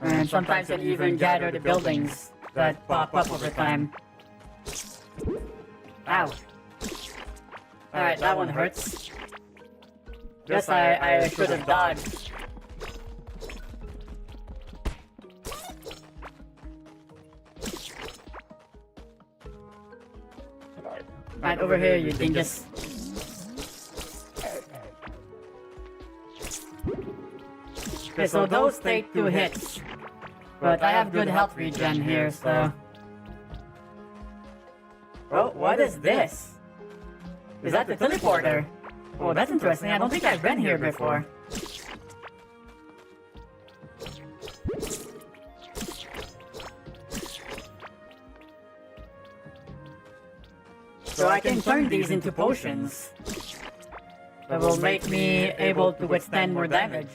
and sometimes I'll even gather the buildings that pop up over time. Ow. Alright, that one hurts. Guess I should have dodged. Right over here, you dingus. Okay, so those take 2 hits. But I have good health regen here, so... Oh, what is this? Is that the teleporter? Oh, that's interesting. I don't think I've been here before. So I can turn these into potions that will make me able to withstand more damage.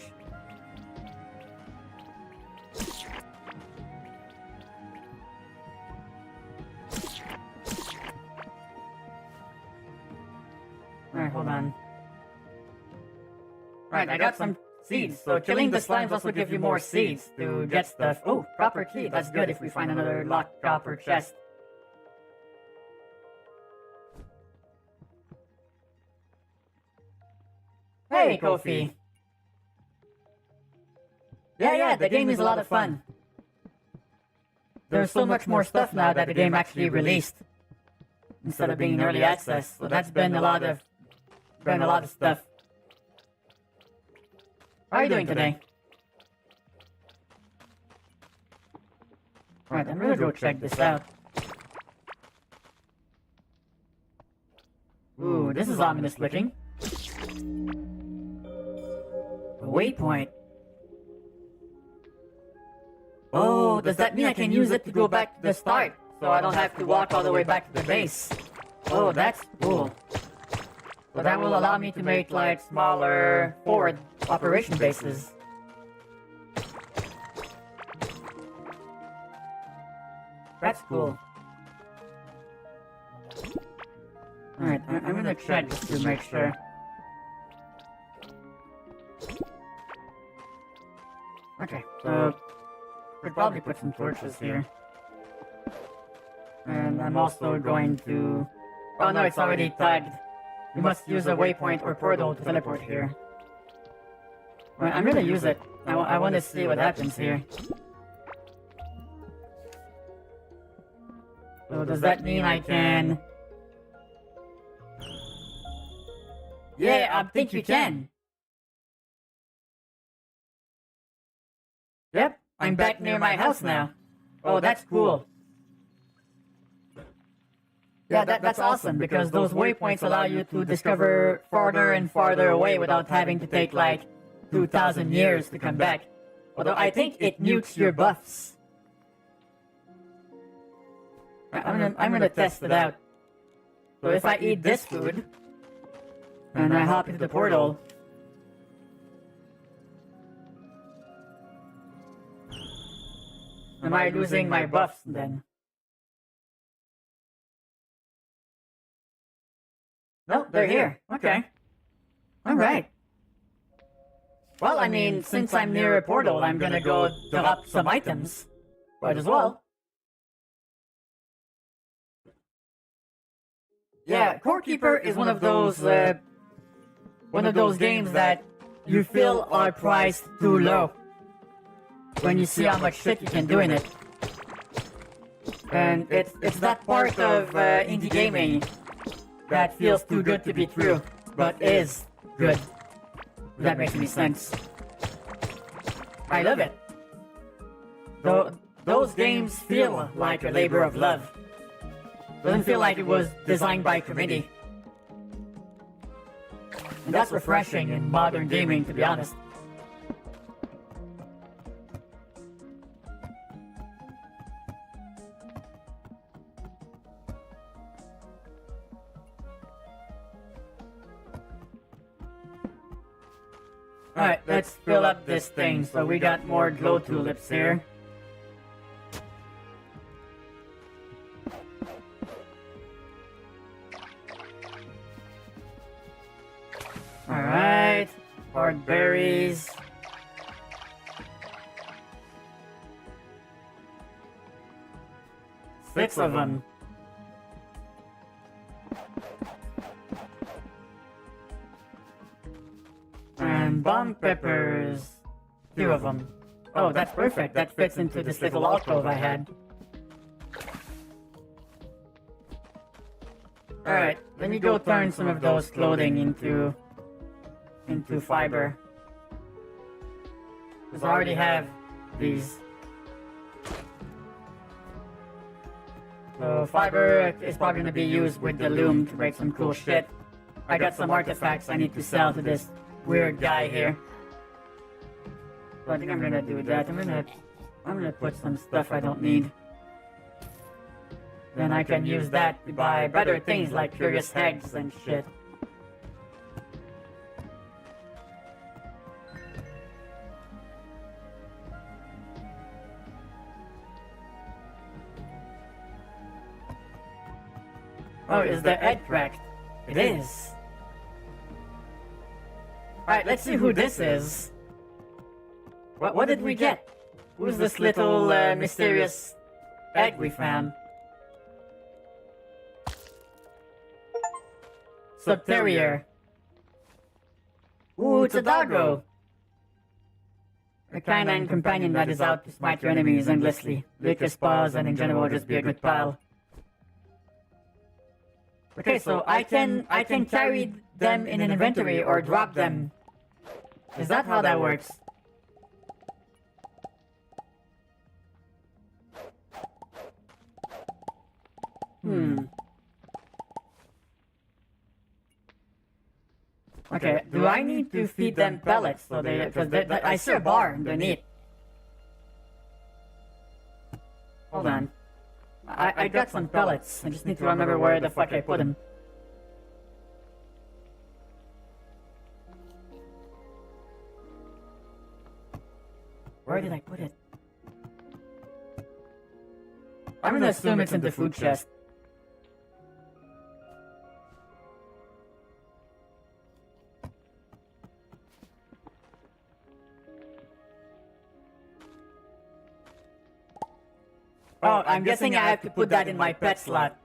Alright, hold on. Alright, I got some seeds. So killing the slimes also gives you more seeds to get stuff. Oh, proper key. That's good if we find another locked copper chest. Hey, Kofi. Yeah, the game is a lot of fun. There's so much more stuff now that the game actually released, instead of being in early access. So that's been a lot of stuff. How are you doing today? Alright, I'm gonna go check this out. Ooh, this is ominous looking. A waypoint. Oh, does that mean I can use it to go back to the start? So I don't have to walk all the way back to the base. Oh, that's cool. So that will allow me to make like smaller forward operation bases. That's cool. Alright, I'm gonna check just to make sure. Okay, so could probably put some torches here. And I'm also going to... Oh no, it's already tagged. You must use a waypoint or portal to teleport here. Well, I'm gonna use it. I want to see what happens here. So does that mean I can... Yeah, I think you can. Yep, I'm back near my house now. Oh, that's cool. Yeah, that's awesome, because those waypoints allow you to discover farther and farther away without having to take like 2,000 years to come back. Although I think it nukes your buffs. I'm gonna test it out. So if I eat this food, and I hop into the portal, am I losing my buffs then? No, they're here. Okay. Alright. Well, I mean, since I'm near a portal, I'm gonna go drop some items. Might as well. Yeah, Core Keeper is one of those games that you feel are priced too low when you see how much shit you can do in it. And it's that part of indie gaming that feels too good to be true, but is good. If that makes any sense. I love it. Those games feel like a labor of love. Doesn't feel like it was designed by committee. And that's refreshing in modern gaming, to be honest. Alright, let's fill up this thing. So we got more glow tulips here. Alright, hard berries. Six of them. And bomb peppers. Two of them. Oh, that's perfect. That fits into this little alcove I had. Alright, let me go turn some of those clothing into fiber. Because I already have these. So fiber is probably going to be used with the loom to make some cool shit. I got some artifacts I need to sell to this weird guy here. So I think I'm gonna do that. I'm gonna put some stuff I don't need. Then I can use that to buy better things like curious eggs and shit. Oh, is the egg cracked? It is. Alright, let's see who this is. What did we get? Who's this little mysterious egg we found? Subterrier. Ooh, it's a doggo! A canine companion that is out to smite your enemies endlessly, lick your paws, and in general just be a good pal. Okay, so I can carry them in an inventory or drop them. Is that how that works? Okay, do I need to feed them pellets so because I see a bar underneath. Hold on. I got some pellets. I just need to remember where the fuck I put them. Where did I put it? I'm gonna assume it's in the food chest. Oh, I'm guessing I have to put that in my pet slot.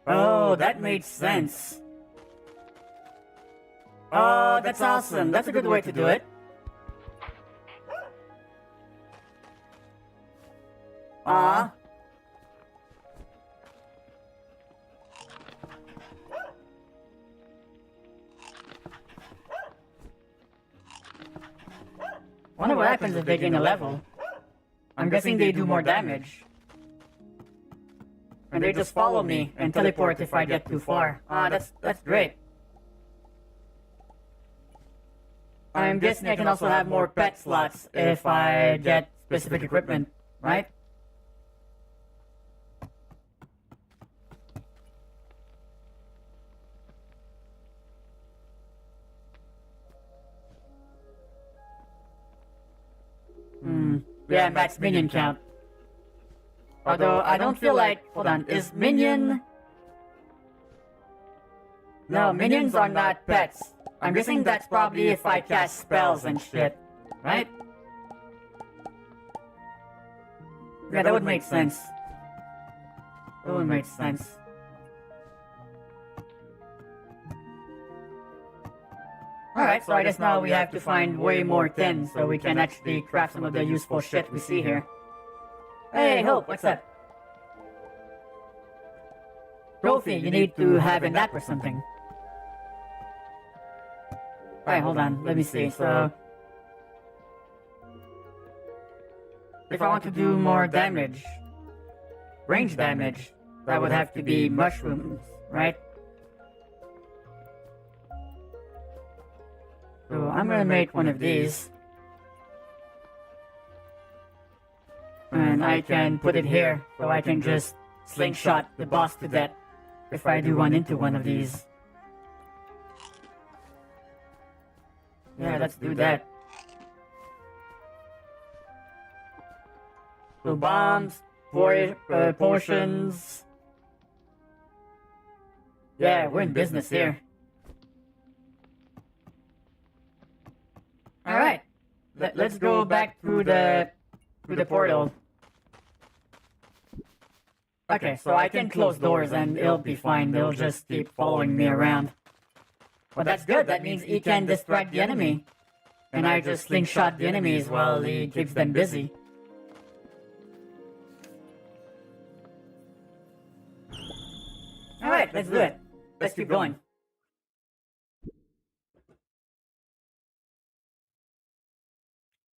Oh, that made sense. Oh, that's awesome. That's a good way to do it. Aw. Wonder what happens if they gain a level. I'm guessing they do more damage. And they just follow me and teleport if I get too far. Ah, that's great. I'm guessing I can also have more pet slots if I get specific equipment, right? Yeah, max minion count. Although, I don't feel like... Hold on, is minion... No, minions are not pets. I'm guessing that's probably if I cast spells and shit. Right? Yeah, that would make sense. That would make sense. Alright, so I guess now we have to find way more tins so we can actually craft some of the useful shit we see here. Hey, Hope, what's up? Trophy, you need to have a nap or something. Alright, hold on, let me see, so... If I want to do more damage, range damage, that would have to be mushrooms, right? So I'm gonna make one of these. And I can put it here, so I can just slingshot the boss to death if I do run into one of these. Yeah, let's do that. So bombs, potions. Yeah, we're in business here. Alright, let's go back through the portal. Okay, so I can close doors and it'll be fine. They'll just keep following me around. But that's good. That means he can distract the enemy. And I just slingshot the enemies while he keeps them busy. Alright, let's do it. Let's keep going.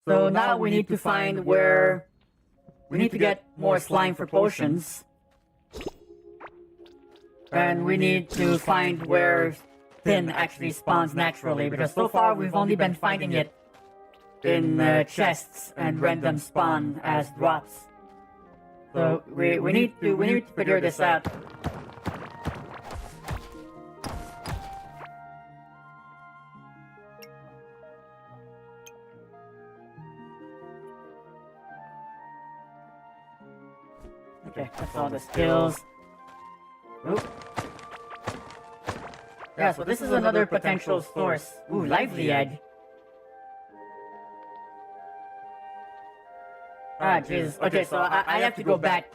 So now we need to find where... We need to get more slime for potions. And we need to find where tin actually spawns naturally, because so far we've only been finding it in chests and random spawn as drops. So we need to figure this out. Okay, that's all the skills. Oop. Yeah, so this is another potential source. Ooh, lively egg. Ah, jeez. Okay, so I have to go back.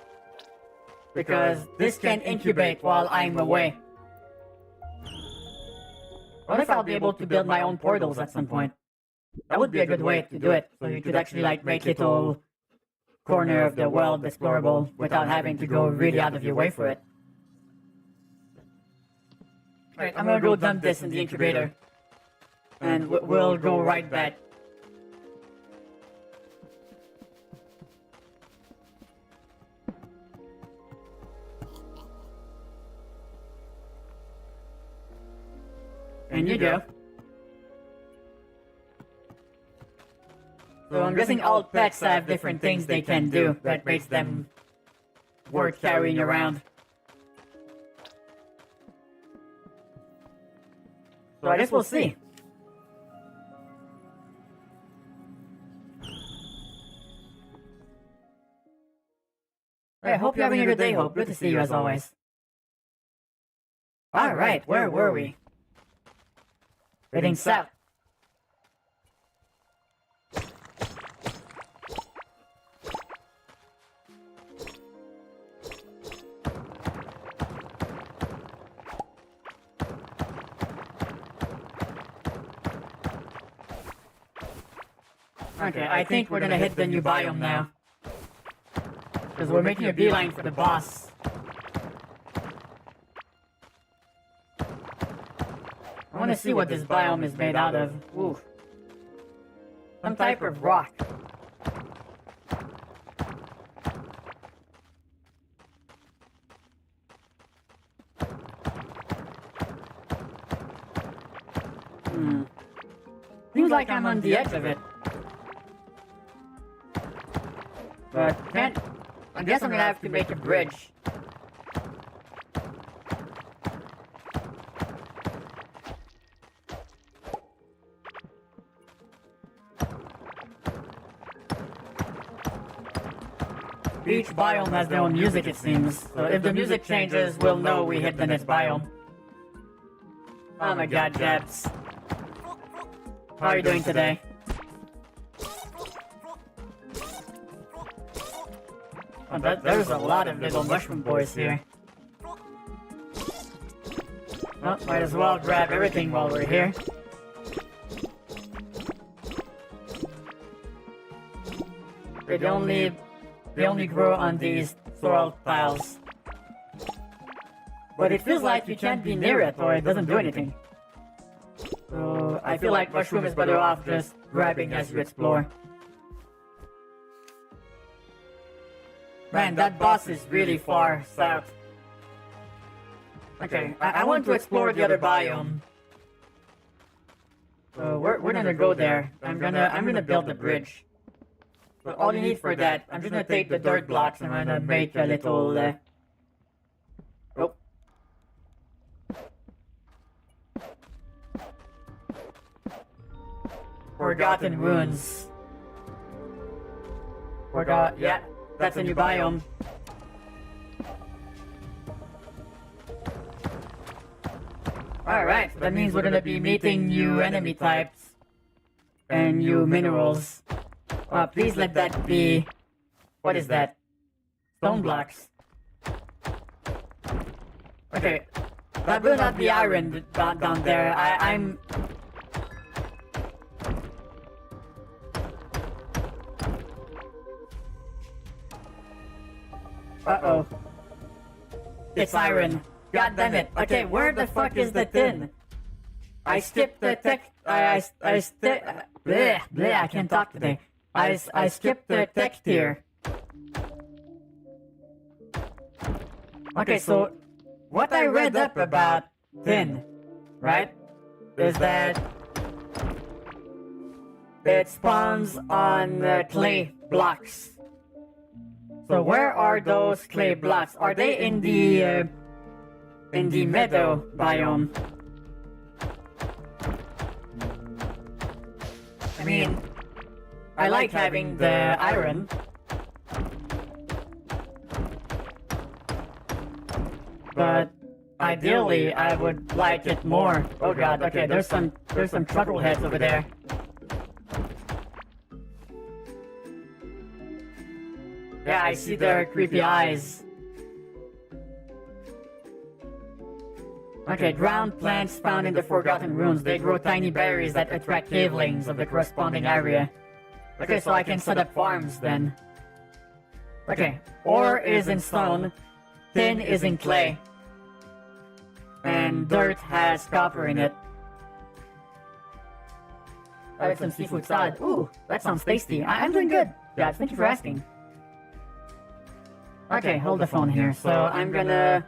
Because this can incubate while I'm away. What if I'll be able to build my own portals at some point? That would be a good way to do it. So you could actually like make little corner of the world explorable without having to go really out of your way for it. Alright, I'm gonna go dump this in the incubator. And we'll go right back. And you go. So I'm guessing all pets have different things they can do that makes them worth carrying around. So I guess we'll see. I hope you're having a good day, Hope. Good to see you as always. Alright, where were we? Heading south. Okay, I think we're gonna hit the new biome now. Because we're making a beeline for the boss. I want to see what this biome is made out of. Ooh. Some type of rock. Seems like I'm on the edge of it. But can't... I guess I'm gonna have to make a bridge. Each biome has their own music, it seems. So if the music changes, we'll know we hit the next biome. Oh my god, Jabs. How are you doing today? Oh, there's a lot of little mushroom boys here. Well, might as well grab everything while we're here. They only grow on these soil tiles. But it feels like you can't be near it or it doesn't do anything. So I feel like mushroom is better off just grabbing as you explore. Man, that boss is really far south. Okay, I want to explore the other biome. So we're gonna go there. I'm gonna build the bridge. But all you need for that, I'm just gonna take the dirt blocks and I'm gonna make a little oh. Forgotten ruins. Yeah, that's a new biome. Alright, so that means we're gonna be meeting new enemy types and new minerals. Please let that be... What is that? Stone blocks. Okay, that will not be iron down there. I'm... Uh-oh. It's iron. God damn it. Okay, where the fuck is the tin? I skipped the tech... I can't talk today. I skipped the tech tier. Okay, so... What I read up about tin, right? Is that... It spawns on clay blocks. So where are those clay blocks? Are they in the meadow biome? I mean, I like having the iron. But ideally, I would like it more. Oh god, okay, there's some chuckleheads over there. Yeah, I see their creepy eyes. Okay, ground plants found in the Forgotten Ruins. They grow tiny berries that attract cavelings of the corresponding area. Okay, so I can set up farms then. Okay, ore is in stone, tin is in clay, and dirt has copper in it. I had some seafood salad. Ooh, that sounds tasty. I'm doing good. Yeah, thank you for asking. Okay, hold the phone here. So I'm gonna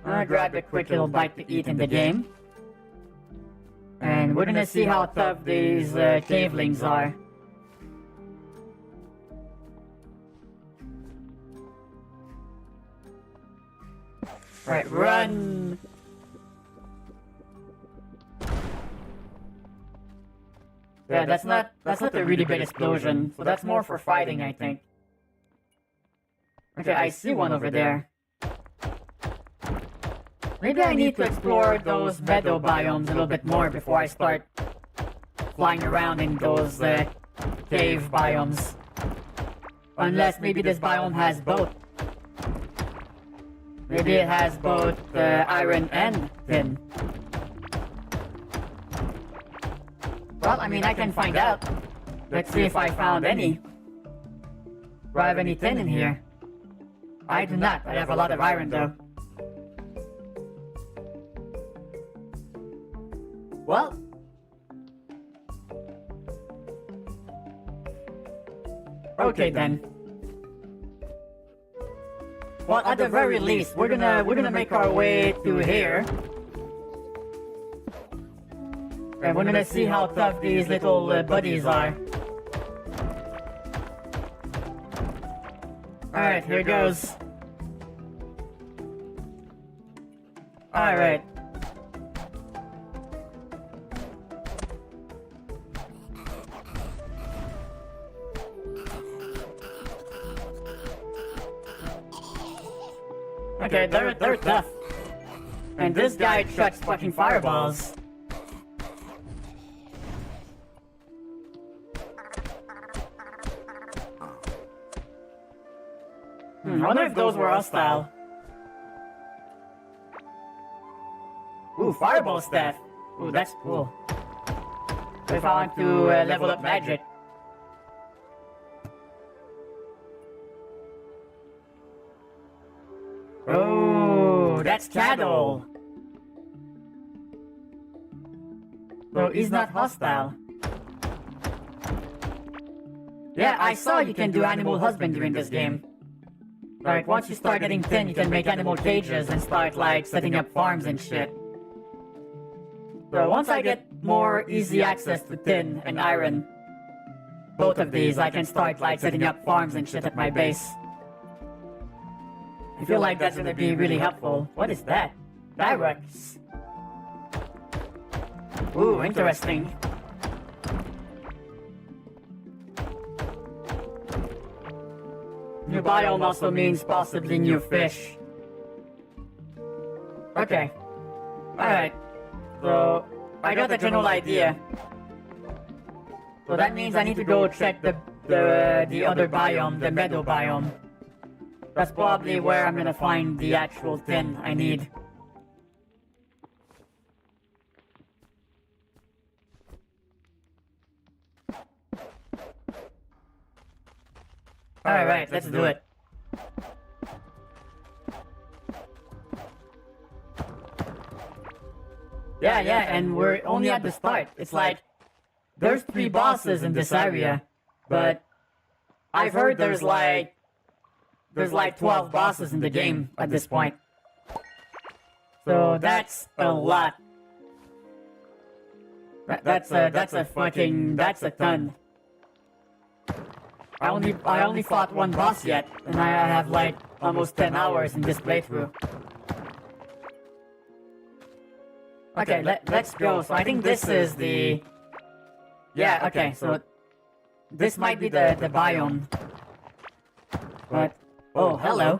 grab a quick little bite to eat in the game. And we're gonna see how tough these cavelings are. Right, run! Yeah, that's not a really big explosion, so that's more for fighting, I think. Okay, I see one over there. Maybe I need to explore those meadow biomes a little bit more before I start flying around in those cave biomes. Unless maybe this biome has both. Maybe it has both iron and tin. Well, I mean, I can find out. Let's see if I found any. Do I have any tin in here? I do not. I have a lot of iron though. Well. Okay then. Well, at the very least, we're gonna make our way to here. And we're gonna see how tough these little buddies are. Alright, here goes. Alright. Okay, they're tough. And this guy chucks fucking fireballs. I wonder if those were hostile. Ooh, fireball staff. Ooh, that's cool. If I want to level up magic. Oh, that's Cadol. No, he's not hostile. Yeah, I saw you can do animal husbandry in this game. Like, once you start getting tin, you can make animal cages and start, like, setting up farms and shit. So once I get more easy access to tin and iron, both of these, I can start, like, setting up farms and shit at my base. I feel like that's gonna be really helpful. What is that? Direx. Ooh, interesting. New biome also means possibly new fish. Okay. Alright. So, I got the general idea. So that means I need to go check the other biome, the meadow biome. That's probably where I'm gonna find the actual tin I need. Alright, let's do it. Yeah, and we're only at the start. It's like, there's 3 bosses in this area, but I've heard there's like 12 bosses in the game at this point. So that's a lot. That's a ton. I only fought 1 boss yet, and I have like almost 10 hours in this playthrough. Okay, let's go. So I think this is the... Yeah, okay, so this might be the biome. But, oh, hello.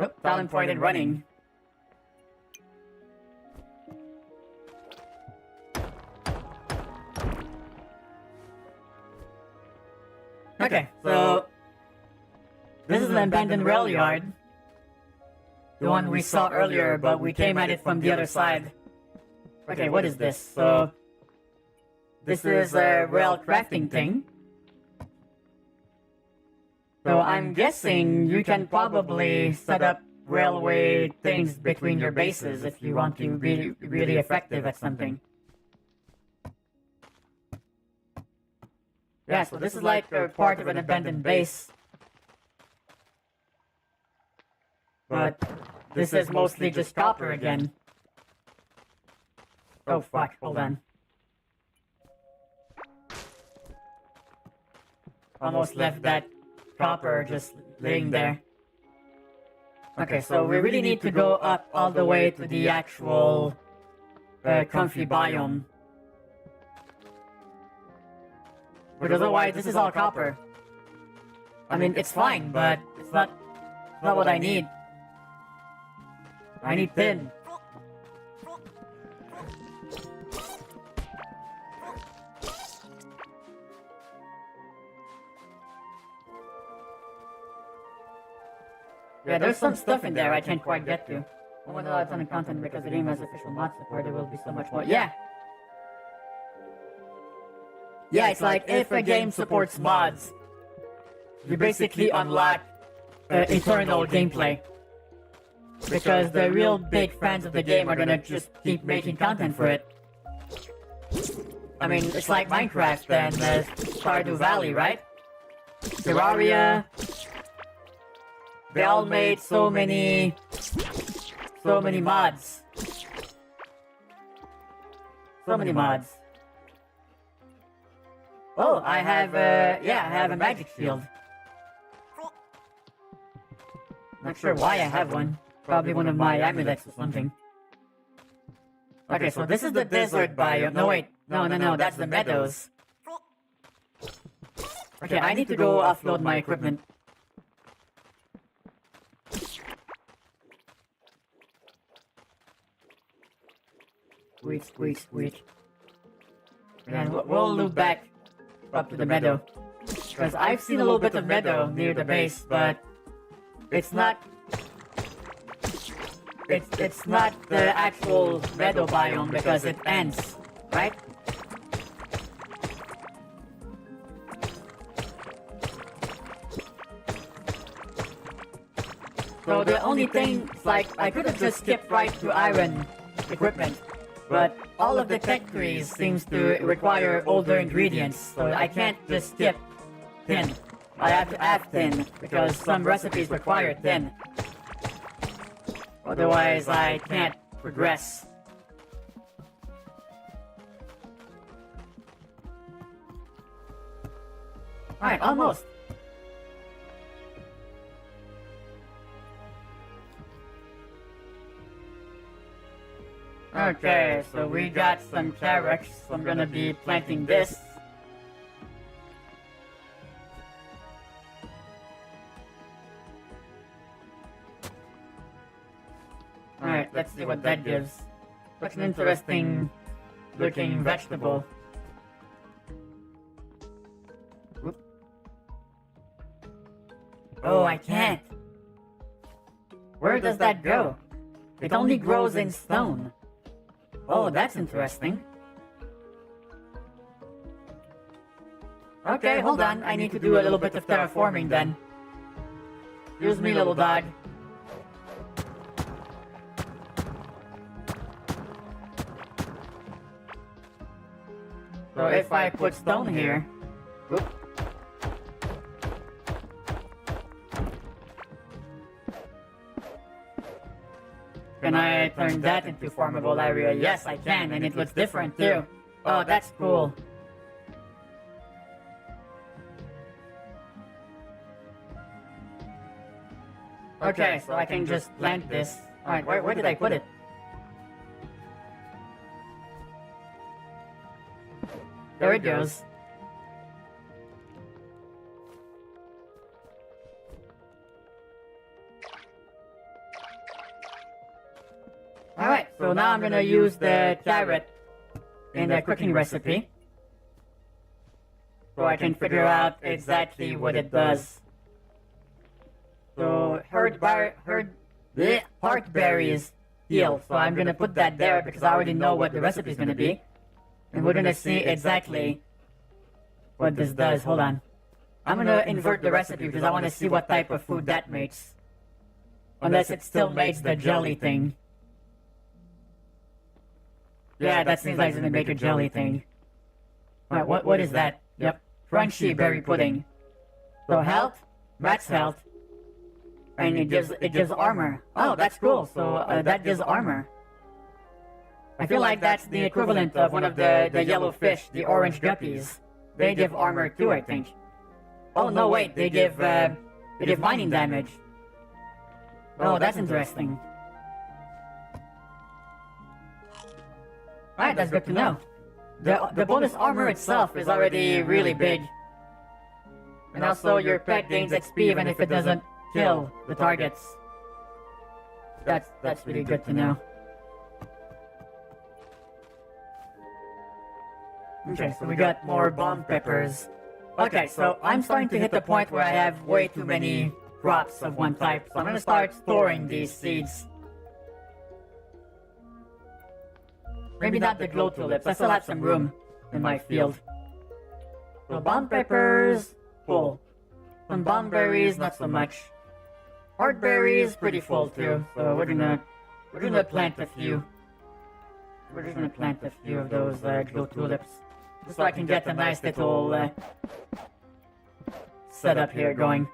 Oh, talent pointed running. Okay, so this is an abandoned rail yard. The one we saw earlier, but we came at it from the other side. Okay, what is this? So this is a rail crafting thing. So I'm guessing you can probably set up railway things between your bases if you want to be really effective at something. Yeah, so this is like a part of an abandoned base. But this is mostly just copper again. Oh fuck, hold on. Almost left that copper just laying there. Okay, so we really need to go up all the way to the actual comfy biome. Because otherwise, this is all copper. I mean, it's fine, but it's not what I need. I need tin. Yeah, there's some stuff in there I can't quite get to. I want to allow a ton of content because the game has official mod support. There will be so much more. Yeah! Yeah, it's like if a game supports mods, you basically unlock eternal gameplay. Because the real big fans of the game are gonna just keep making content for it. I mean, it's like Minecraft and Stardew Valley, right? Terraria. They all made so many mods. So many mods. Oh, I have a magic shield. Not sure why I have one. Probably one of my amulets or something. Okay, so this is the desert biome. No, wait. No, that's the meadows. Okay, I need to go offload my equipment. Squeak. And we'll loop back up to the meadow. Because I've seen a little bit of meadow near the base, but it's not... It's not the actual meadow biome because it ends, right? So the only thing, like, I could have just skipped right to iron equipment, but all of the tech trees seems to require older ingredients, so I can't just skip tin. I have to add tin, because some recipes require tin. Otherwise, I can't progress. Alright, almost. Okay, so we got some carrots. So I'm gonna be planting this. Alright, let's see what that gives. Such an interesting looking vegetable. Whoop. Oh, I can't. Where does that go? It only grows in stone. Oh, that's interesting. Okay, hold on. I need to do a little bit of terraforming then. Excuse me, little dog. So if I put stone here... Whoop. Can I turn that into farmable area? Yes, I can, and it looks different too. Oh, that's cool. Okay, so I can just plant this. Alright, where did I put it? There it goes. Alright, so now I'm gonna use the carrot in the cooking recipe. So I can figure out exactly what it does. So, heartberries heal. So I'm gonna put that there because I already know what the recipe is gonna be. And we're gonna see exactly what this does. Hold on. I'm gonna invert the recipe because I wanna see what type of food that makes. Unless it still makes the jelly thing. Yeah, that seems like it's gonna make a jelly thing. Alright, what is that? Yep. Crunchy berry pudding. So health, max health. And it gives armor. Oh, that's cool. So that gives armor. I feel like that's the equivalent of one of the yellow fish, the orange guppies. They give armor too, I think. Oh no, wait, they give mining damage. Oh, that's interesting. Alright, that's good to know. The bonus armor itself is already really big. And also your pet gains XP even if it doesn't kill the targets. That's really good to know. Okay, so we got more bomb peppers. Okay, so I'm starting to hit the point where I have way too many crops of one type, so I'm gonna start storing these seeds. Maybe not the glow tulips, I still have some room in my field. So bomb peppers, full. Some bomb berries, not so much. Heart berries, pretty full too, so we're gonna plant a few. We're just gonna plant a few of those glow tulips. Just so I can get a nice little setup here going.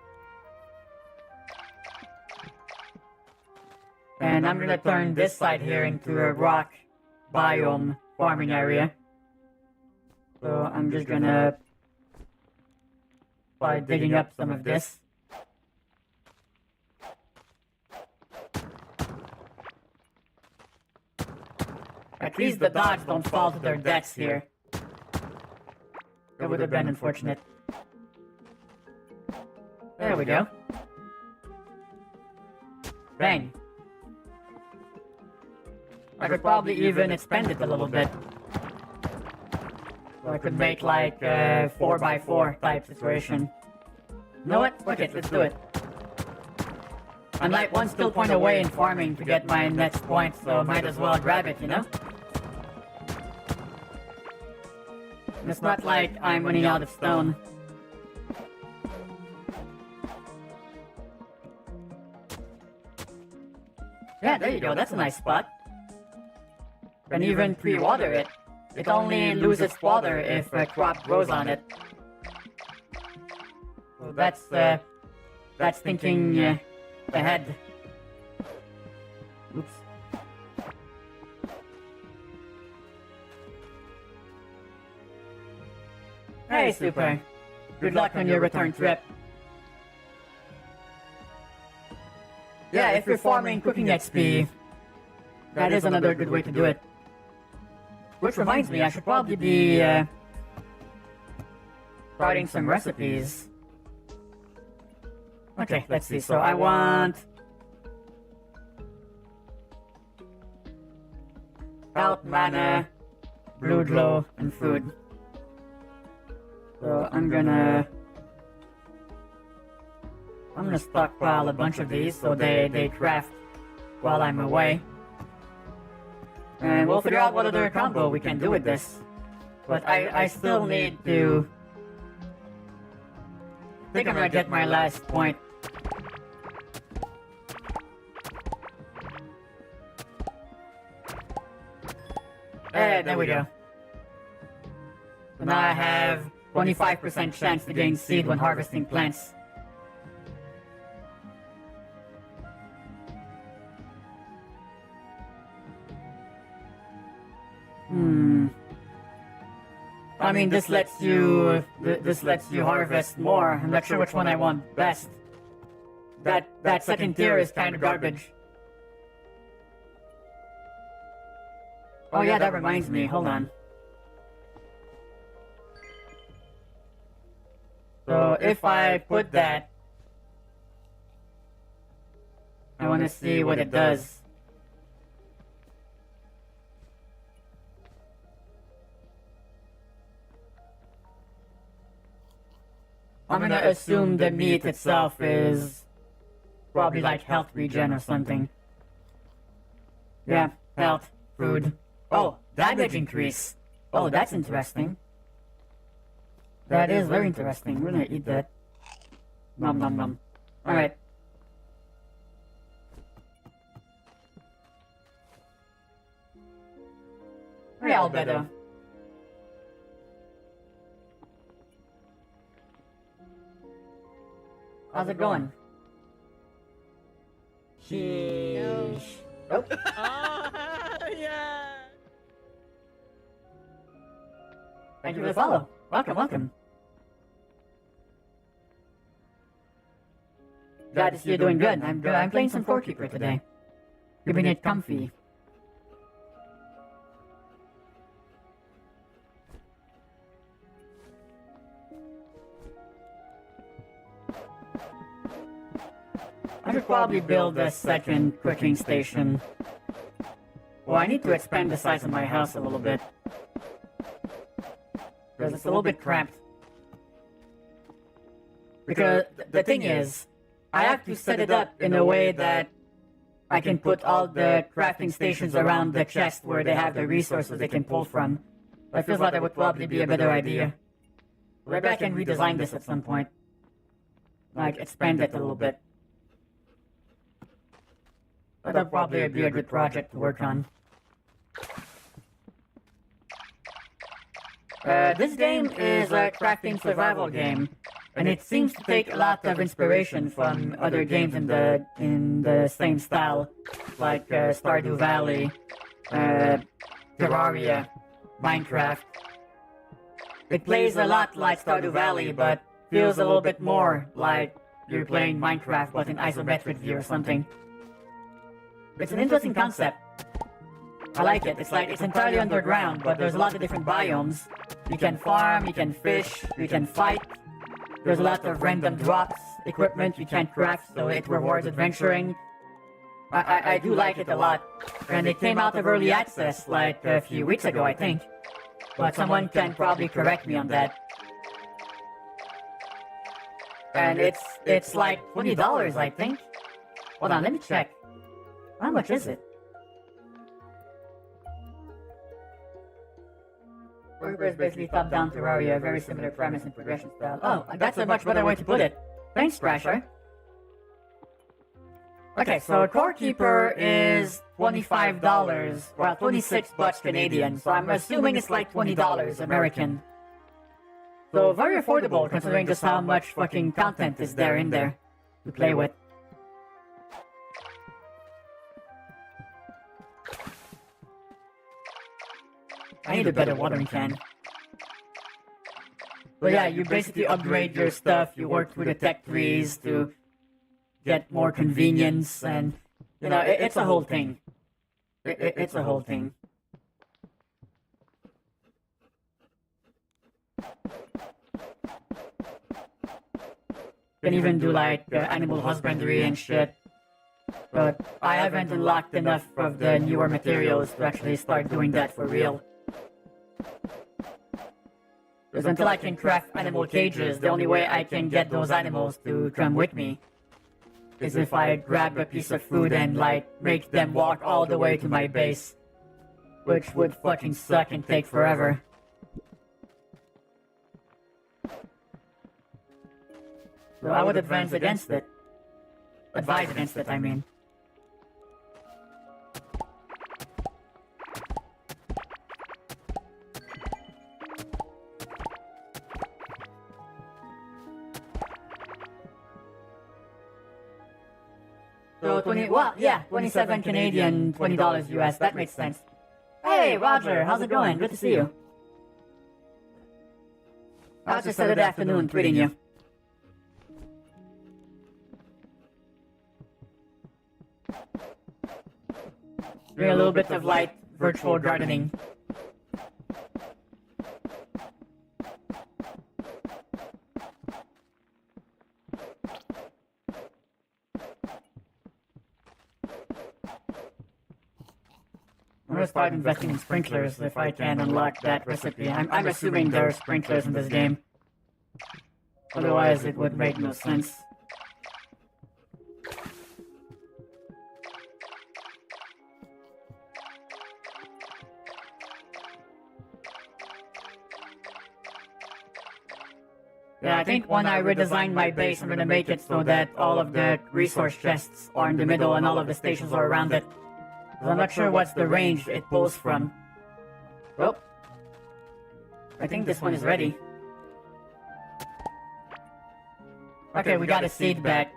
And I'm gonna turn this side here into a rock biome farming area. So I'm just gonna by digging up some of this. At least the dogs don't fall to their deaths here. It would have been unfortunate. There we go. Bang. I could probably even expand it a little bit. So I could make like a 4x4 type situation. You know what? Fuck it, let's do it. I'm like one skill point away in farming to get my next point, so might as well grab it, you know? It's not like I'm running out of stone. Yeah, there you go, that's a nice spot. And even pre-water it. It only loses water if a crop grows on it. So that's thinking ahead. Oops. Hey, Super. Good luck on your return trip. Yeah, if you're farming cooking XP, that is another good way to do it. Which reminds me, I should probably be writing some recipes. Okay, let's see. So I want health, mana, blue glow, and food. So I'm gonna stockpile a bunch of these so they craft while I'm away. And we'll figure out what other combo we can do with this. But I still need to... I think I'm gonna get my last point. There we go. So now I have 25% chance to gain seed when harvesting plants. I mean, this lets you harvest more. I'm not sure which one I want best. That second tier is kind of garbage. Oh yeah, that reminds me. Hold on. So if I put that, I want to see what it does. I'm gonna assume the meat itself is probably like health regen or something. Yeah, health, food. Oh, damage increase. Oh, that's interesting. That is very interesting. We're gonna eat that. Nom nom nom. Alright. Hey, Albedo. How's it going? Sheesh. Oh. Yeah. Thank you for the follow. Welcome, welcome. Glad to see you're doing good. I'm playing some Scorekeeper today. Keeping it comfy. I should probably build a second cooking station. Well, I need to expand the size of my house a little bit. Because it's a little bit cramped. Because the thing is, I have to set it up in a way that I can put all the crafting stations around the chest where they have the resources they can pull from. I feel like that would probably be a better idea. Maybe I can redesign this at some point. Like, expand it a little bit. But that'll probably be a good project to work on. This game is a crafting survival game, and it seems to take a lot of inspiration from other games in the same style, like Stardew Valley, Terraria, Minecraft. It plays a lot like Stardew Valley, but feels a little bit more like you're playing Minecraft but in isometric view or something. It's an interesting concept. I like it. It's like it's entirely underground, but there's a lot of different biomes. You can farm, you can fish, you can fight. There's a lot of random drops, equipment you can't craft, so it rewards adventuring. I do like it a lot. And it came out of early access like a few weeks ago, I think. But someone can probably correct me on that. And it's like $20, I think. Hold on, let me check. How much is it? Vtuber is basically top-down Terraria, very similar premise and progression style. Oh, that's a much better way to put it. Thanks, Thrasher. Okay, so Core Keeper is $25, well, 26 bucks Canadian, so I'm assuming it's like $20 American. So very affordable considering just how much fucking content is there in there to play with. I need a better watering can. But yeah, you basically upgrade your stuff, you work through the tech trees to get more convenience, and, you know, it's a whole thing. It's a whole thing. You can even do, like, animal husbandry and shit. But I haven't unlocked enough of the newer materials to actually start doing that for real. Because until I can craft animal cages, the only way I can get those animals to come with me is if I grab a piece of food and, like, make them walk all the way to my base. Which would fucking suck and take forever. So I would advise against it, I mean. So 27 Canadian, $20 US, that makes sense. Hey, Roger, how's it going? Good to see you. I was just Saturday afternoon tweeting you. Doing a little bit of light virtual gardening. I'm gonna start investing in sprinklers if I can unlock that recipe. I'm assuming there are sprinklers in this game. Otherwise, it would make no sense. Yeah, I think when I redesign my base, I'm gonna make it so that all of the resource chests are in the middle and all of the stations are around it. I'm not sure what's the range it pulls from. Well, I think this one is ready. Okay, we got a seed back.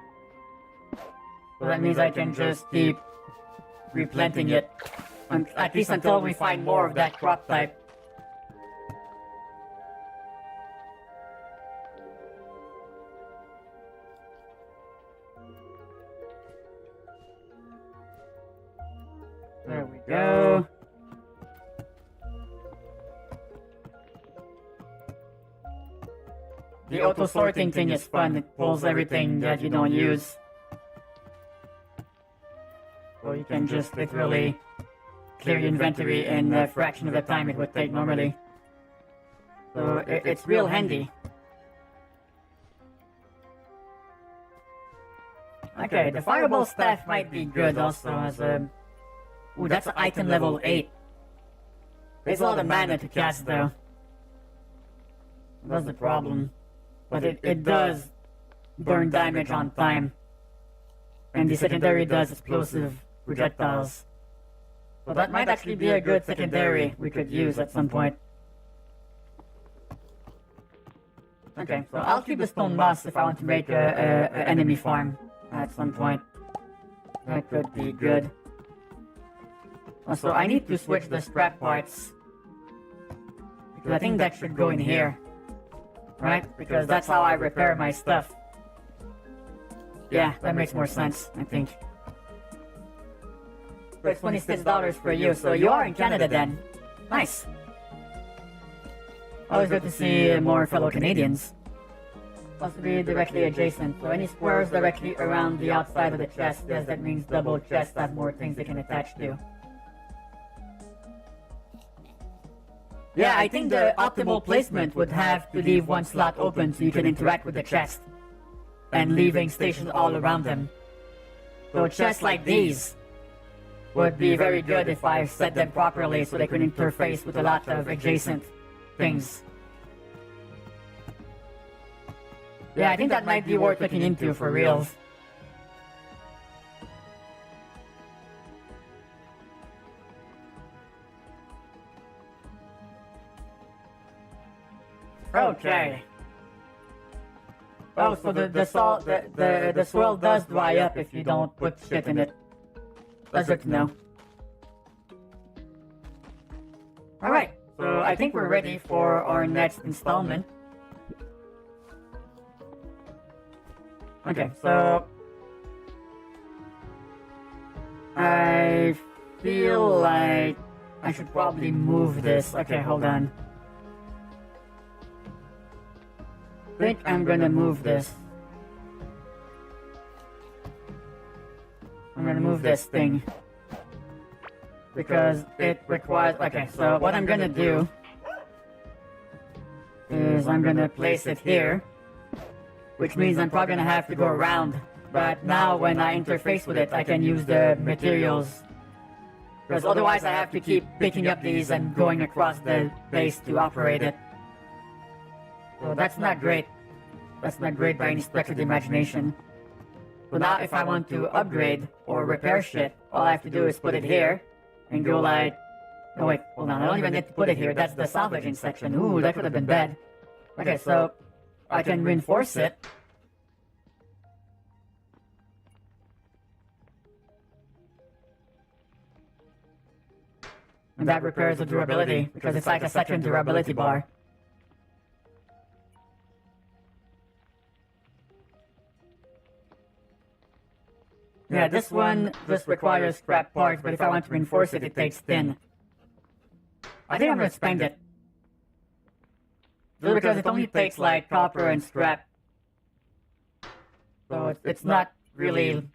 So that means I can just keep replanting it. At least until we find more of that crop type. There we go. The auto-sorting thing is fun. It pulls everything that you don't use. So you can just literally clear your inventory in a fraction of the time it would take normally. So it's real handy. Okay, the fireball staff might be good also as a... Ooh, that's item level 8. There's a lot of mana to cast though. That's the problem. But it does burn damage on time. And the secondary does explosive projectiles. So that might actually be a good secondary we could use at some point. Okay, so I'll keep the stone moss if I want to make a enemy farm at some point. That could be good. Also, I need to switch the scrap parts. Because I think that should go in here. Right? Because that's how I repair my stuff. Yeah, that makes more sense, I think. So it's $26 for you, so you are in Canada then. Nice. Always good to see more fellow Canadians. Possibly directly adjacent, so any squares directly around the outside of the chest, yes, that means double chests have more things they can attach to. Yeah, I think the optimal placement would have to leave one slot open so you can interact with the chest. And leaving stations all around them. So chests like these would be very good if I set them properly so they can interface with a lot of adjacent things. Yeah, I think that might be worth looking into for reals. Okay. Oh, so the swirl does dry up if you don't put shit in it. That's good to know. Alright, so I think we're ready for our next installment. Okay, so... I feel like I should probably move this. Okay, hold on. I think I'm gonna move this. I'm gonna move this thing. Because it requires... Okay, so what I'm gonna do is I'm gonna place it here. Which means I'm probably gonna have to go around. But now when I interface with it, I can use the materials. Because otherwise I have to keep picking up these and going across the base to operate it. So that's not great. That's not great by any stretch of the imagination. So now if I want to upgrade or repair shit, all I have to do is put it here and go like... Oh wait, hold on, I don't even need to put it here. That's the salvaging section. Ooh, that could have been bad. Okay, so I can reinforce it. And that repairs the durability, because it's like a second durability bar. Yeah, this one just requires scrap parts, but if I want to reinforce it, it takes tin. I think I'm gonna spend it. Just because it only takes like copper and scrap. So it's not really...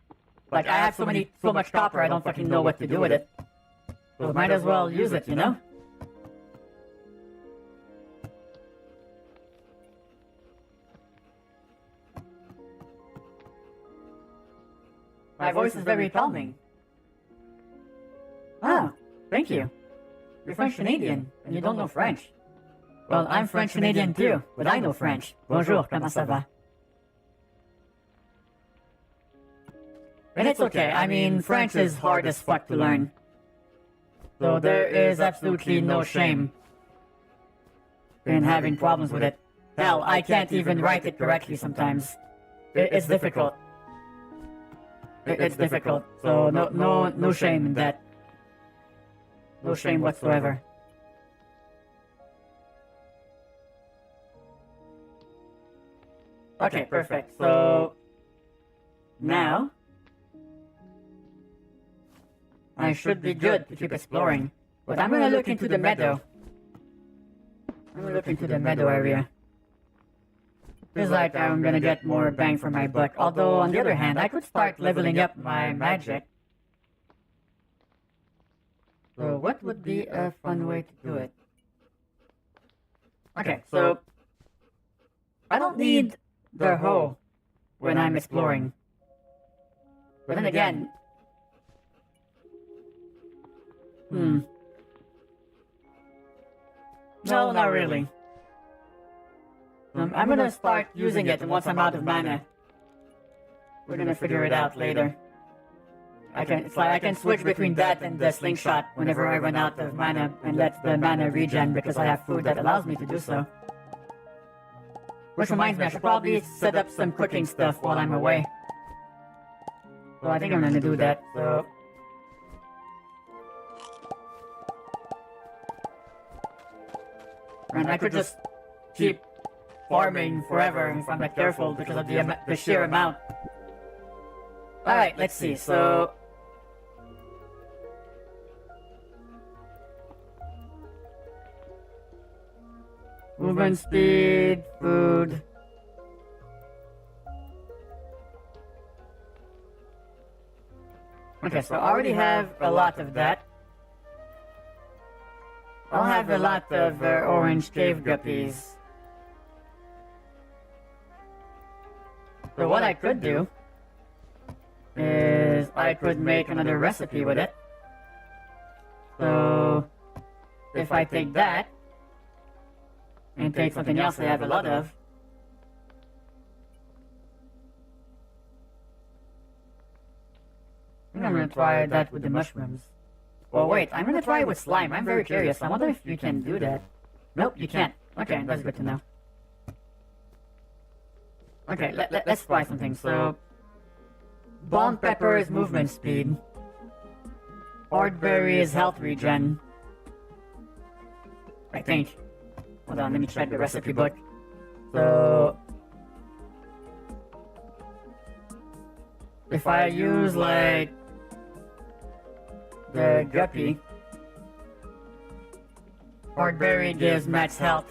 Like, I have so much copper, I don't fucking know what to do with it. So might as well use it, you know? My voice is very calming. Ah, thank you. You're French Canadian, and you don't know French. Well, I'm French Canadian too, but I know French. Bonjour, comment ça va? And it's okay, I mean, French is hard as fuck to learn. So there is absolutely no shame in having problems with it. Hell, I can't even write it correctly sometimes. It's difficult. It's difficult, so no shame in that. No shame whatsoever. Okay, perfect. So now I should be good to keep exploring. But I'm gonna look into the meadow. I'm gonna look into the meadow area. Feels like I'm gonna get more bang for my buck. Although, on the other hand, I could start leveling up my magic. So what would be a fun way to do it? Okay, so I don't need the hoe when I'm exploring. But then again, no, not really. I'm gonna start using it once I'm out of mana. We're gonna figure it out later. I can switch between that and the slingshot whenever I run out of mana and let the mana regen because I have food that allows me to do so. Which reminds me, I should probably set up some cooking stuff while I'm away. So I think I'm gonna do that, so... And I could just keep farming forever if I'm not careful because of the sheer amount. Alright, let's see, so... Movement speed, food... Okay, so I already have a lot of that. I'll have a lot of orange cave guppies. So what I could do is I could make another recipe with it. So if I take that and take something else I have a lot of, I think I'm gonna try that with the mushrooms. Well, wait, I'm gonna try it with slime. I'm very curious. I wonder if you can do that. Nope, you can't. Okay, that's good to know. Okay, let's try something. So, bomb pepper is movement speed. Hordberry is health regen. I think. Hold on, let me check the recipe book. So, if I use like the guppy, Hordberry gives max health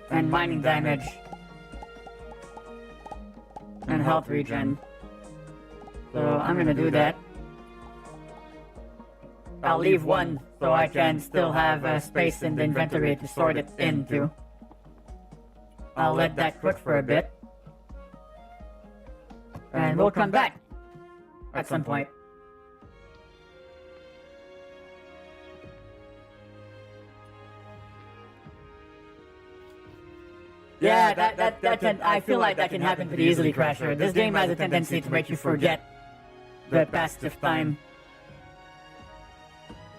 and mining damage and health regen. So I'm gonna do that. I'll leave one so I can still have space in the inventory to sort it into. I'll let that cook for a bit. And we'll come back at some point. Yeah, that can, I feel like that can happen pretty easily, Crasher. This game has a tendency to make you forget the passage of time.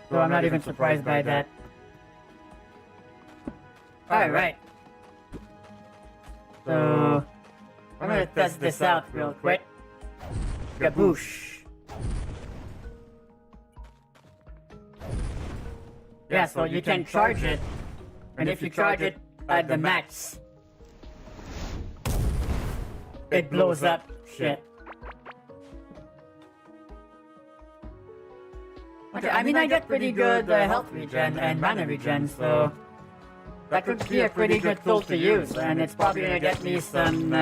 So I'm not even surprised by that. Alright. So, I'm gonna test this out real quick. Gaboosh. Yeah, so you can charge it, and if you charge it at the max, it blows up shit. Okay, I mean I get pretty good health regen and mana regen, so that could be a pretty good tool to use, and it's probably gonna get me some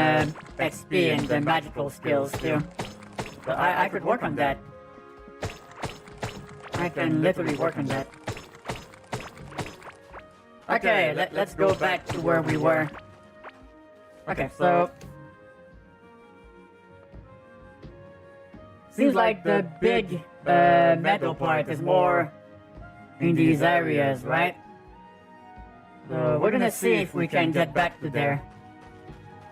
XP and the magical skills too. So I could work on that. I can literally work on that. Okay, let's go back to where we were. Okay, so... Seems like the big metal part is more in these areas, right? So we're gonna see if we can get back to there.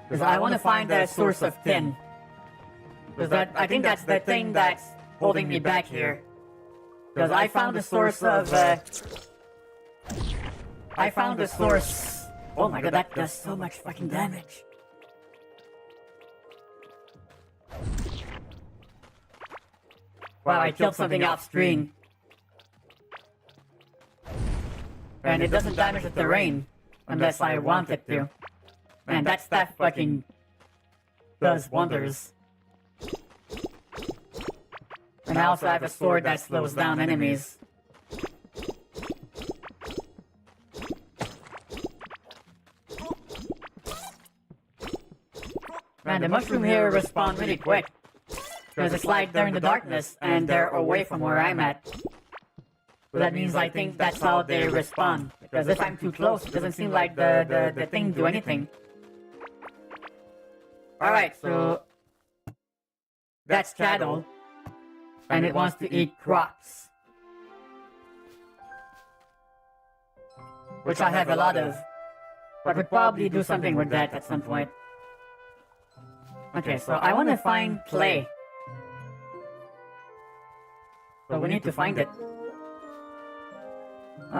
Because I want to find a source of tin. Because I think that's the thing that's holding me back here. Because I found the source of... I found the source... Oh my god, that does so much fucking damage. Wow, I killed something off screen. And it doesn't damage the terrain, unless I want it to. Man, that stuff fucking does wonders. And I also have a sword that slows down enemies. Man, the mushroom here respawn really quick. Because it's like they're in the darkness, and they're away from where I'm at. So that means I think that's how they respond. Because if I'm too close, it doesn't seem like the thing do anything. Alright, so that's cattle. And it wants to eat crops. Which I have a lot of. But would probably do something with that at some point. Okay, so I want to find clay. So we need to find it.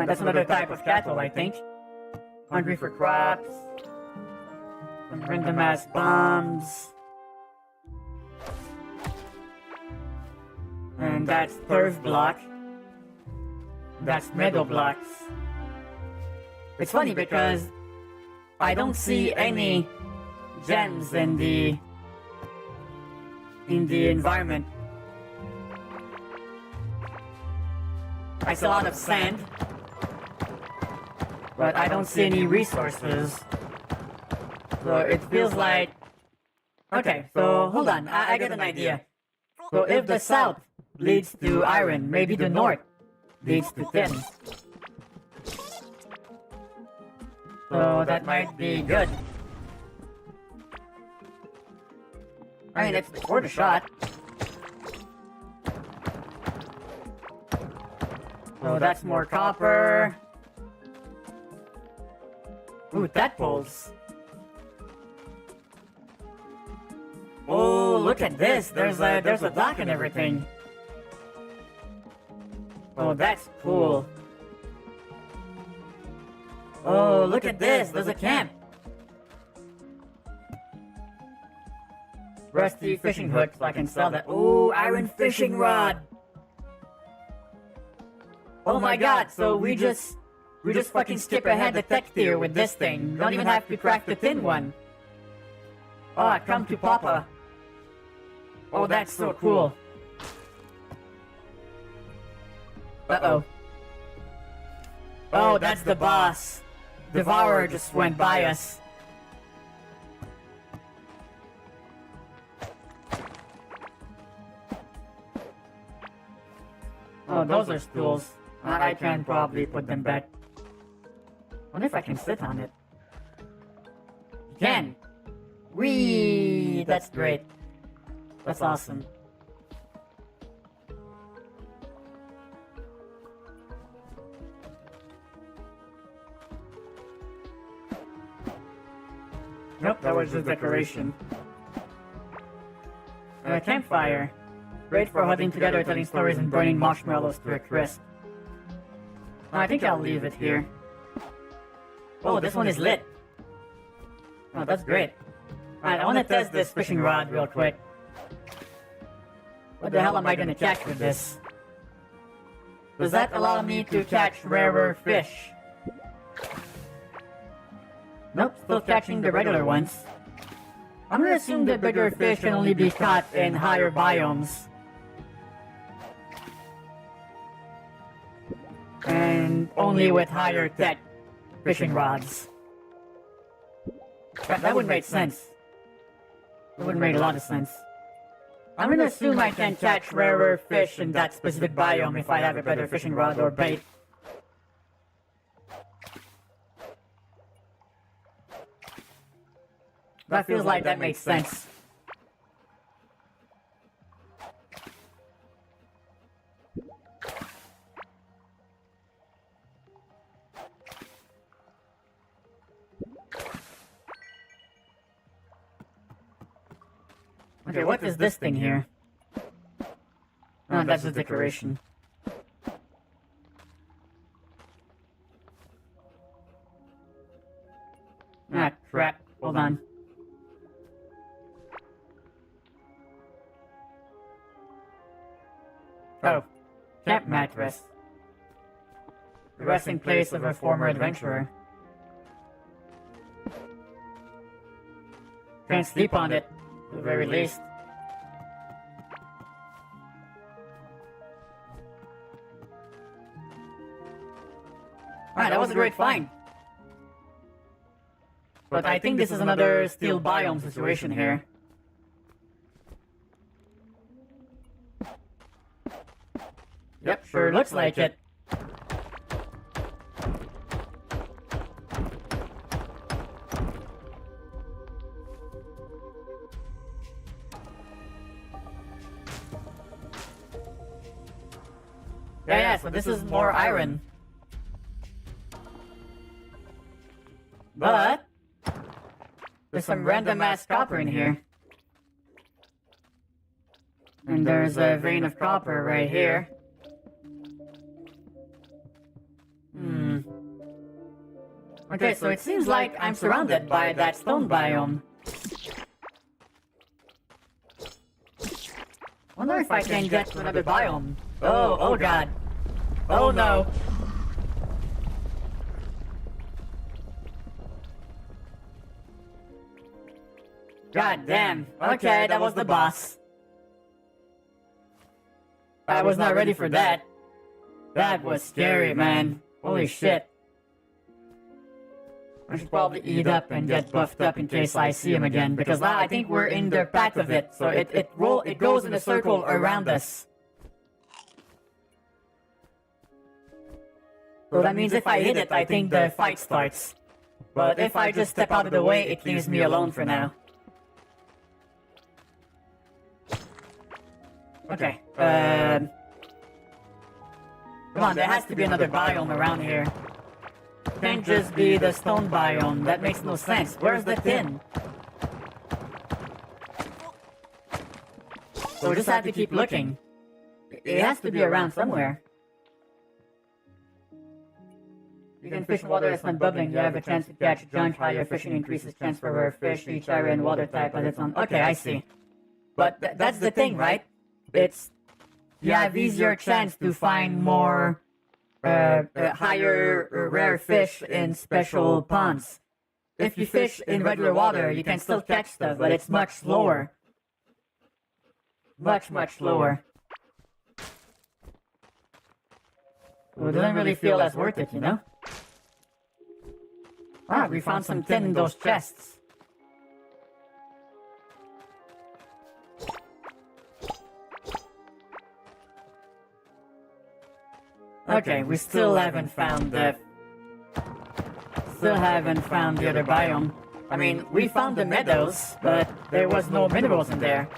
That's another type of cattle, I think. Hungry for crops. Some random ass bombs. And that's turf block. That's meadow blocks. It's funny because I don't see any gems in the environment. I see a lot of sand, but I don't see any resources. So it feels like... Okay, so hold on, I get an idea. So if the south leads to iron, maybe the north leads to tin. So that might be good. I mean, it's worth a shot. So that's more copper. Ooh, tadpoles. Oh, look at this. There's a dock and everything. Oh, that's cool. Oh, look at this. There's a camp. Rusty fishing hook, so I can sell that. Ooh, iron fishing rod. Oh my god, so we just fucking skip ahead the tech tier with this thing. We don't even have to craft the tin one. Oh, come to Papa. Oh, that's so cool. Uh-oh. Oh, that's the boss. Devourer just went by us. Oh, those are stools. I can probably put them back. Wonder if I can sit on it. You can! Whee! That's great. That's awesome. Nope, that was just decoration. Campfire. Great for huddling together, telling stories, and burning marshmallows to a crisp. No, I think I'll leave it here. Oh, this one is lit. Oh, that's great. Alright, I want to test this fishing rod real quick. What the hell am I gonna catch with this? Does that allow me to catch rarer fish? Nope, still catching the regular ones. I'm gonna assume the bigger fish can only be caught in higher biomes. And only with higher tech fishing rods. That would make sense. That would make a lot of sense. I'm gonna assume I can catch rarer fish in that specific biome if I have a better fishing rod or bait. That feels like that makes sense. Okay, what is this thing here? Oh, that's a decoration. Ah, crap. Hold on. Oh, camp mattress. The resting place of a former adventurer. Can't sleep on it, at the very least. Alright, that was a great find. But I think this is another steel biome situation here. Yep, sure looks like it. Yeah, so this is more iron. But there's some random ass copper in here. And there's a vein of copper right here. Okay, so it seems like I'm surrounded by that stone biome. Wonder if I can get to another biome. Oh god. Oh no. God damn. Okay, that was the boss. I was not ready for that. That was scary, man. Holy shit. I should probably eat up and get buffed up in case I see him again, because now I think we're in the path of it, so it goes in a circle around us. So that means if I hit it, I think the fight starts. But if I just step out of the way, it leaves me alone for now. Okay, come on, there has to be another biome around here. Can't just be the stone biome, that makes no sense. Where's the tin? So we just have to keep looking. It has to be around somewhere. You can fish in water that's not bubbling. You have a chance to catch junk. Higher fishing increases chance for rare fish. Each area and water type has its own. Okay, I see. But that's the thing, right? It's you have easier chance to find more higher rare fish in special ponds. If you fish in regular water, you can still catch stuff, but it's much slower. Much slower. Well, it doesn't really feel as worth it, you know? Ah, we found some tin in those chests. Okay, we still haven't found the other biome. I mean, we found the meadows, but there was no minerals in there.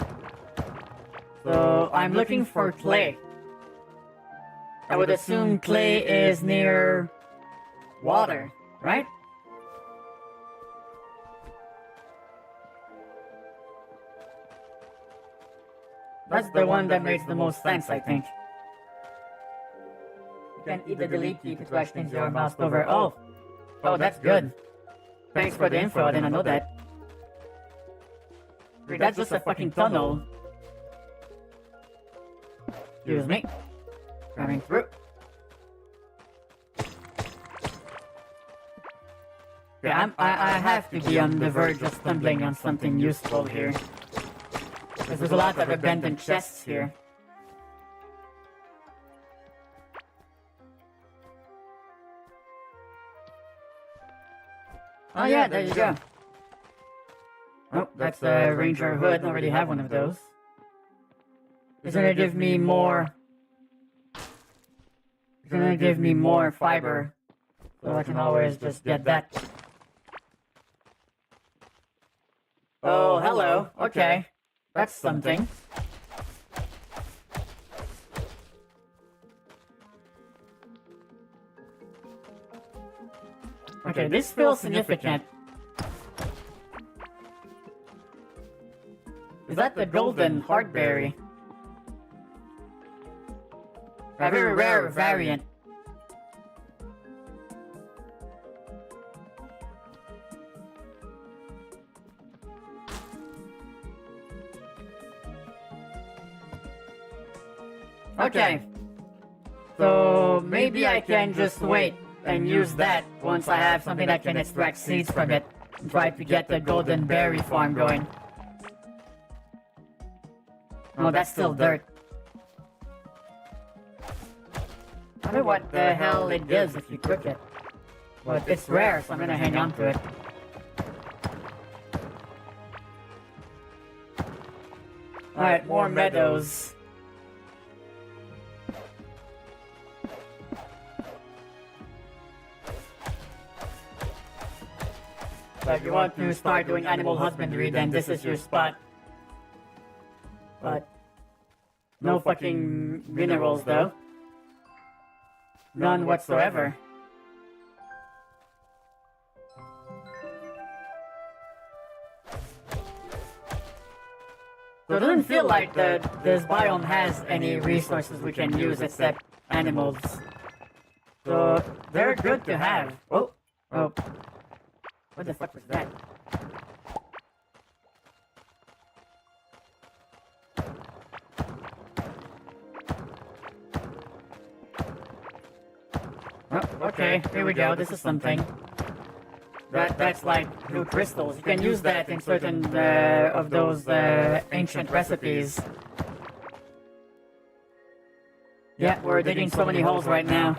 So I'm looking for clay. I would assume clay is near water, right? That's the one that makes the most sense, I think. You can eat the delete key to trash things you are moused over. Oh, that's good. Thanks for the info, I didn't know that. Wait, that's just a fucking tunnel. Excuse me. Coming through. Yeah, I have to be on the verge of stumbling on something useful here. Because there's a lot of abandoned chests here. Oh yeah, there you go. Oh, that's a ranger hood. I already have one of those. It's gonna give me more... It's gonna give me more fiber. So I can always just get that. Oh, hello. Okay. That's something. Okay, this feels significant. Is that the golden heartberry? A very rare variant. Okay. So maybe I can just wait and use that once I have something that can extract seeds from it and try to get the golden berry farm going. Oh, that's still dirt. I wonder what the hell it gives if you cook it. But it's rare, so I'm gonna hang on to it. Alright, more meadows. So if you want to start doing animal husbandry, then this is your spot. But no fucking minerals though. None whatsoever. So it doesn't feel like this biome has any resources we can use except animals. So they're good to have. Oh. What the fuck was that? Oh, okay, here we go. This is something. That's like blue crystals. You can use that in certain of those ancient recipes. Yeah, we're digging so many holes right now.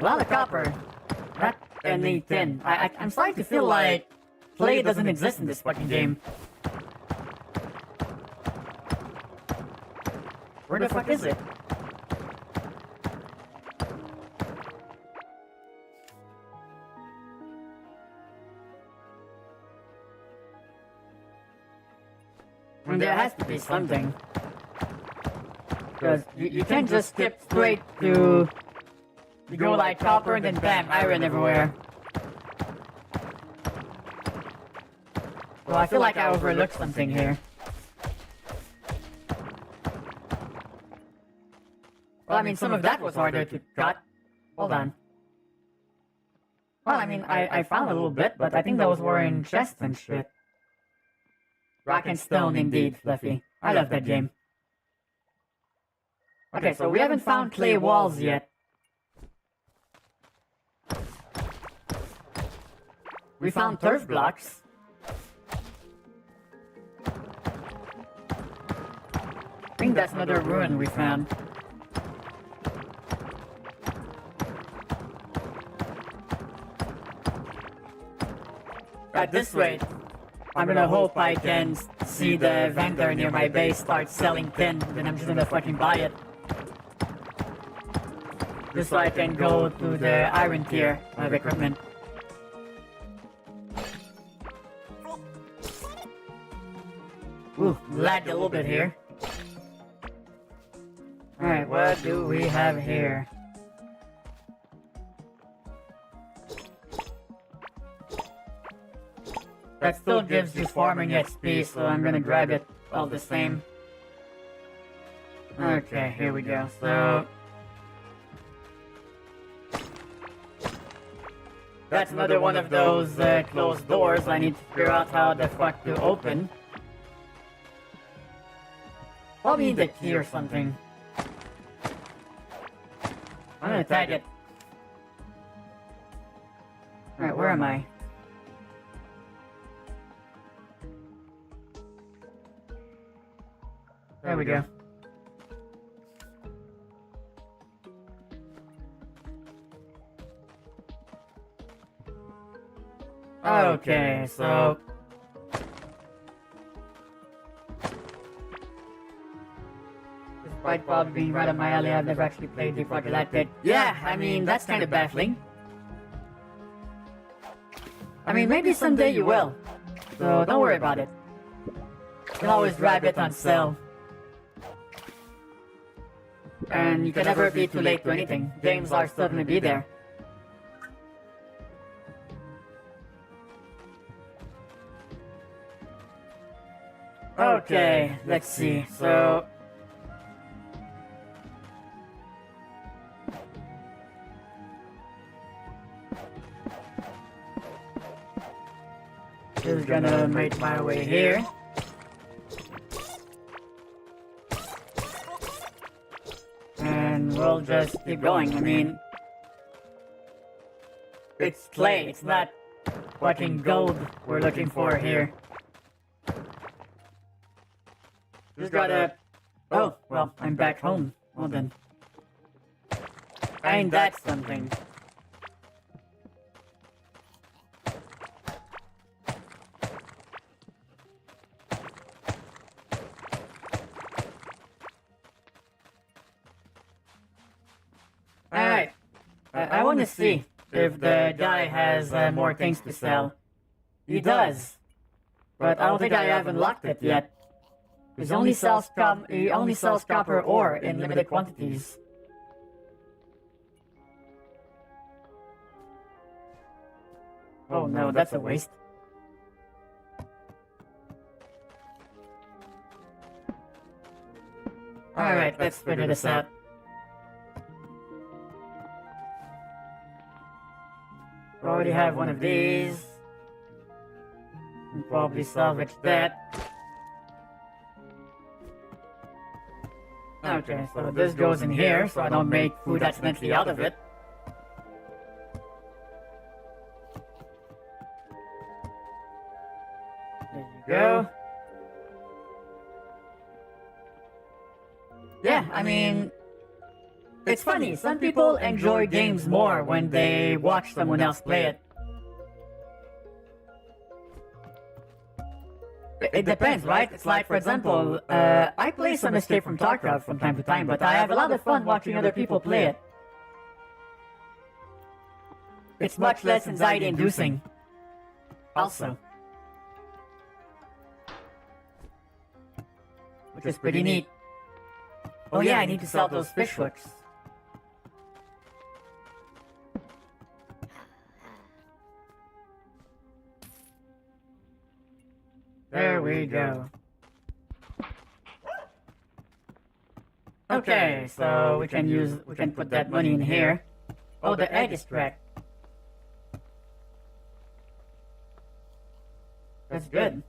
A lot of copper. Not any tin. I'm starting to feel like clay doesn't exist in this fucking game. Where the fuck is it? I mean, there has to be something. Because you can't just skip straight to... You go like copper and then bam, iron everywhere. Well, I feel like I overlooked something here. Well, I mean, some of that was harder to cut. Hold on. Well, I mean, I found a little bit, but I think that was more in chests and shit. Rock and stone, indeed, Fluffy. I love that game. Okay, so we haven't found clay walls yet. We found turf blocks. I think that's another ruin we found. At this rate, I'm gonna hope I can see the vendor near my base start selling tin, then I'm just gonna fucking buy it. Just so I can go to the iron tier of equipment. Ooh, lagged a little bit here. Alright, what do we have here? That still gives you farming XP, so I'm gonna grab it all the same. Okay, here we go. So... that's another one of those closed doors I need to figure out how the fuck to open. Probably need a key or something. I'm gonna tag it. Alright, where am I? There we go. Okay, so... despite probably being right up my alley, I've never actually played Deep Rock Galactic. Yeah, I mean, that's kind of baffling. I mean, maybe someday you will. So don't worry about it. You can always grab it on sale. And you can never be too late to anything. Games are still gonna be there. Okay, let's see. So... just gonna make my way here. And we'll just keep going. I mean... it's clay, it's not fucking gold we're looking for here. Just gotta... oh, well, I'm back home. Well then. Ain't that something? Alright. I wanna see if the guy has more things to sell. He does. But I don't think I have unlocked it yet. He only sells copper ore in limited quantities. Oh no, that's a waste. Alright, let's figure this out. We already have one of these. Can probably salvage that. Okay, so this goes in here, so I don't make food accidentally out of it. There you go. Yeah, I mean, it's funny. Some people enjoy games more when they watch someone else play it. It depends, right? It's like, for example, I play some Escape from Tarkov from time to time, but I have a lot of fun watching other people play it. It's much less anxiety-inducing. Also. Which is pretty neat. Oh yeah, I need to sell those fish hooks. There we go. Okay, so we can put that money in here. Oh, the egg is cracked. That's good.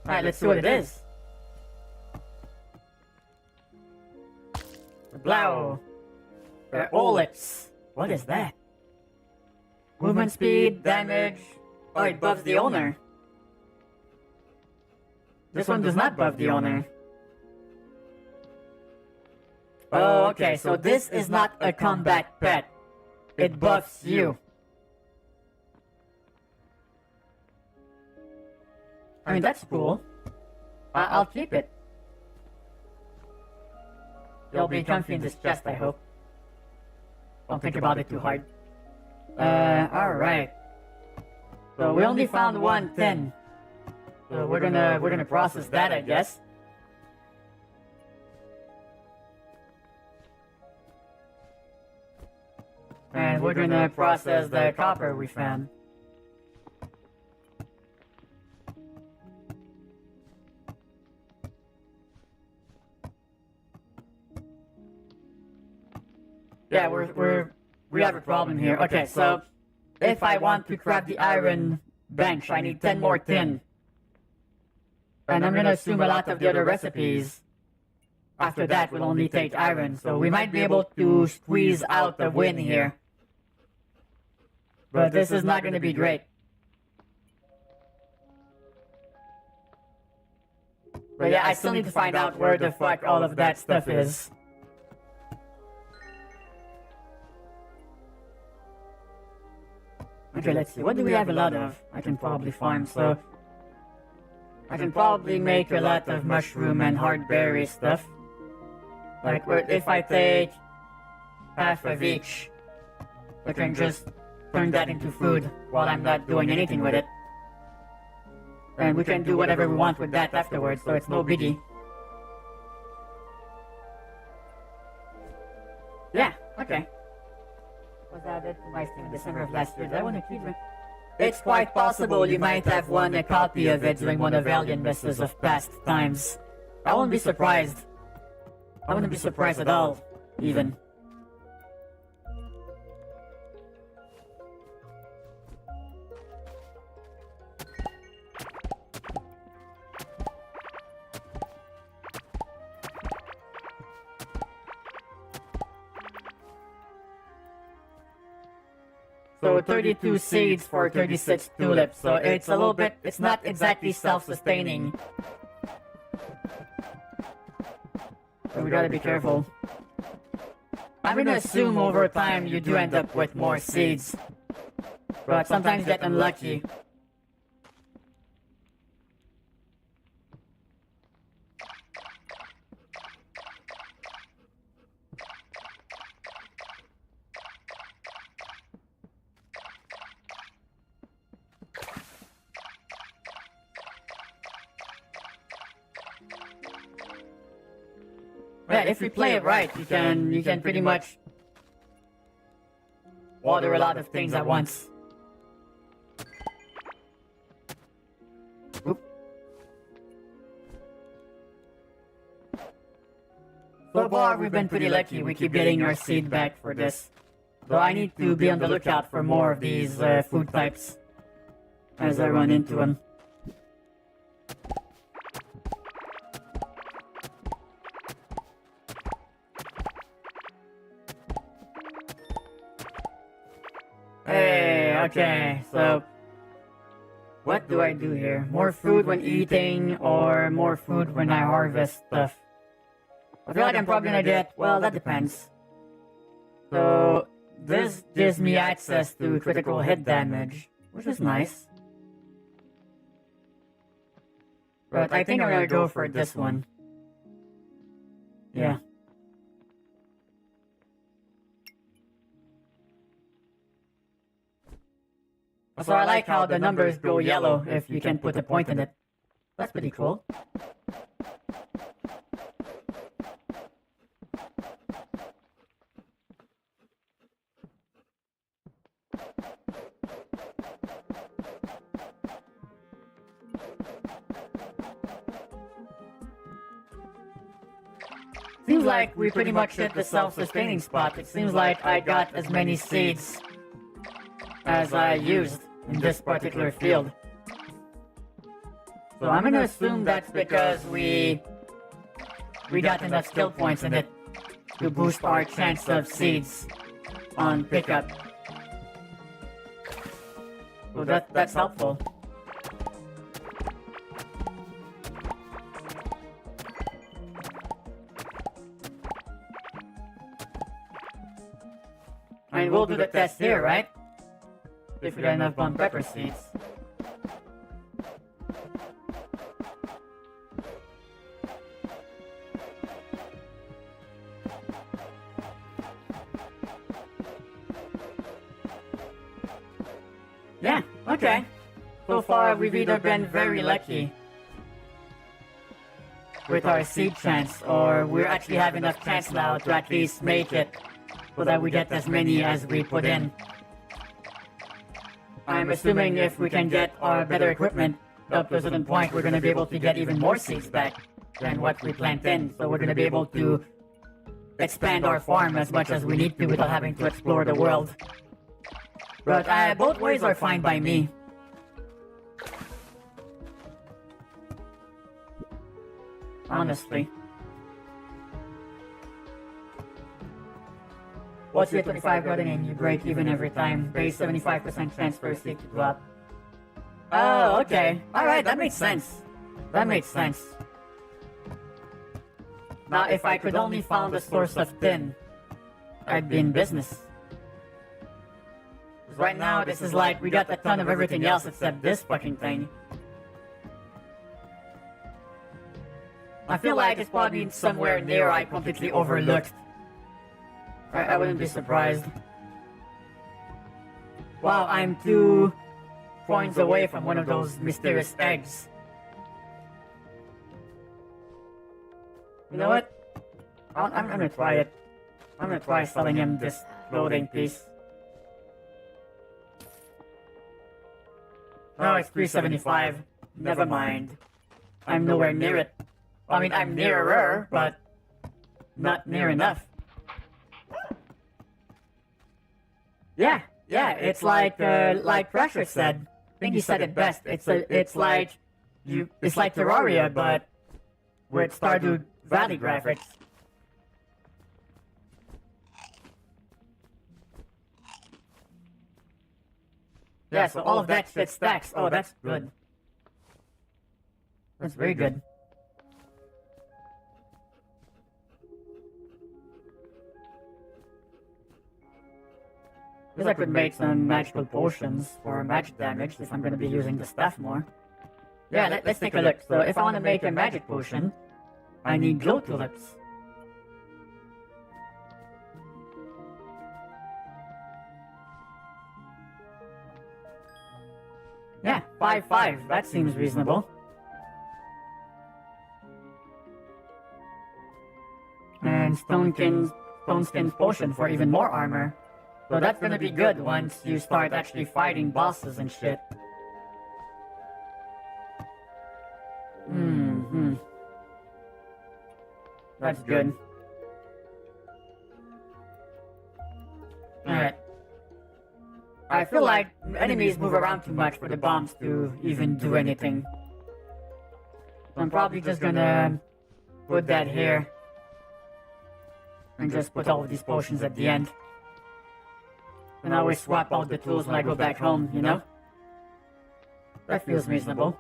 Alright, let's see what it is. Blow. Olets. What is that? Movement speed, damage. Oh, it buffs the owner. This one does not buff the owner. Oh, okay, so this is not a combat pet. It buffs you. I mean, that's cool. I'll keep it. You'll be comfy in this chest, I hope. Don't think about it too hard. Alright. So we only found 110. So we're gonna process that, I guess. And we're gonna process the copper we found. Yeah, we have a problem here. Okay, so if I want to craft the iron bench, I need 10 more tin. And I'm gonna assume a lot of the other recipes after that will only take iron, so we might be able to squeeze out the win here. But this is not gonna be great. But yeah, I still need to find out where the fuck all of that stuff is. Okay, let's see. What do we have a lot of? I can probably farm, so I can probably make a lot of mushroom and hard berry stuff. Like, if I take half of each, I can just turn that into food while I'm not doing anything with it. And we can do whatever we want with that afterwards, so it's no biggie. Yeah, okay. Was added to my Steam in December of last year. Did I want to keep it? It's quite possible you might have won a copy of it during one of Alien misses of past times. I wouldn't be surprised. I wouldn't be surprised at all, even. So 32 seeds for 36 tulips, so it's a little bit, it's not exactly self-sustaining. So we gotta be careful. I'm gonna assume over time you do end up with more seeds. But sometimes you get unlucky. Yeah, if you play it right, you can pretty much water a lot of things at once. So far, we've been pretty lucky. We keep getting our seed back for this. So I need to be on the lookout for more of these food types as I run into them. Hey, okay, so what do I do here? More food when eating or more food when I harvest stuff? I feel like I'm probably gonna get, well, that depends. So, this gives me access to critical hit damage, which is nice. But I think I'm gonna go for this one. Yeah. So I like how the numbers go yellow if you can put a point in it. That's pretty cool. Seems like we pretty much hit the self-sustaining spot. It seems like I got as many seeds as I used in this particular field. So I'm gonna assume that's because we got enough skill points in it to boost our chance of seeds on pickup. So that's helpful. I mean, we'll do the test here, right? If we got enough bomb pepper seeds. Yeah, okay. So far, we've either been very lucky with our seed chance, or we actually have enough chance now to at least make it so that we get as many as we put in. I'm assuming if we can get our better equipment up to a certain point, we're going to be able to get even more seeds back than what we plant in. So we're going to be able to expand our farm as much as we need to without having to explore the world. But both ways are fine by me. Honestly. What's your 25 gardening? You break even every time. Base 75% chance for a seed to drop. Oh, okay. Alright, that makes sense. That makes sense. Now, if I could only found a source of tin, I'd be in business. 'Cause right now, this is like, we got a ton of everything else except this fucking thing. I feel like it's probably somewhere near I completely overlooked. I wouldn't be surprised. Wow, I'm 2 points away from one of those mysterious eggs. You know what? I'm gonna try it. I'm gonna try selling him this clothing piece. No, it's 375. Never mind. I'm nowhere near it. I mean, I'm nearer, but not near enough. Yeah, it's like Pressure said. I think he said it best. It's like Terraria, but with Stardew Valley graphics. Yeah, so all of that shit stacks. Oh, that's good. That's very good. Guess I could make some magical potions for magic damage if I'm going to be using the staff more. Yeah, let's take a look. So if I want to make a magic potion, I need glow tulips. Yeah, 5/5. That seems reasonable. And Stoneskin's potion for even more armor. So that's gonna be good once you start actually fighting bosses and shit. That's good. I feel like enemies move around too much for the bombs to even do anything. So I'm probably just gonna put that here. And just put all of these potions at the end. And I always swap out the tools when I go back home, you know? That feels reasonable.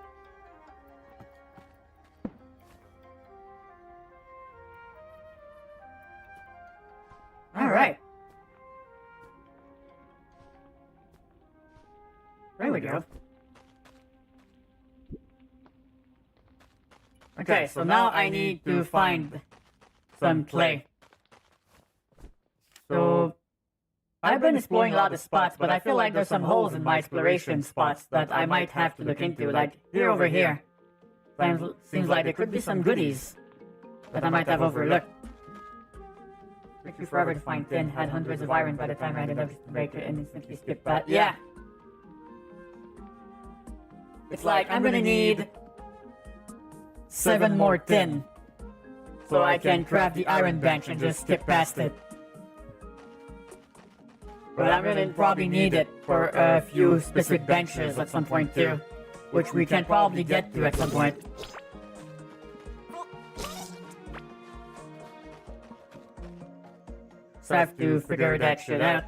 Alright. There we go. Okay, so now I need to find some clay. So, I've been exploring a lot of spots, but I feel like there's some holes in my exploration spots that I might have to look into, like here over here. Seems like there could be some goodies that I might have overlooked. Took you forever to find tin, had hundreds of iron by the time I ended up to break it and instantly skipped that. Yeah! It's like I'm gonna need 7 more tin so I can craft the iron bench and just skip past it. But I'm gonna probably need it for a few specific benches at some point too, which we can probably get to at some point. So I have to figure that shit out.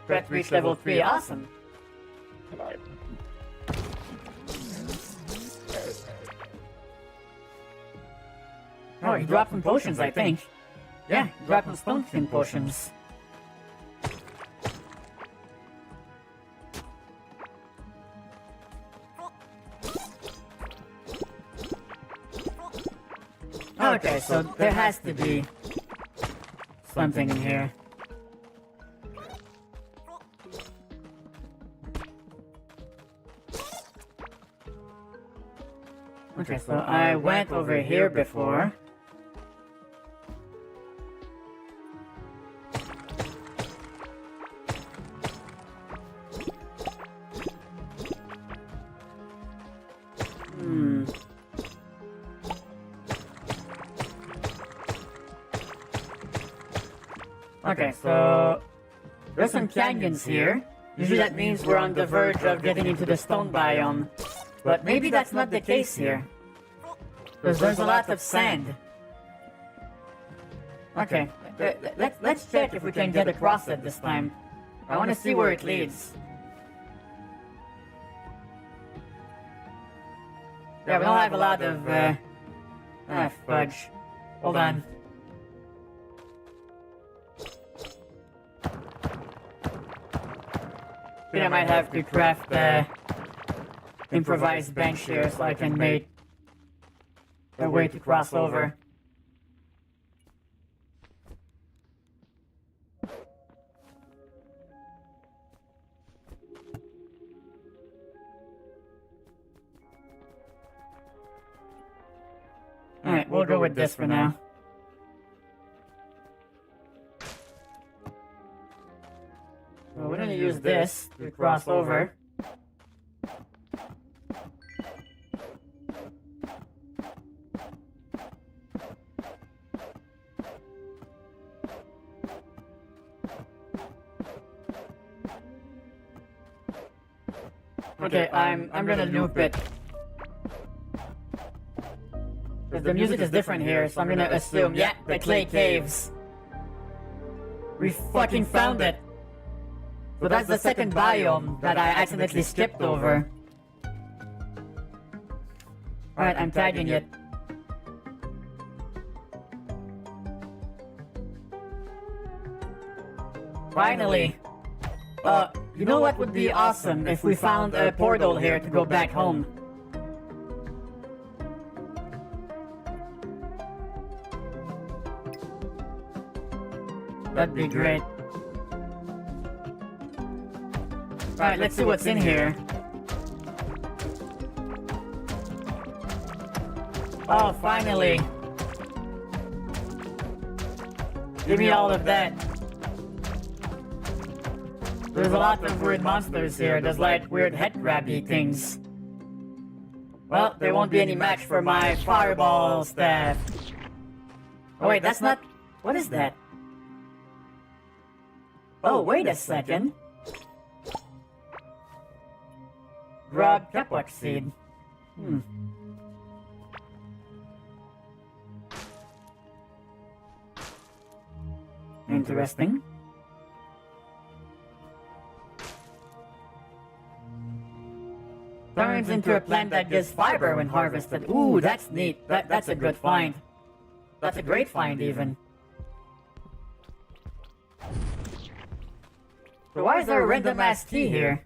Threat reach level 3, awesome. Oh, he dropped some potions, I think. Yeah, he dropped some stone fin potions. Okay, so there has to be something in here. Okay, so I went over here before. Okay, so there's some canyons here. Usually that means we're on the verge of getting into the stone biome. But maybe that's not the case here. Because there's a lot of sand. Okay, let's check if we can get across it this time. I want to see where it leads. Yeah, we don't have a lot of, fudge. Hold on. I think I might have to craft a improvised bench here so I can make a way to cross over. Alright, we'll go with this for now. So we're gonna use this to cross over. Okay, I'm gonna loop it. Because the music is different here, so I'm gonna assume, yeah, the clay caves. We fucking found it! So that's the second biome that I accidentally skipped over. Alright, I'm tagging it. Finally! You know what would be awesome if we found a portal here to go back home? That'd be great. Alright, let's see what's in here. Oh, finally! Give me all of that. There's a lot of weird monsters here. There's like weird head grabby things. Well, there won't be any match for my fireball staff. Oh wait, that's not... What is that? Oh, wait a second. Grub Kepwak seed. Interesting. Turns into a plant that gives fiber when harvested. Ooh, that's neat. That's a good find. That's a great find, even. So why is there a random ass key here?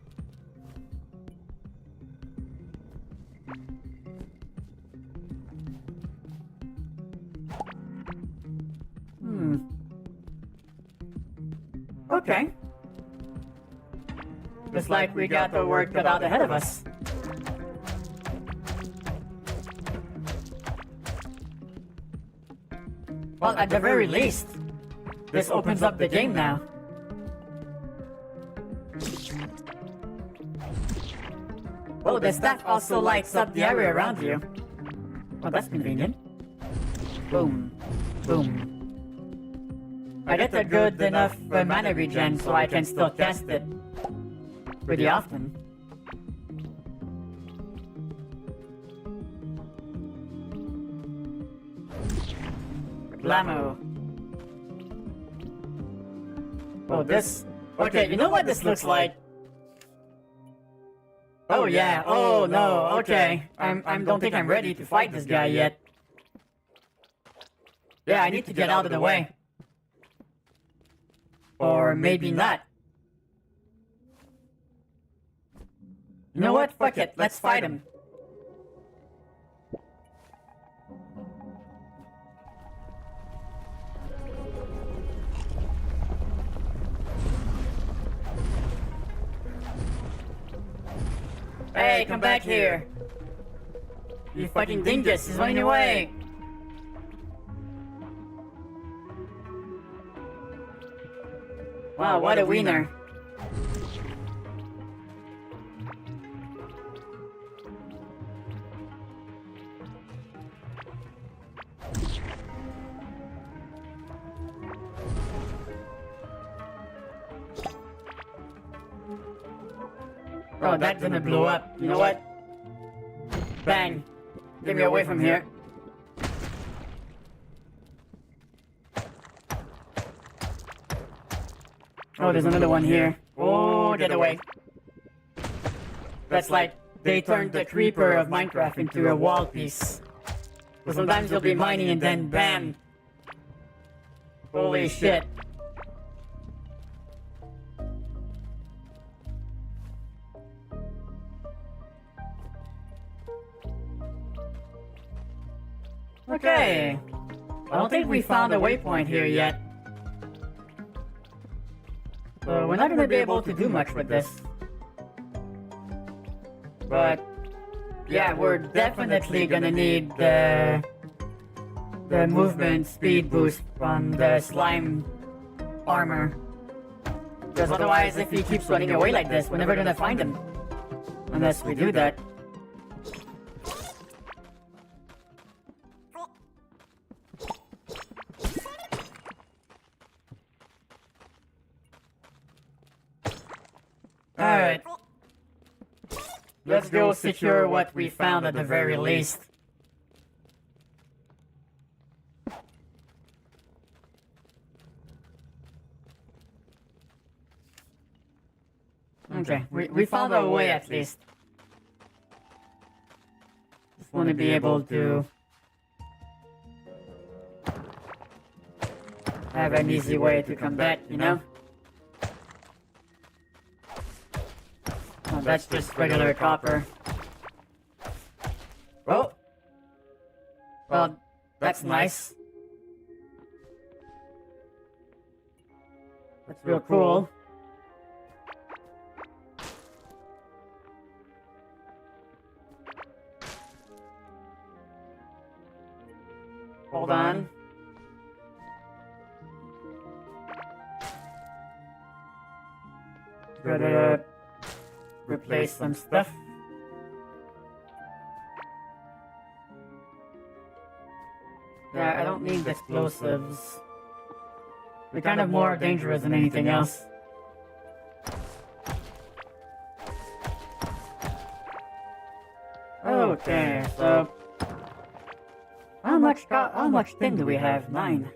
Okay. Looks like we got the work cut out ahead of us. Well, at the very least, this opens up the game now. Oh, the staff also lights up the area around you. Oh, that's convenient. Boom. Boom. I get a good enough mana regen so I can still cast it pretty often. Blammo. Oh, this... Okay, you know what this looks like? Oh yeah, oh no, okay. I don't think I'm ready to fight this guy yet. Yeah, I need to get out of the way. Or maybe not. You know what? Fuck it, let's fight him. Hey, come back here. You fucking dingus, he's running away. Wow, what a wiener. Oh, that didn't blow up. You know what? Bang. Get me away from here. Oh, there's another one here. Oh, get away. That's like they turned the creeper of Minecraft into a wall piece. So sometimes you'll be mining and then bam. Holy shit. Okay. I don't think we found a waypoint here yet. So we're not gonna be able to do much with this. But yeah, we're definitely gonna need the movement speed boost from the slime armor. Because otherwise, if he keeps running away like this, we're never gonna find him. Unless we do that. Alright. Let's go secure what we found at the very least. Okay, we found our way at least. Just want to be able to have an easy way to come back, you know? Oh, that's just regular copper. Oh! Well, that's nice. That's real cool. Hold on. Gotta replace some stuff. Yeah, I don't need explosives. They're kind of more dangerous than anything else. Okay, so how much tin do we have? 9.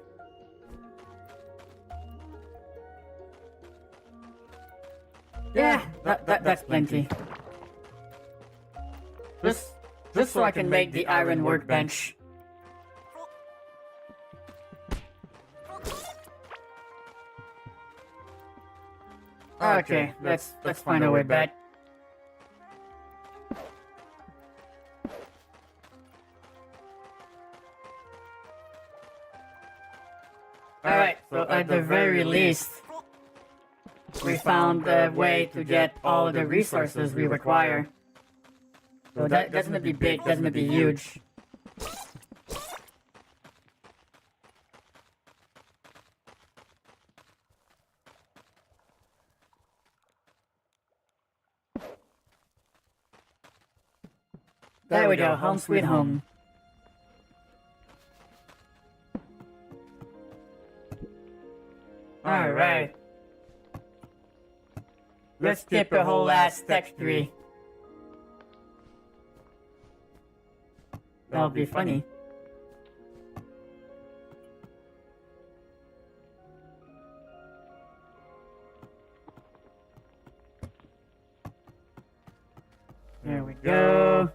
Yeah, that's plenty. Just so I can make the iron workbench. Okay, let's find our way back. Alright, so at the very least, we found a way to get all of the resources we require. So that's gonna be big, that's gonna be huge. There we go, home sweet home. Alright. Let's skip the whole last tech 3. That'll be funny. There we go.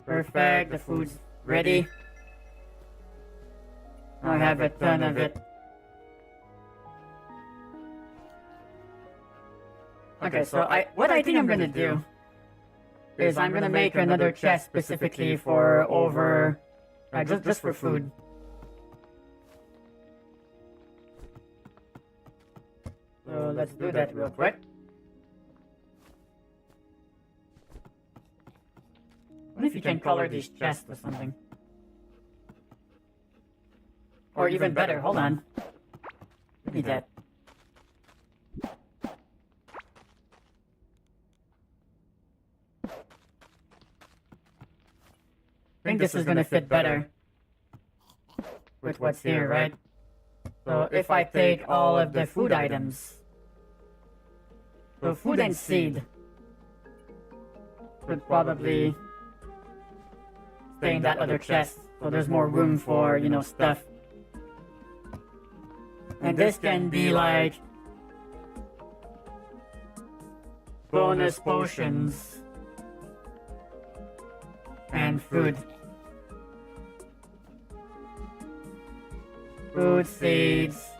Perfect, the food's ready. I have a ton of it. Okay, so what I think I'm gonna do is I'm gonna make another chest specifically for just for food. So let's do that real quick. What if you can color these chests or something? Or even better, hold on. Give me that. I think this is gonna fit better with what's here, right? So if I take all of the food items, so food and seed would probably stay in that other chest, so there's more room for, you know, stuff. And this can be like bonus potions and food. Food, seeds.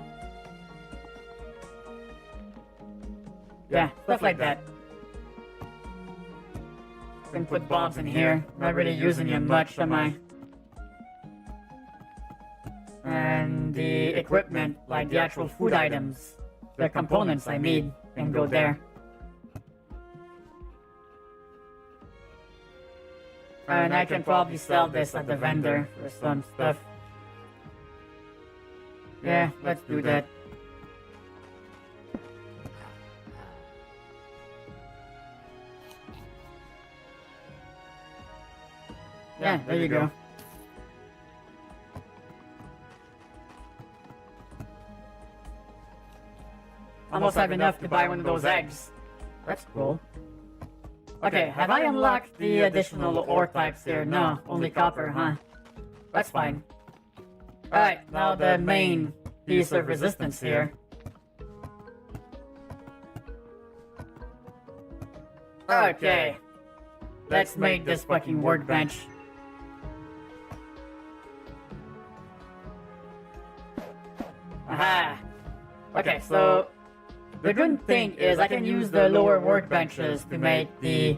Yeah, stuff like that. Can put bombs in here. Not really using them much, am I? And the equipment, like the actual food items, the components I need, can go there. And I can probably sell this at the vendor for some stuff. Yeah, let's do that. Yeah, there you go. Almost have enough to buy one of those eggs. That's cool. Okay, have I unlocked the additional ore types here? No, only copper, huh? That's fine. Alright, now the main piece of resistance here. Okay. Let's make this fucking workbench. Aha! Okay, so the good thing is I can use the lower workbenches to make the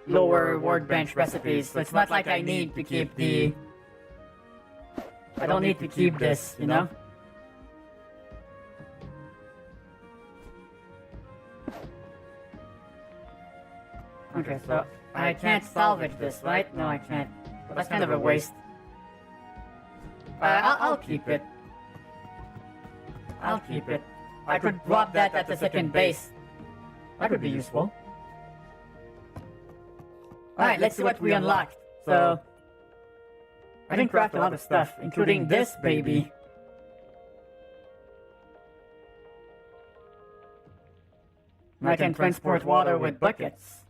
lower workbench recipes. So it's not like I need to keep the... I don't need to keep this, you know? Okay, so I can't salvage this, right? No, I can't. Well, that's kind of a waste. I'll keep it. I'll keep it. I could drop that at the second base. That would be useful. Alright, let's see what we unlocked. So, I can craft a lot of stuff, including this baby. I can transport water with buckets.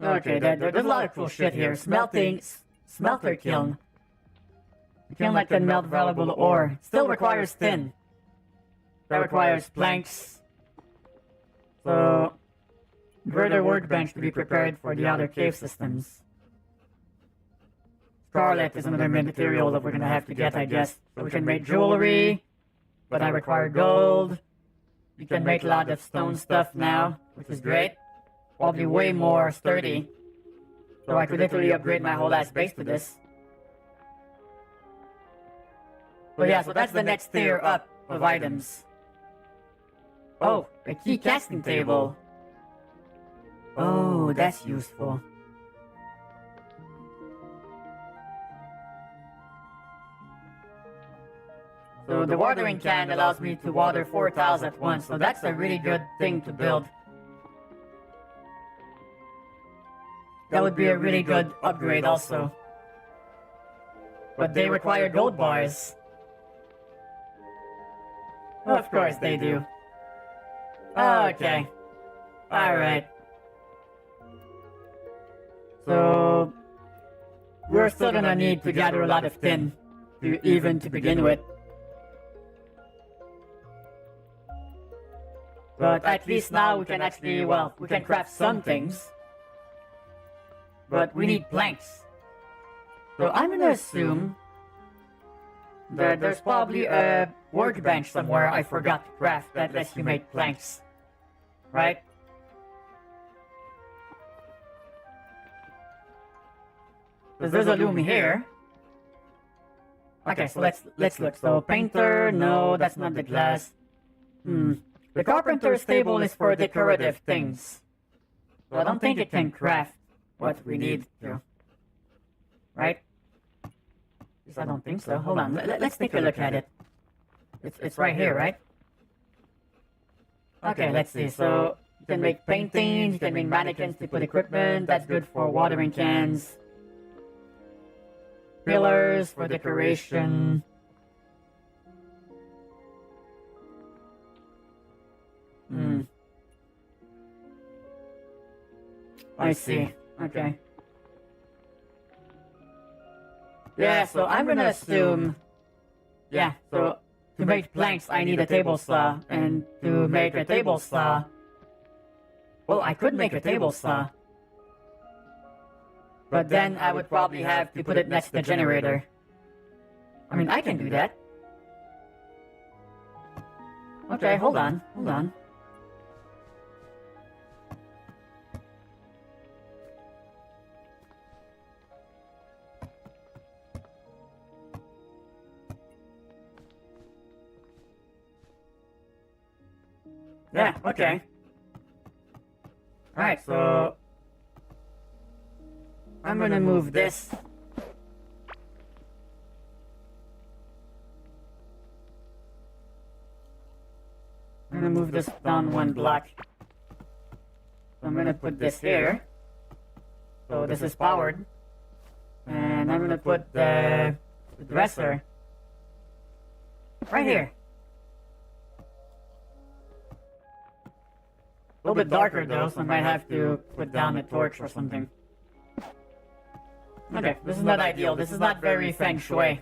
Okay, there's a lot of cool shit here. Smelter kiln. A kiln that can melt valuable ore. Still requires tin. That requires planks. So, greater workbench to be prepared for the other cave systems. Scarlet is another material that we're gonna have to get, I guess. So we can make jewelry, but I require gold. You can make a lot of stone stuff now, which is great. Probably way more sturdy. So I could literally upgrade my whole ass base to this. So yeah, so that's the next tier up of items. Oh, a key casting table. Oh, that's useful. So the watering can allows me to water 4 tiles at once, so that's a really good thing to build. That would be a really good upgrade also. But they require gold bars. Of course they do. Okay. Alright. So, we're still gonna need to gather a lot of tin, to begin with. But at least now we can actually, well, we can craft some things. But we need planks. So I'm gonna assume that there's probably a workbench somewhere I forgot to craft that lets you make planks. Right? Because there's a loom here. Okay, so let's look. So painter, no, that's not the glass. The carpenter's table is for decorative things. So I don't think it can craft what we need to. Right? Because I don't think so. Hold on, let's take a look at it. It's right here, right? Okay, let's see. So you can make paintings, you can make mannequins to put equipment. That's good for watering cans. Pillars for decoration. I see. Okay. Yeah, so I'm gonna assume... Yeah, so to make planks I need a table saw, and to make a table saw... Well, I could make a table saw. But then I would probably have to put it next to the generator. I mean, I can do that. Okay, hold on. Yeah, okay. Alright, so... I'm gonna move this. I'm gonna move this down 1 block. So I'm gonna put this here. So this is powered. And I'm gonna put the dresser right here. A little bit darker though, so I might have to put down a torch or something. Okay, this is not ideal. This is not very feng shui.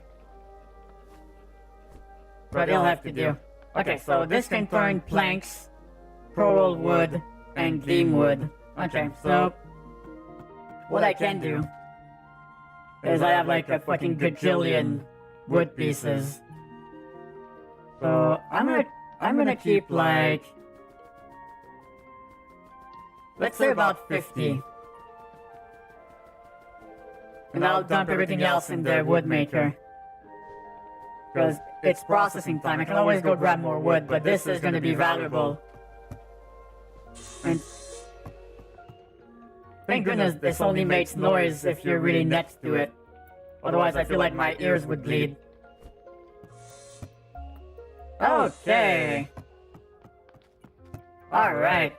But it'll have to do. Okay, so this can turn planks, coral wood, and gleam wood. Okay, so what I can do is I have like a fucking gajillion wood pieces. So I'm gonna keep like, let's say about 50. And I'll dump everything else in the wood maker. Because it's processing time. I can always go grab more wood, but this is going to be valuable. And thank goodness this only makes noise if you're really next to it. Otherwise, I feel like my ears would bleed. Okay. Alright.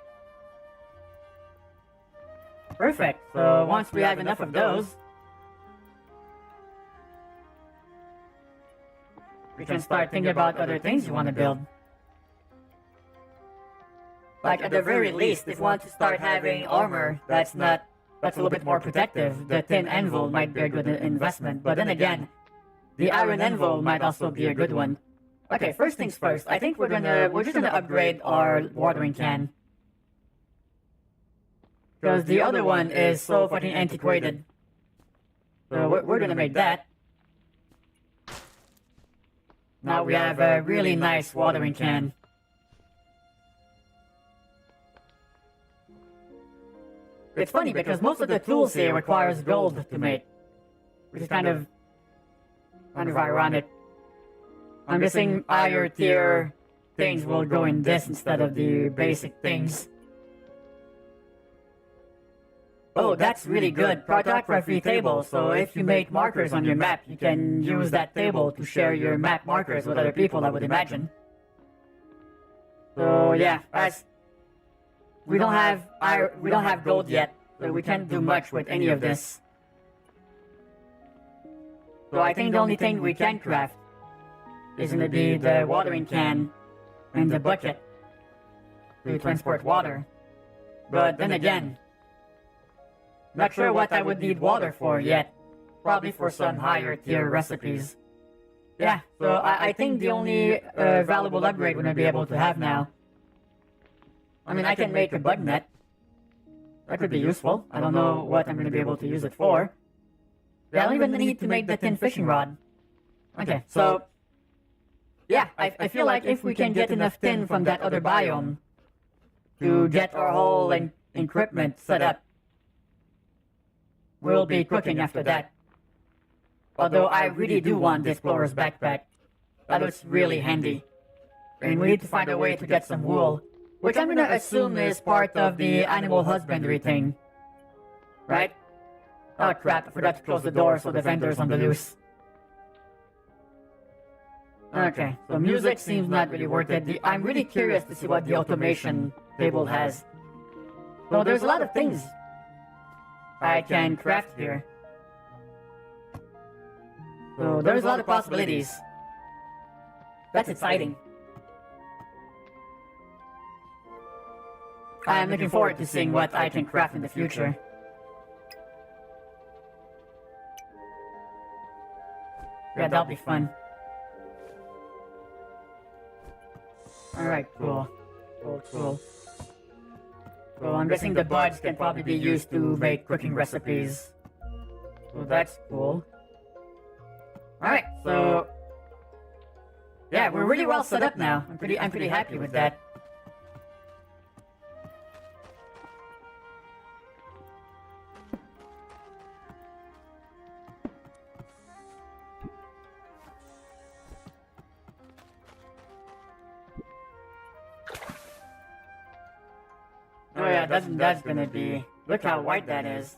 Perfect. So once we have enough of those, we can start thinking about other things you want to build. Like at the very least, if you want to start having armor that's a little bit more protective, the tin anvil might be a good investment. But then again, the iron anvil might also be a good one. Okay, first things first. I think we're just gonna upgrade our watering can. Because the other one is so fucking antiquated. So we're gonna make that. Now we have a really nice watering can. It's funny because most of the tools here requires gold to make. Which is kind of ironic. I'm guessing higher tier things will go in this instead of the basic things. Oh, that's really good. Cartography table. So if you make markers on your map, you can use that table to share your map markers with other people, I would imagine. So yeah, as we don't have gold yet, so we can't do much with any of this. So I think the only thing we can craft is going to be the watering can and the bucket to transport water. But then again, not sure what I would need water for yet. Probably for some higher tier recipes. Yeah, so I think the only valuable upgrade we're going to be able to have now. I mean, I can make a bug net. That could be useful. I don't know what I'm going to be able to use it for. I don't even need to make the tin fishing rod. Okay, so yeah, I feel like if we can get enough tin from that other biome to get our whole equipment set up, we'll be cooking after that. Although I really do want the explorer's backpack. That looks really handy. And we need to find a way to get some wool, which I'm gonna assume is part of the animal husbandry thing. Right? Oh crap, I forgot to close the door so the vendor's on the loose. Okay, so music seems not really worth it. I'm really curious to see what the automation table has. So there's a lot of things I can craft here. So there's a lot of possibilities. That's exciting. I'm looking forward to seeing what I can craft in the future. Yeah, that'll be fun. Alright, cool. Cool. So I'm guessing the buds can probably be used to make cooking recipes. So that's cool. Alright, so yeah, we're really well set up now. I'm pretty happy with that. Oh yeah, that's gonna be... Look how white that is.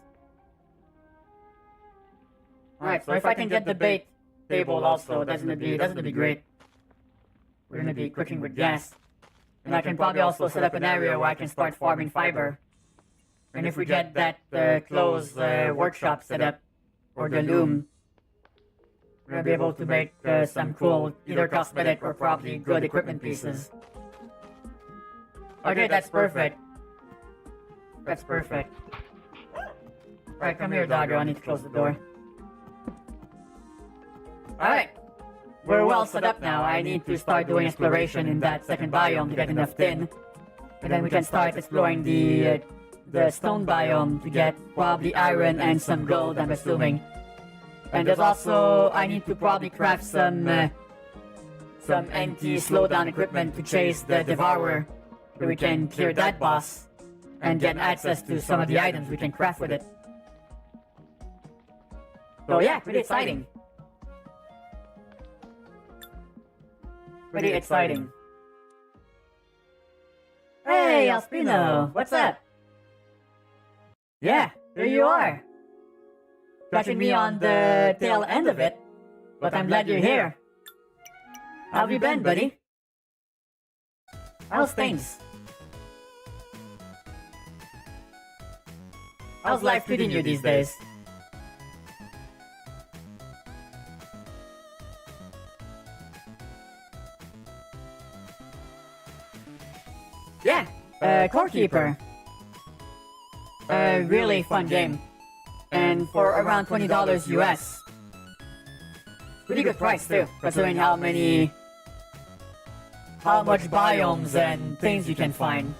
Alright, so if I can get the bait table also, that's gonna be great. We're gonna be cooking with gas. And I can probably also set up an area where I can start farming fiber. And if we get that closed workshop set up, or the loom, we're gonna be able to make some cool, either cosmetic or probably good equipment pieces. Okay, that's perfect. That's perfect. Right, come here, doggo. I need to close the door. Alright. We're well set up now. I need to start doing exploration in that second biome to get enough tin. And then we can start exploring the stone biome to get probably iron and some gold, I'm assuming. And there's also... I need to probably craft some anti-slowdown equipment to chase the Devourer. So we can clear that boss and get access to some of the items we can craft with it. So yeah, pretty exciting. Pretty exciting. Hey, Alspino! What's up? Yeah, here you are! catching me on the tail end of it, but I'm glad you're here. How have you been, buddy? How's things? How's life treating you these days? Yeah, Core Keeper. A really fun game. And for around $20 US. Pretty good price too, considering how much biomes and things you can find.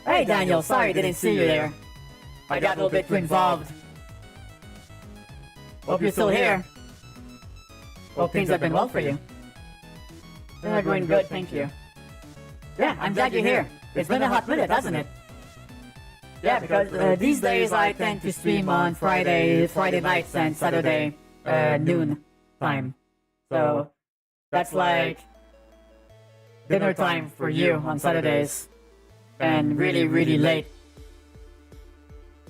Hey Daniel, sorry didn't see you there. I got a little bit too involved. Hope you're still here. Hope things have been well for you. Things are going good, thank you. Yeah, I'm glad you're here. It's been a hot minute, hasn't it? Yeah, because these days I tend to stream on Friday nights and Saturday noon time. So that's like dinner time for you on Saturdays, and really late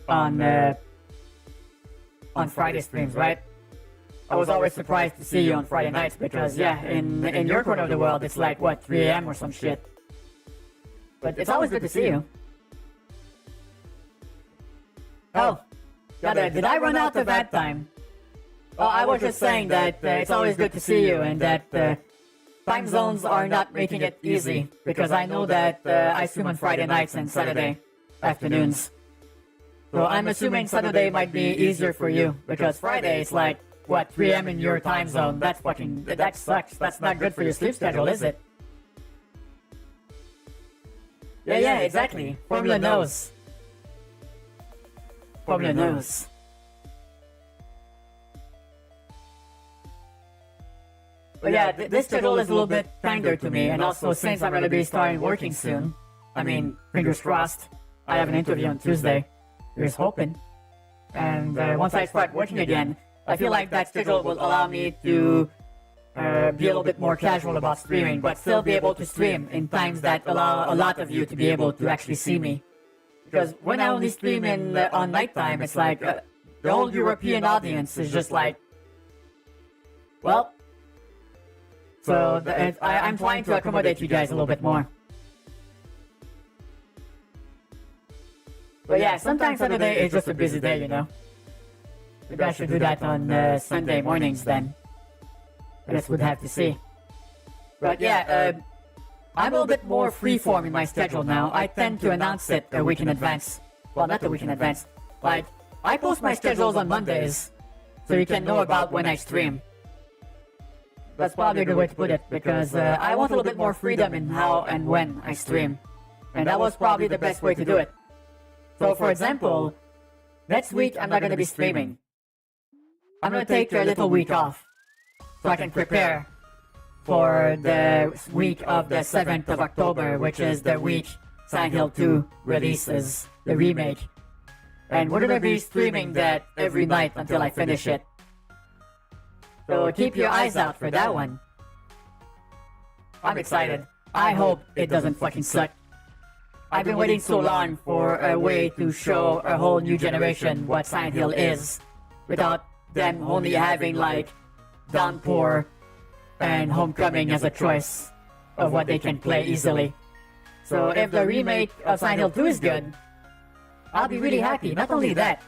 on Friday streams, right? I was always surprised to see you on Friday nights because yeah, in your corner of the world it's like what 3 a.m. or some shit. But it's always good to see you. Oh, did I run out of ad time? Well, I was just saying that it's always good to see you and that time zones are not making it easy because I know that I stream on Friday nights and Saturday afternoons. So I'm assuming Saturday might be easier for you because Friday is like, what, 3 a.m. in your time zone? That sucks. That's not good for your sleep schedule, is it? Yeah, exactly. Formula knows. Formula knows. But yeah, this schedule is a little bit kinder to me, and also since I'm gonna be starting working soon, I mean, fingers crossed, I have an interview on Tuesday. Here's hoping. And once I start working again, I feel like that schedule will allow me to be a little bit more casual about streaming, but still be able to stream in times that allow a lot of you to be able to actually see me. Because when I only stream on nighttime, it's like the whole European audience is just like, well, so I'm trying to accommodate you guys a little bit more. But yeah, sometimes Saturday is just a busy day, you know. Maybe I should do that on Sunday mornings then. I just would have to see. But yeah, I'm a little bit more freeform in my schedule now. I tend to announce it a week in advance. Well, not a week in advance. Like, I post my schedules on Mondays, so you can know about when I stream. That's probably a good way to put it, because I want a little bit more freedom in how and when I stream. And that was probably the best way to do it. So, for example, next week I'm not going to be streaming. I'm going to take a little week off, so I can prepare for the week of the 7th of October, which is the week Silent Hill 2 releases, the remake. And we're gonna be streaming that every night until I finish it. So keep your eyes out for that one. I'm excited. I hope it doesn't fucking suck. I've been waiting so long for a way to show a whole new generation what Silent Hill is, without them only having like Downpour and Homecoming as a choice of what they can play easily. So if the remake of Silent Hill 2 is good, I'll be really happy. Not only that,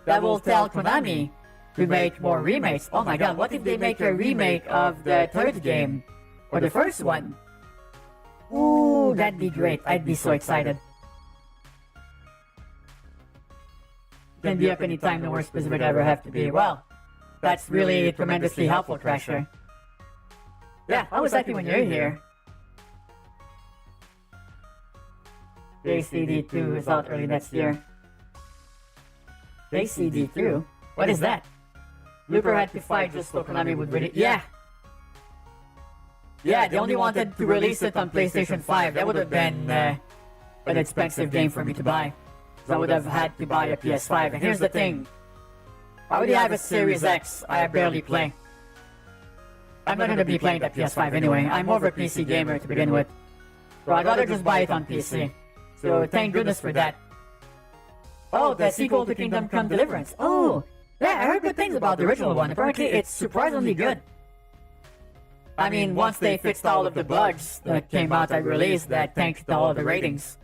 that will tell Konami to make more remakes. Oh my god, what if they make a remake of the third game? Or the first one? Ooh, that'd be great. I'd be so excited. Can be up anytime, no more specific I ever have to be. Well, that's really tremendously helpful, Crasher. Yeah, I was happy when you're here. JCD2 is out early next year. JCD2? What is that? Looper had to fight just so Konami would release. Yeah! Yeah, they only wanted to release it on PlayStation 5. That would have been an expensive game for me to buy. So I would have had to buy a PS5. And here's the thing. I already have a Series X. I barely play. I'm not gonna be playing that PS5 anyway. I'm more of a PC gamer to begin with. So I'd rather just buy it on PC. So thank goodness for that. Oh, the sequel to Kingdom Come Deliverance. Oh, yeah, I heard good things about the original one. Apparently, it's surprisingly good. I mean, once they fixed all of the bugs that came out at release that tanked all of the ratings.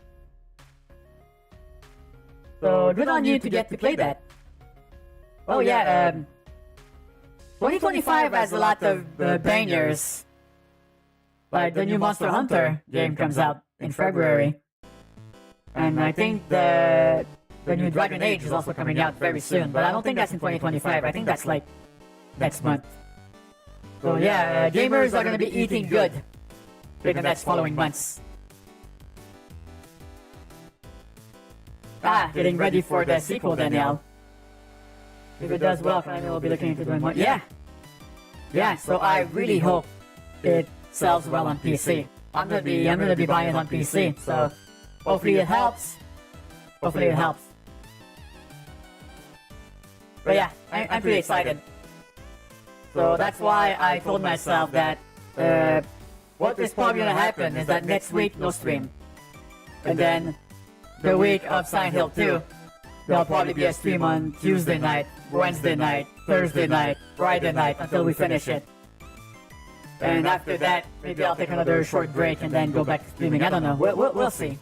So, good on you to get to play that. Oh yeah, 2025 has a lot of bangers. Like the new Monster Hunter game comes out in February. And I think the new Dragon Age is also coming out very soon, but I don't think that's in 2025. I think that's like next month. So yeah, gamers are gonna be eating good in the next following months. Getting ready for the sequel, Danielle. If it does well, I will be looking into doing more. Yeah, so I really hope it sells well on PC. I'm gonna be buying it on PC. So hopefully it helps. But yeah, I'm pretty excited. So that's why I told myself that what is probably gonna happen is that next week no stream, and then the week of Silent Hill 2, there'll probably be a stream on Tuesday night, Wednesday night, Thursday night, Friday night until we finish it. And after that, maybe I'll take another short break and then go back to streaming. I don't know. We'll see.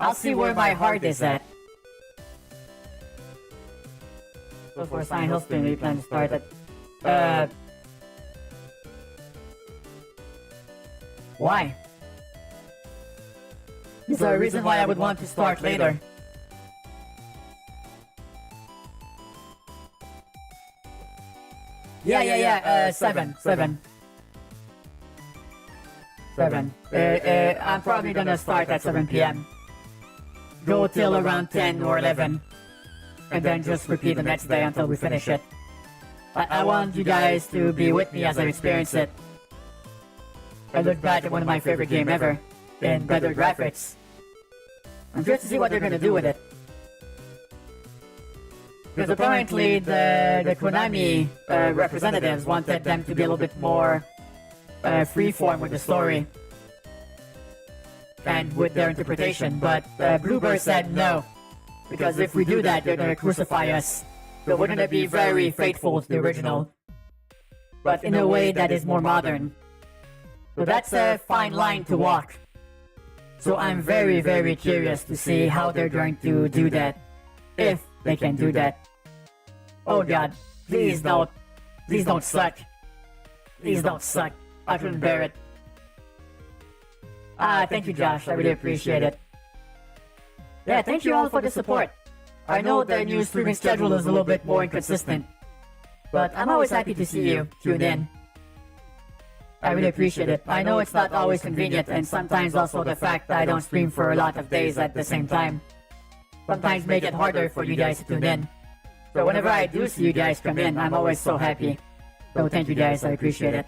I'll see where my heart is at. So for Silent Hill stream, we plan to start at... Why? Is there a reason why I would want to start later? Yeah, 7. I'm probably gonna start at 7 p.m. Go till around 10 or 11. And then just repeat the next day until we finish it. I want you guys to be with me as I experience it. I look back at one of my favorite games ever, in better graphics. I'm curious to see what they're gonna do with it. Because apparently the Konami representatives wanted them to be a little bit more freeform with the story and with their interpretation, but Bluebird said no, because if we do that, they're gonna crucify us. So we're gonna be very faithful to the original, but in a way that is more modern. So that's a fine line to walk. So I'm very, very curious to see how they're going to do that, if they can do that. Oh god, please don't suck. Please don't suck. I couldn't bear it. Thank you, Josh. I really appreciate it. Yeah, thank you all for the support. I know the new streaming schedule is a little bit more inconsistent, but I'm always happy to see you tune in. I really appreciate it. I know it's not always convenient, and sometimes also the fact that I don't stream for a lot of days at the same time sometimes make it harder for you guys to tune in. So whenever I do see you guys come in, I'm always so happy. So thank you guys, I appreciate it.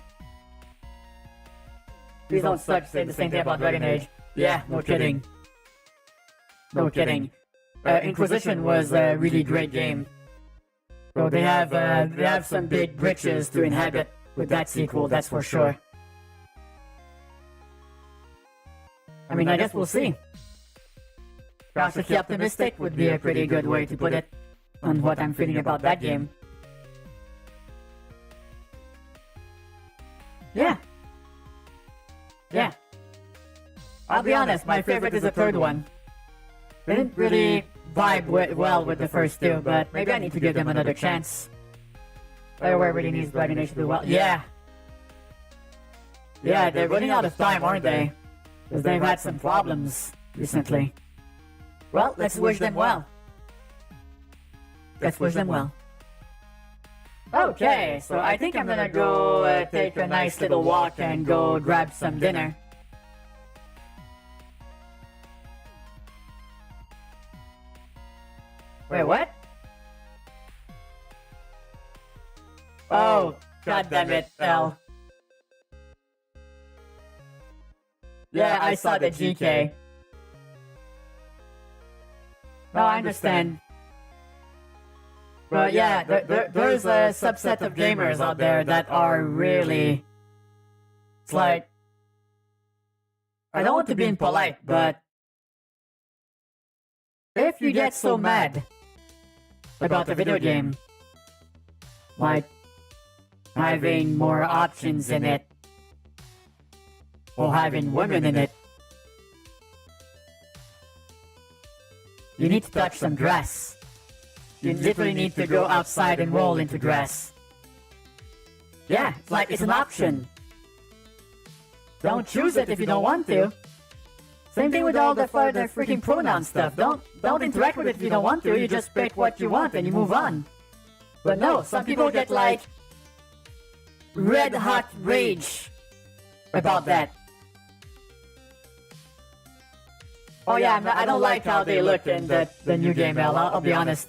Please don't suck saying the same thing about Dragon Age. Yeah, no kidding. No kidding. Inquisition was a really great game. So they have some big britches to inhabit with that sequel, that's for sure. I mean, I guess we'll see. Cautiously optimistic would be a pretty good way to put it on what I'm feeling about that game. Yeah. I'll be honest, my favorite is the third one. They didn't really vibe well with the first two, but maybe I need to give them another chance. BioWare really needs Dragon Age to do well. Yeah, they're running out of time, aren't they? Because they've had some problems recently. Well, let's wish them well. Okay, so I think I'm gonna go take a nice little walk and go grab some dinner. Wait, what? Oh, god damn it, L. Yeah, I saw the GK. No, I understand. But yeah, there's a subset of gamers out there that are really... It's like... I don't want to be impolite, but... if you get so mad about the video game, like having more options in it, or having women in it, you need to touch some grass. You literally need to go outside and roll into grass. Yeah, it's like it's an option. Don't choose it if you don't want to. Same thing with all the freaking pronoun stuff. Don't interact with it if you don't want to. You just pick what you want and you move on. But no, some people get like red hot rage about that. Oh yeah, I don't like how they look in the new game, I'll be honest.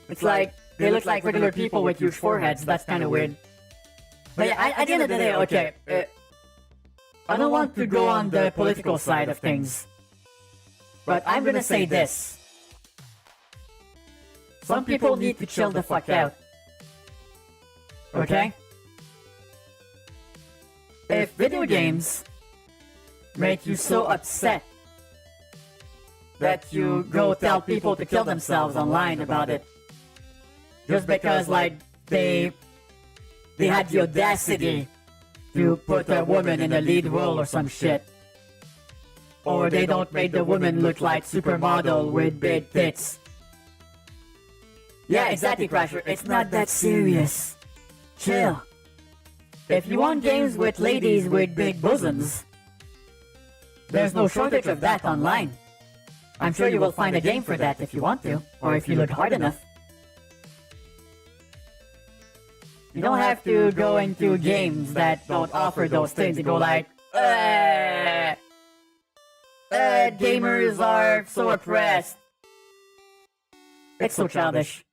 It's like, they look like regular people with huge foreheads, that's kind of weird. But yeah, at the end of the day, okay, I don't want to go on the political side of things. But I'm gonna say this. Some people need to chill the fuck out. Okay? If video games make you so upset that you go tell people to kill themselves online about it, just because like they had the audacity to put a woman in a lead role or some shit, or they don't make the woman look like supermodel with big tits. Yeah, exactly, Crasher. It's not that serious. Chill. If you want games with ladies with big bosoms, there's no shortage of that online. I'm sure you will find a game for that if you want to, or if you look hard enough. You don't have to go into games that don't offer those things and go like, gamers are so oppressed. It's so childish.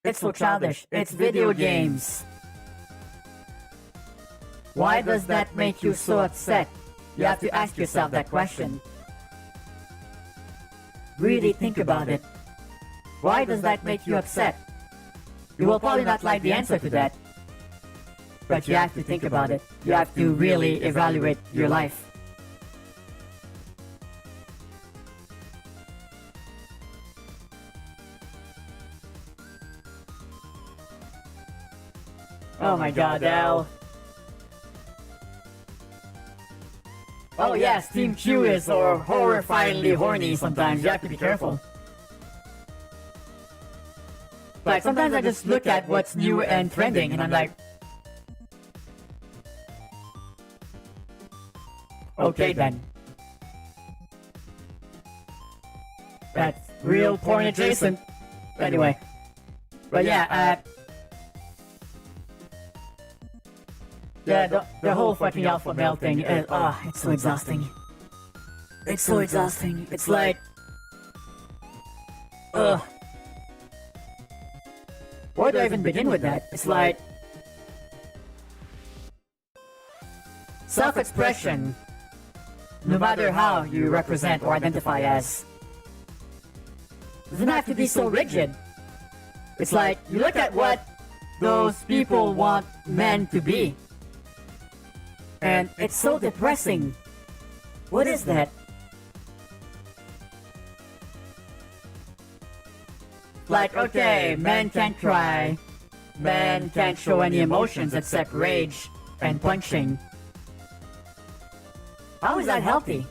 It's so childish. It's video games. Why does that make you so upset? You have to ask yourself that question. Really think about it. Why does that make you upset? You will probably not like the answer to that. But you have to think about it. You have to really evaluate your life. Oh my god, Al. Oh yes, Team Q is horrifyingly horny sometimes. You have to be careful. Like, sometimes I just look at what's new and trending, and I'm like, okay then. That's real porn adjacent. Anyway. But yeah, yeah, the whole fucking alpha male thing is, it's so exhausting. It's so exhausting. It's like, where do I even begin with that? It's like, self-expression, no matter how you represent or identify as, doesn't have to be so rigid. It's like, you look at what those people want men to be, and it's so depressing. What is that? Like, okay, men can't cry, men can't show any emotions except rage and punching. How is that healthy?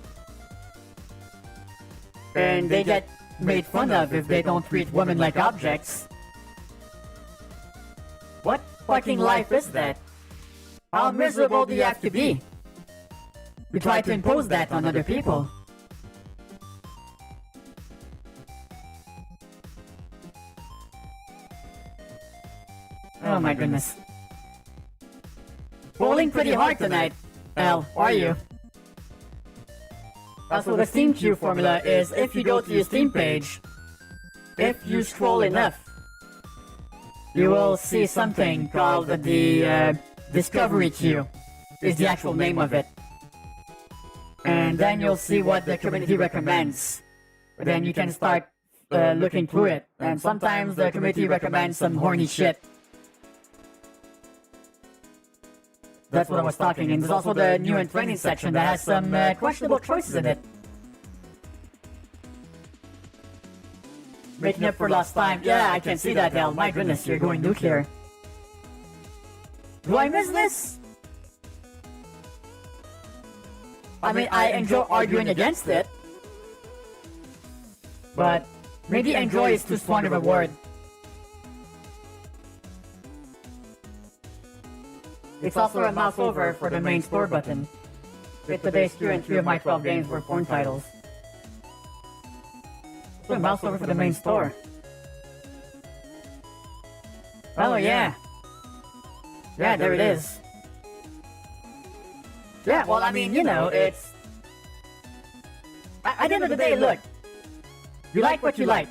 And they get made fun of if they don't treat women like objects. What fucking life is that? How miserable do you have to be? We try to impose that on other people. Oh my goodness. Rolling pretty hard tonight, Al, are you? Also, the Steam queue formula is if you go to your Steam page, if you scroll enough, you will see something called the Discovery queue, is the actual name of it. And then you'll see what the community recommends. Then you can start looking through it. And sometimes the community recommends some horny shit. That's what I was talking. And there's also the new and trending section that has some questionable choices in it. Making up for lost time. Yeah, I can see that, Hell. My goodness, you're going nuclear. Do I miss this? I mean, I enjoy arguing against it. But maybe enjoy is too strong of a word. It's also a mouse over for the main store button. With today's queue and 3 of my 12 games were porn titles. So a mouse over for the main store. Oh yeah. Yeah, there it is. Yeah, well, I mean, you know, it's... At the end of the day, look. You like what you like.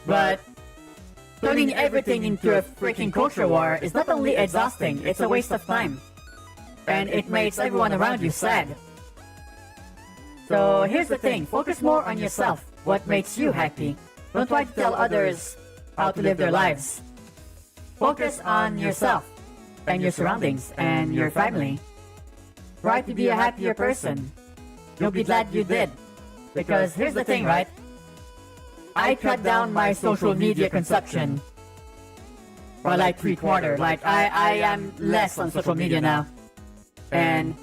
But turning everything into a freaking culture war is not only exhausting, it's a waste of time. And it makes everyone around you sad. So here's the thing, focus more on yourself, what makes you happy. Don't try to tell others how to live their lives. Focus on yourself and your surroundings and your family. Try to be a happier person. You'll be glad you did. Because here's the thing, right? I cut down my social media consumption by like 3/4. Like I am less on social media now. And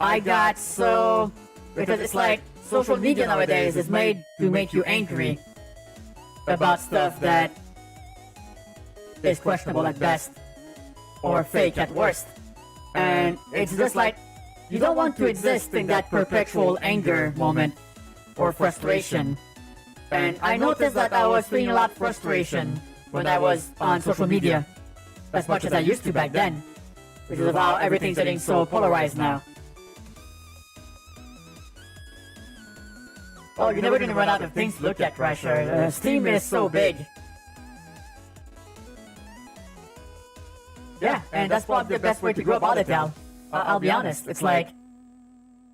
I got so... Because it's like social media nowadays is made to make you angry about stuff that is questionable at best or fake at worst. And it's just like you don't want to exist in that perpetual anger moment or frustration. And I noticed that I was feeling a lot of frustration when I was on social media, as much as I used to back then, because of how everything's getting so polarized now. Oh, you're never gonna run out of things to look at, Crasher. Steam is so big. Yeah, and that's probably the best way to go about it, Al. I'll be honest, it's like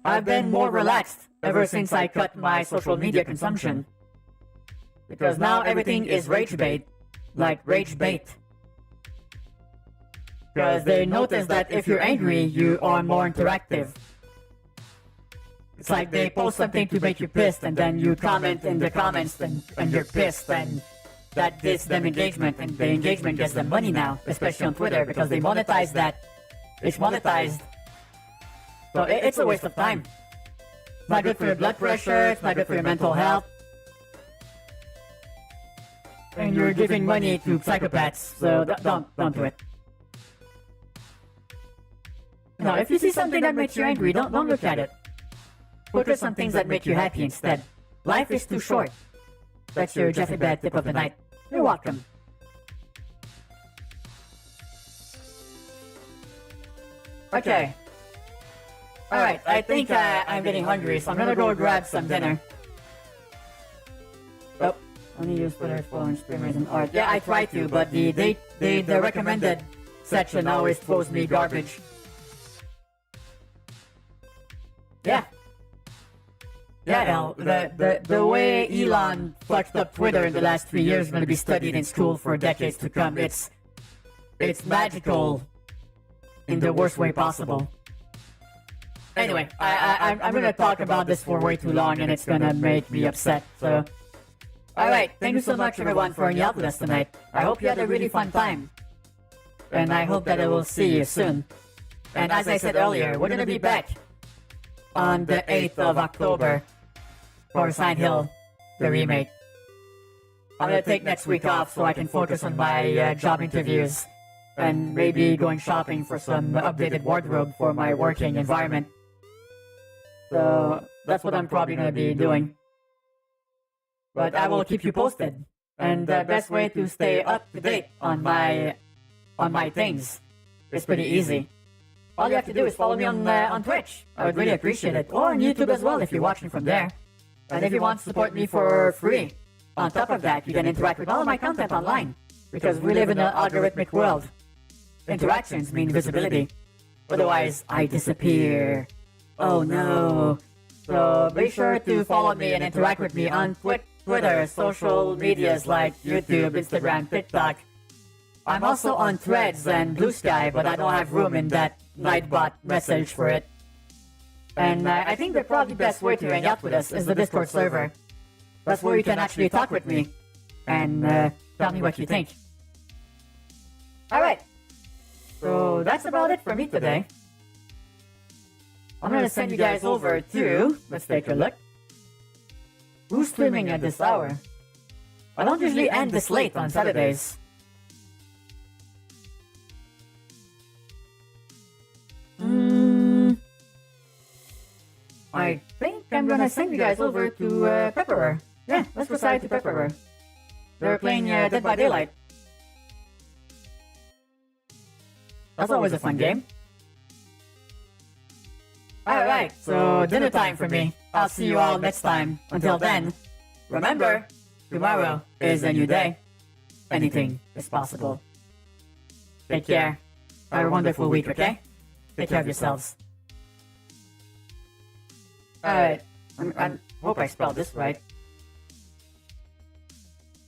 I've been more relaxed ever since I cut my social media consumption. Because now everything is rage bait. Like rage bait. Because they notice that if you're angry, you are more interactive. It's like they post something to make you pissed and then you comment in the comments and you're pissed and that gets them engagement and the engagement gets them money now, especially on Twitter because they monetize that. It's monetized. So it's a waste of time. It's not good for your blood pressure, it's not good for your mental health. And you're giving money to psychopaths, so don't do it. No, if you see something that makes you angry, don't look at it. Focus on things that make you happy instead. Life is too short. That's your Jeffy Bad tip of the night. You're welcome. Okay. Alright, I think I'm getting hungry, so I'm gonna go grab some dinner. Oh, only use Twitter following streamers and art. Yeah, I try to, but the recommended section always throws me garbage. Yeah. Yeah, Al, the way Elon fucked up Twitter in the last 3 years is gonna be studied in school for decades to come. It's magical in the worst way possible. Anyway, I'm gonna talk about this for way too long and it's gonna make me upset, so... Alright, thank you so much everyone for hanging out with us tonight. I hope you had a really fun time. And I hope that I will see you soon. And as I said earlier, we're gonna be back on the 8th of October for Silent Hill, the remake. I'm gonna take next week off so I can focus on my job interviews and maybe going shopping for some updated wardrobe for my working environment. So that's what I'm probably gonna be doing. But I will keep you posted. And the best way to stay up to date on my things is pretty easy. All you have to do is follow me on Twitch. I would really appreciate it. Or on YouTube as well if you're watching from there. And if you want to support me for free, on top of that, you can interact with all of my content online. Because we live in an algorithmic world. Interactions mean visibility. Otherwise, I disappear. Oh no. So be sure to follow me and interact with me on Twitter, social medias like YouTube, Instagram, TikTok. I'm also on Threads and Blue Sky, but I don't have room in that Nightbot message for it. And I think the probably best way to hang out with us is the Discord server. That's where you can actually talk with me and tell me what you think. Alright, so that's about it for me today. I'm gonna send you guys over to, let's take a look. Who's streaming at this hour? I don't usually end this late on Saturdays. I think I'm gonna send you guys over to Pepperer. Yeah, let's go side to Pepperer. They're playing Dead by Daylight. That's always a fun game. Alright, so dinner time for me. I'll see you all next time. Until then, remember, tomorrow is a new day. Anything is possible. Take care. Have a wonderful week, okay? Take care of yourselves. Alright, I hope I spelled this right.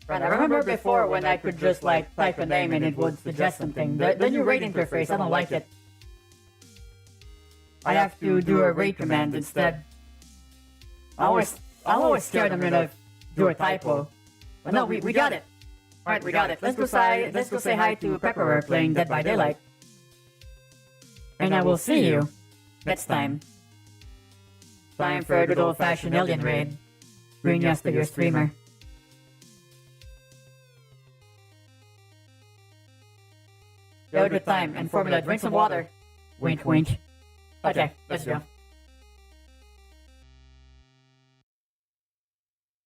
Right, I remember before when I could just like type a name and it would suggest something. The new rate interface, I don't like it. I have to do a rate command instead. I'm always scared I'm gonna do a typo. But no, we got it. Alright, we got it. Let's go say hi to Pepperer playing Dead by Daylight. And I will see you next time. Time for a good old-fashioned alien raid. Bring us to your streamer. You have a good time, and Formula, drink some water. Wink, wink. Okay, let's go.